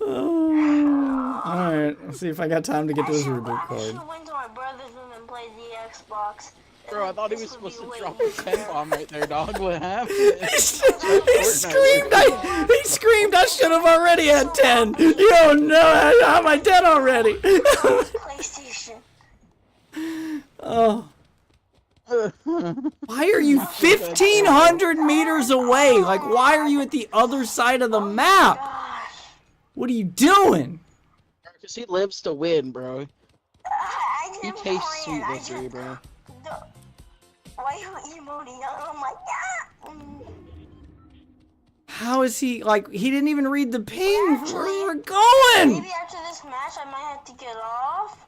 A: Alright, let's see if I got time to get to this reboot
L: I
A: card.
L: should have went to my brother's room and played the Xbox.
I: Bro, I thought he was supposed to drop a 10 bomb right there, dog. What happened?
A: He screamed! He screamed! I should have already had 10. You don't know how am I dead already?
L: PlayStation.
A: Oh. Why are you 1,500 meters away? Like, why are you at the other side of the map? What are you doing?
I: Because he lives to win, bro.
L: I
I: He
L: didn't
I: tastes
L: plan.
I: sweet
L: I
I: victory, bro.
L: Why you emoting? I'm like, yeah.
A: How is he, like, he didn't even read the ping where we're going!
L: Maybe after this match I might have to get off.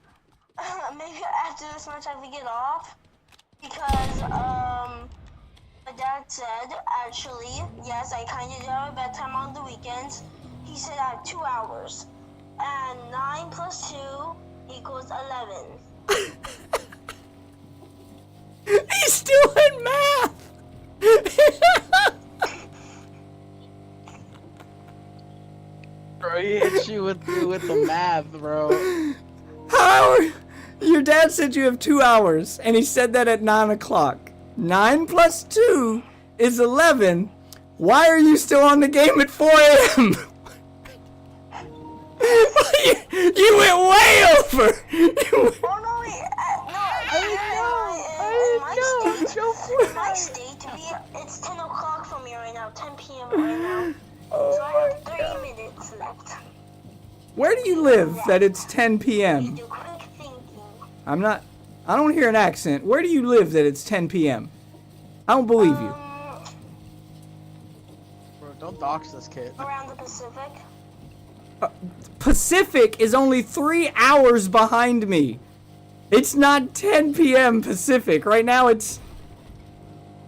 L: Maybe after this match I have to get off. Because, my dad said, actually, yes, I kind of do have a bedtime on the weekends. He said I have 2 hours. And 9 plus 2 equals 11.
A: He's still in math!
I: Bro, he hit you with the math, bro.
A: How are, your dad said you have 2 hours, and he said that at 9 o'clock. 9 plus 2 is 11. Why are you still on the game at 4 a.m.? You went way over!
L: Oh no, wait, in my state, it's 10 o'clock for me right now, 10 p.m. right now. So I have 30 minutes left.
A: Where do you live that it's 10 p.m.?
L: Do quick thinking.
A: I'm not... I don't hear an accent. Where do you live that it's 10 p.m.? I don't believe you.
I: Bro, don't dox this kid.
L: Around the Pacific.
A: Pacific is only 3 hours behind me. It's not 10 p.m. Pacific. Right now it's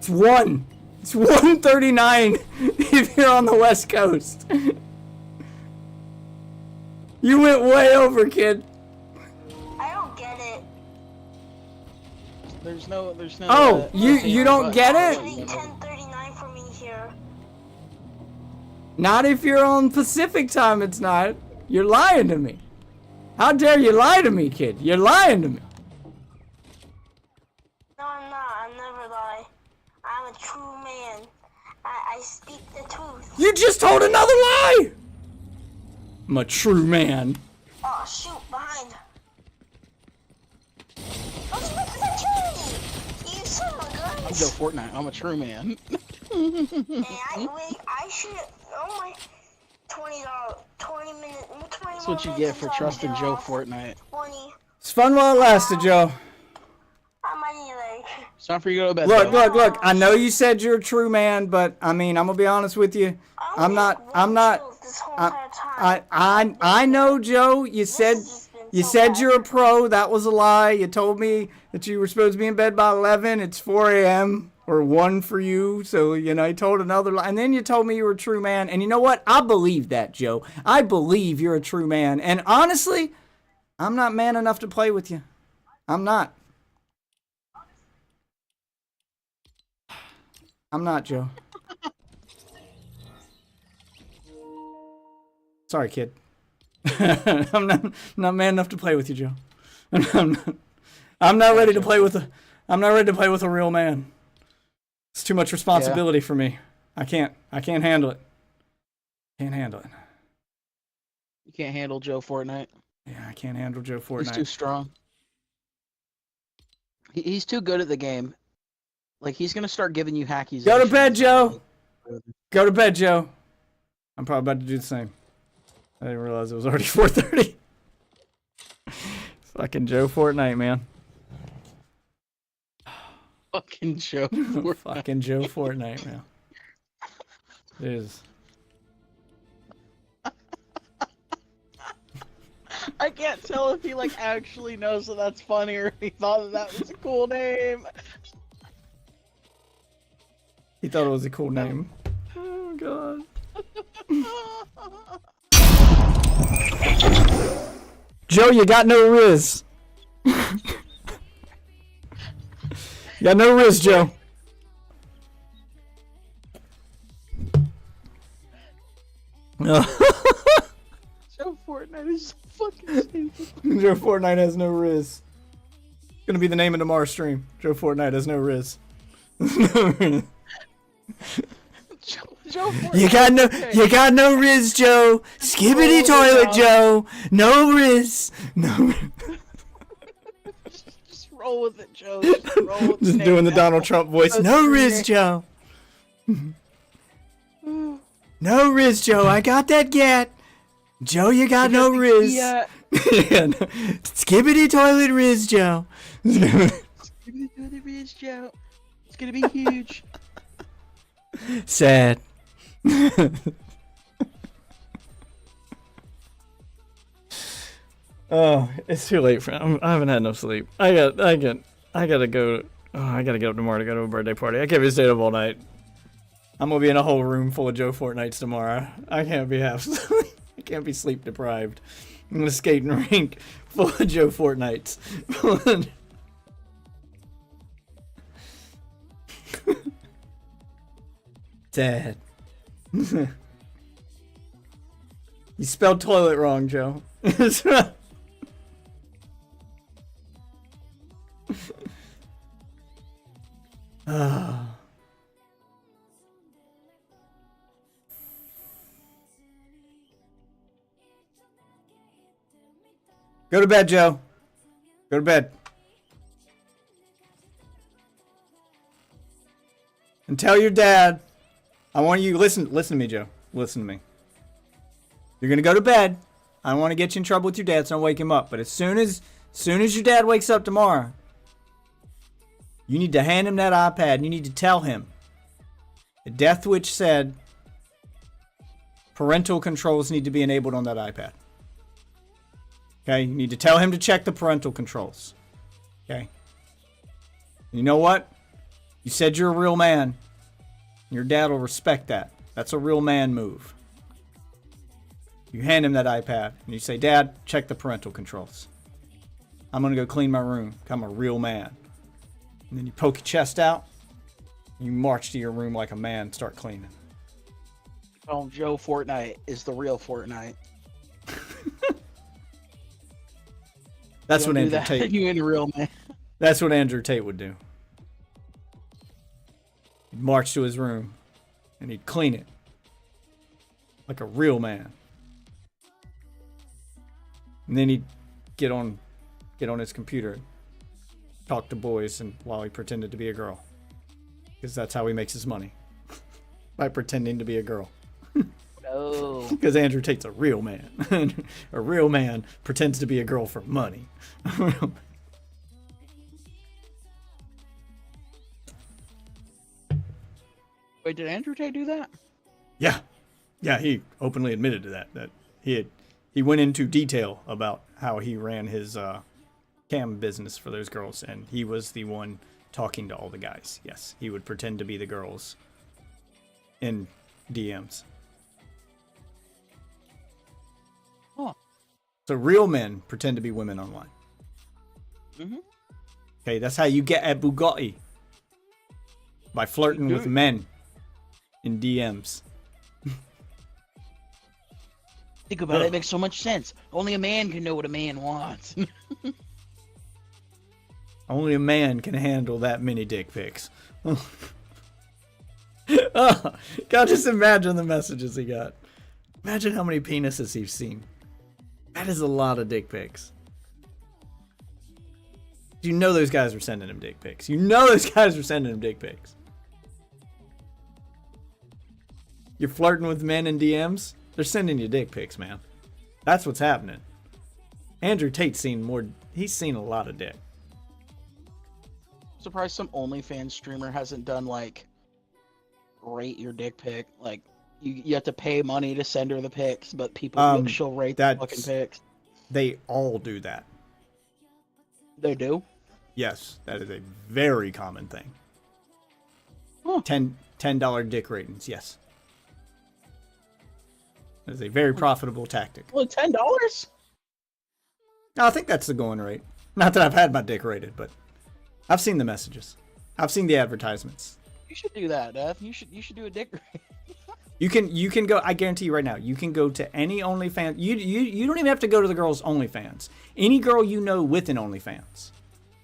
A: 1. It's 1:39 if you're on the West Coast. You went way over, kid.
L: I don't get it.
I: There's no.
A: Oh, you don't get it?
L: It's 10:39 for me here.
A: Not if you're on Pacific time, it's not. You're lying to me. How dare you lie to me, kid? You're lying to me.
L: No, I'm not. I never lie. I'm a true man. I speak the truth.
A: You just told another lie! I'm a true man.
L: Oh, shoot, behind. Oh, it's because I killed you! You son of a gun!
I: I'm Joe Fortnite. I'm a true man.
L: I should. Oh my. $20, 20 minutes.
I: That's what you get for trusting Joe Fortnite.
L: 20.
A: It's fun while it lasted, Joe.
L: I might need like.
I: It's time for you to go to bed.
A: Look. I know you said you're a true man, but I mean, I'm gonna be honest with you. I know, Joe. You said you're a pro. That was a lie. You told me that you were supposed to be in bed by 11. It's 4 a.m. or 1 for you. So, you told another lie. And then you told me you were a true man. And you know what? I believe that, Joe. I believe you're a true man. And honestly, I'm not man enough to play with you. I'm not. I'm not, Joe. Sorry, kid. I'm not man enough to play with you, Joe. I'm not ready to play with a real man. It's too much responsibility for me. I can't handle it. Can't handle it.
I: You can't handle Joe Fortnite.
A: Yeah, I can't handle Joe Fortnite.
I: He's too strong. He's too good at the game. Like, he's gonna start giving you hackies.
A: Go to bed, Joe. Go to bed, Joe. I'm probably about to do the same. I didn't realize it was already 4:30. Fucking Joe Fortnite, man.
I: Fucking Joe Fortnite.
A: Fucking Joe Fortnite, man. It is.
I: I can't tell if he actually knows that that's funny or if he thought that was a cool name.
A: He thought it was a cool name. Oh god. Joe, you got no riz. You got no riz, Joe.
I: Joe Fortnite is so fucking stupid.
A: Joe Fortnite has no riz. Gonna be the name of tomorrow's stream. Joe Fortnite has no riz.
I: Joe
A: You got no riz, Joe. Skibbity toilet, Joe. No riz. No.
I: Just roll with it, Joe. Just roll with
A: Just doing the Donald Trump voice. No riz, Joe. No riz, Joe. I got that gat. Joe, you got no riz. Yeah, no. Skibbity toilet riz, Joe.
I: Skibbity toilet riz, Joe. It's gonna be huge.
A: Sad. Oh, it's too late for I haven't had enough sleep. I gotta go. Oh, I gotta get up tomorrow to go to a birthday party. I can't be staying up all night. I'm gonna be in a whole room full of Joe Fortnites tomorrow. I can't be half. I can't be sleep deprived. I'm gonna skate in a rink full of Joe Fortnites. Sad. You spelled toilet wrong, Joe. Go to bed, Joe. Go to bed. And tell your dad. I want you listen to me, Joe. Listen to me. You're gonna go to bed. I don't want to get you in trouble with your dad, so don't wake him up. But as soon as your dad wakes up tomorrow, You need to hand him that iPad and you need to tell him the Death Witch said parental controls need to be enabled on that iPad. Okay, you need to tell him to check the parental controls. Okay. You know what? You said you're a real man. Your dad will respect that. That's a real man move. You hand him that iPad and you say, Dad, check the parental controls. I'm going to go clean my room. I'm a real man. And then you poke your chest out. You march to your room like a man and start cleaning.
I: Oh, Joe Fortnite is the real Fortnite.
A: That's what Andrew Tate.
I: You ain't a real man.
A: That's what Andrew Tate would do. He'd march to his room and he'd clean it like a real man. And then he'd get on his computer and talk to boys and while he pretended to be a girl. Because that's how he makes his money. By pretending to be a girl.
I: No.
A: Because Andrew Tate's a real man. A real man pretends to be a girl for money.
I: Wait, did Andrew Tate do that?
A: Yeah. Yeah, he openly admitted to that. That he went into detail about how he ran his cam business for those girls, and he was the one talking to all the guys. Yes, he would pretend to be the girls in DMs.
I: Huh.
A: So real men pretend to be women online.
I: Mm-hmm.
A: Okay, that's how you get at Bugatti. By flirting with men in DMs.
I: Think about it, it makes so much sense. Only a man can know what a man wants.
A: Only a man can handle that many dick pics. Oh, God, just imagine the messages he got. Imagine how many penises he's seen. That is a lot of dick pics. You know those guys were sending him dick pics. You know those guys were sending him dick pics. You're flirting with men in DMs? They're sending you dick pics, man. That's what's happening. Andrew Tate's seen more. He's seen a lot of dick.
I: Surprised some OnlyFans streamer hasn't done like rate your dick pic. Like you have to pay money to send her the pics, but people she'll rate the fucking pics.
A: They all do that.
I: They do?
A: Yes, that is a very common thing.
I: Huh.
A: $10 dick ratings, yes. That is a very profitable tactic.
I: Well, $10?
A: No, I think that's the going rate. Not that I've had my dick rated, but I've seen the messages. I've seen the advertisements.
I: You should do that, Dev. You should do a dick rate.
A: You can go. I guarantee you right now. You can go to any OnlyFans. You don't even have to go to the girl's OnlyFans. Any girl you know with an OnlyFans,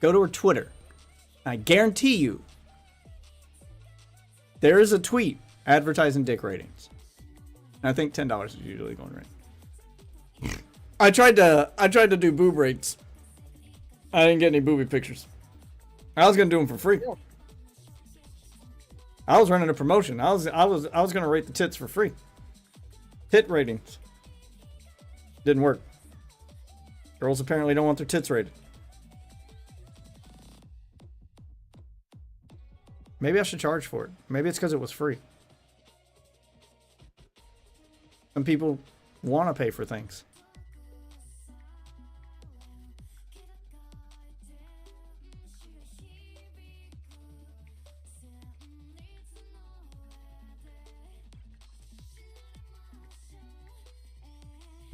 A: go to her Twitter. I guarantee you, there is a tweet advertising dick ratings. And I think $10 is usually going right. I tried to do boob rates. I didn't get any booby pictures. I was gonna do them for free. I was running a promotion. I was gonna rate the tits for free. Tit ratings. Didn't work. Girls apparently don't want their tits rated. Maybe I should charge for it. Maybe it's because it was free. Some people want to pay for things.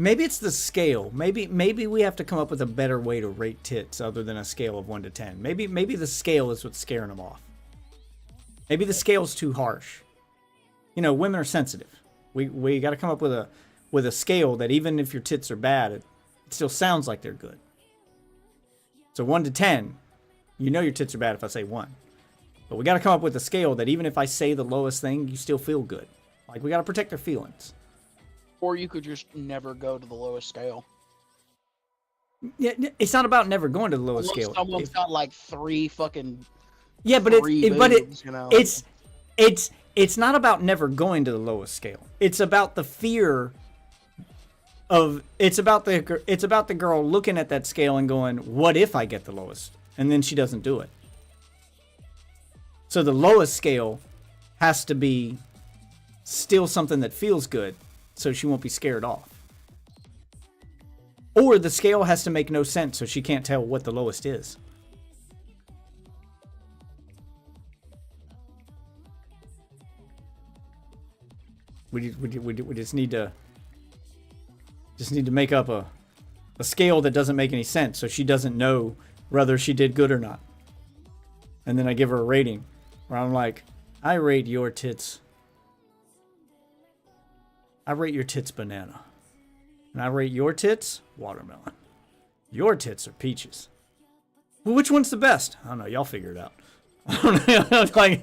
A: Maybe it's the scale. Maybe we have to come up with a better way to rate tits other than a scale of 1 to 10. Maybe the scale is what's scaring them off. Maybe the scale's too harsh. You know, women are sensitive. We got to come up with a scale that even if your tits are bad, it still sounds like they're good. So 1 to 10, you know your tits are bad if I say 1. But we got to come up with a scale that even if I say the lowest thing, you still feel good. Like, we got to protect their feelings.
I: Or you could just never go to the lowest scale.
A: Yeah, it's not about never going to the lowest scale.
I: Someone's got like 3 fucking.
A: Yeah, but it's not about never going to the lowest scale. It's about the fear of it's about the girl looking at that scale and going, "What if I get the lowest?" And then she doesn't do it. So the lowest scale has to be still something that feels good, so she won't be scared off. Or the scale has to make no sense, so she can't tell what the lowest is. We just need to make up a scale that doesn't make any sense, so she doesn't know whether she did good or not. And then I give her a rating where I'm like, I rate your tits banana. And I rate your tits watermelon. Your tits are peaches. Well, which one's the best? I don't know. Y'all figure it out. I don't know. Like,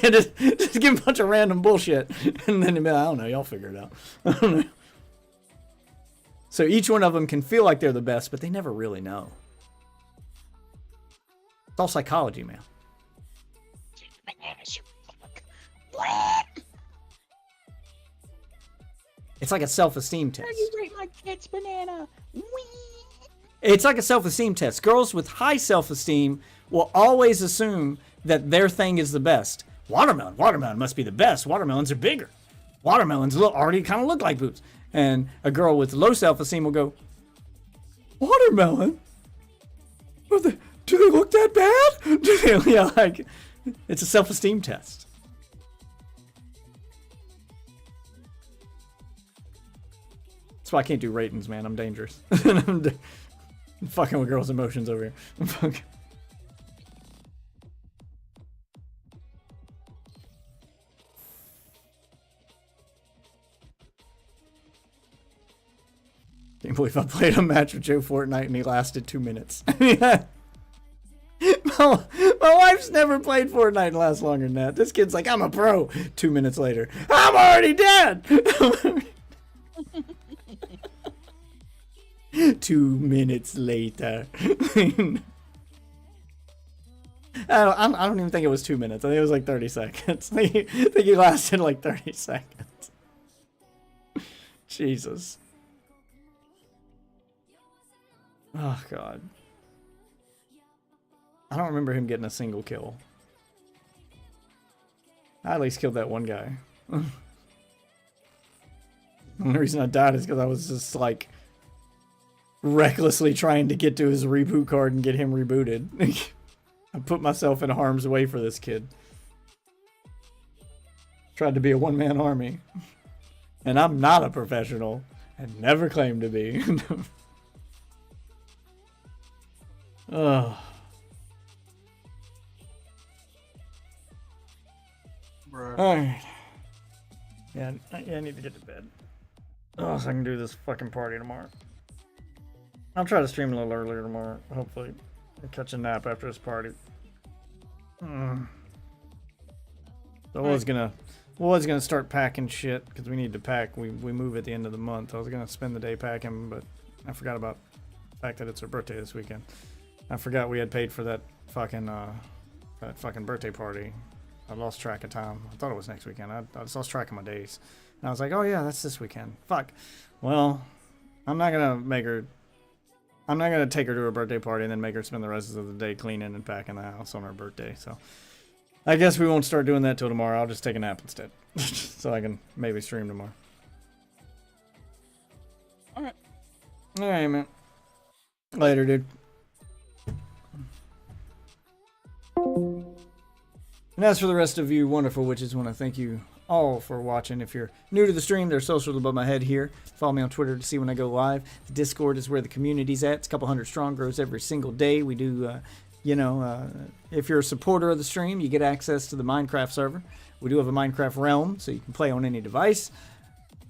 A: just give a bunch of random bullshit. And then I don't know. Y'all figure it out. I don't know. So each one of them can feel like they're the best, but they never really know. It's all psychology, man. It's like a self-esteem test.
I: You rate my tits banana. Whee!
A: It's like a self-esteem test. Girls with high self-esteem will always assume that their thing is the best. Watermelon must be the best. Watermelons are bigger. Watermelons already kind of look like boobs. And a girl with low self-esteem will go, watermelon? Do they look that bad? Yeah, like, it's a self-esteem test. That's why I can't do ratings, man. I'm dangerous. I'm fucking with girls' emotions over here. I'm fucking... Can't believe I played a match with Joe Fortnite and he lasted 2 minutes. my wife's never played Fortnite and lasts longer than that. This kid's like, I'm a pro. 2 minutes later, I'm already dead. 2 minutes later. I don't even think it was 2 minutes. I think it was like 30 seconds. I think he lasted like 30 seconds. Jesus. Oh, God. I don't remember him getting a single kill. I at least killed that one guy. The only reason I died is because I was just, like, recklessly trying to get to his reboot card and get him rebooted. I put myself in harm's way for this kid. Tried to be a one-man army. And I'm not a professional. And never claimed to be. Ugh. Alright. Yeah, I need to get to bed. Oh, so I can do this fucking party tomorrow. I'll try to stream a little earlier tomorrow, hopefully. I'll catch a nap after this party. So I was gonna start packing shit, because we need to pack. We move at the end of the month. I was gonna spend the day packing, but I forgot about the fact that it's her birthday this weekend. I forgot we had paid for that fucking birthday party. I lost track of time. I thought it was next weekend. I just lost track of my days. And I was like, oh yeah, that's this weekend. Fuck. Well, I'm not gonna take her to her birthday party and then make her spend the rest of the day cleaning and packing the house on her birthday. So I guess we won't start doing that till tomorrow. I'll just take a nap instead. So I can maybe stream tomorrow. Alright. Alright, man. Later, dude. And as for the rest of you wonderful witches, I want to thank you all for watching. If you're new to the stream, there's socials above my head here. Follow me on Twitter to see when I go live. The Discord is where the community's at. It's a couple hundred strong, grows every single day. We do, if you're a supporter of the stream, you get access to the Minecraft server. We do have a Minecraft realm, so you can play on any device.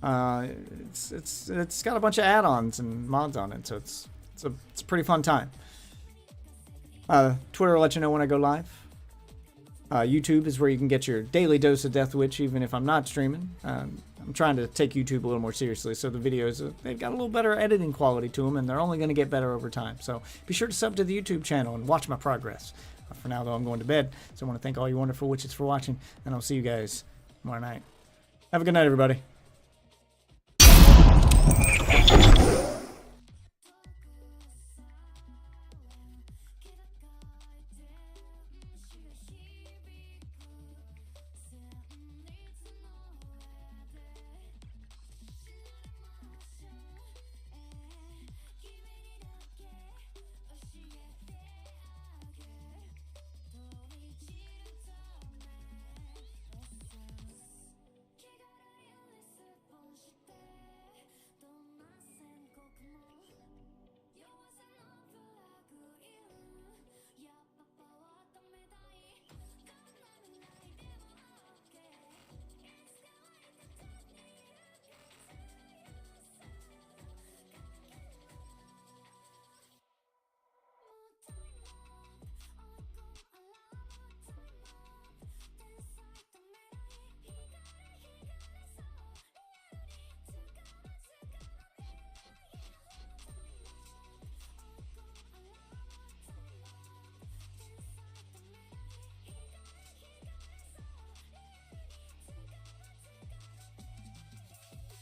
A: It's got a bunch of add-ons and mods on it, so it's a pretty fun time. Twitter will let you know when I go live. YouTube is where you can get your daily dose of Death Witch, even if I'm not streaming. I'm trying to take YouTube a little more seriously, so the videos, they've got a little better editing quality to them, and they're only going to get better over time. So be sure to sub to the YouTube channel and watch my progress. For now, though, I'm going to bed, so I want to thank all you wonderful witches for watching, and I'll see you guys tomorrow night. Have a good night, everybody.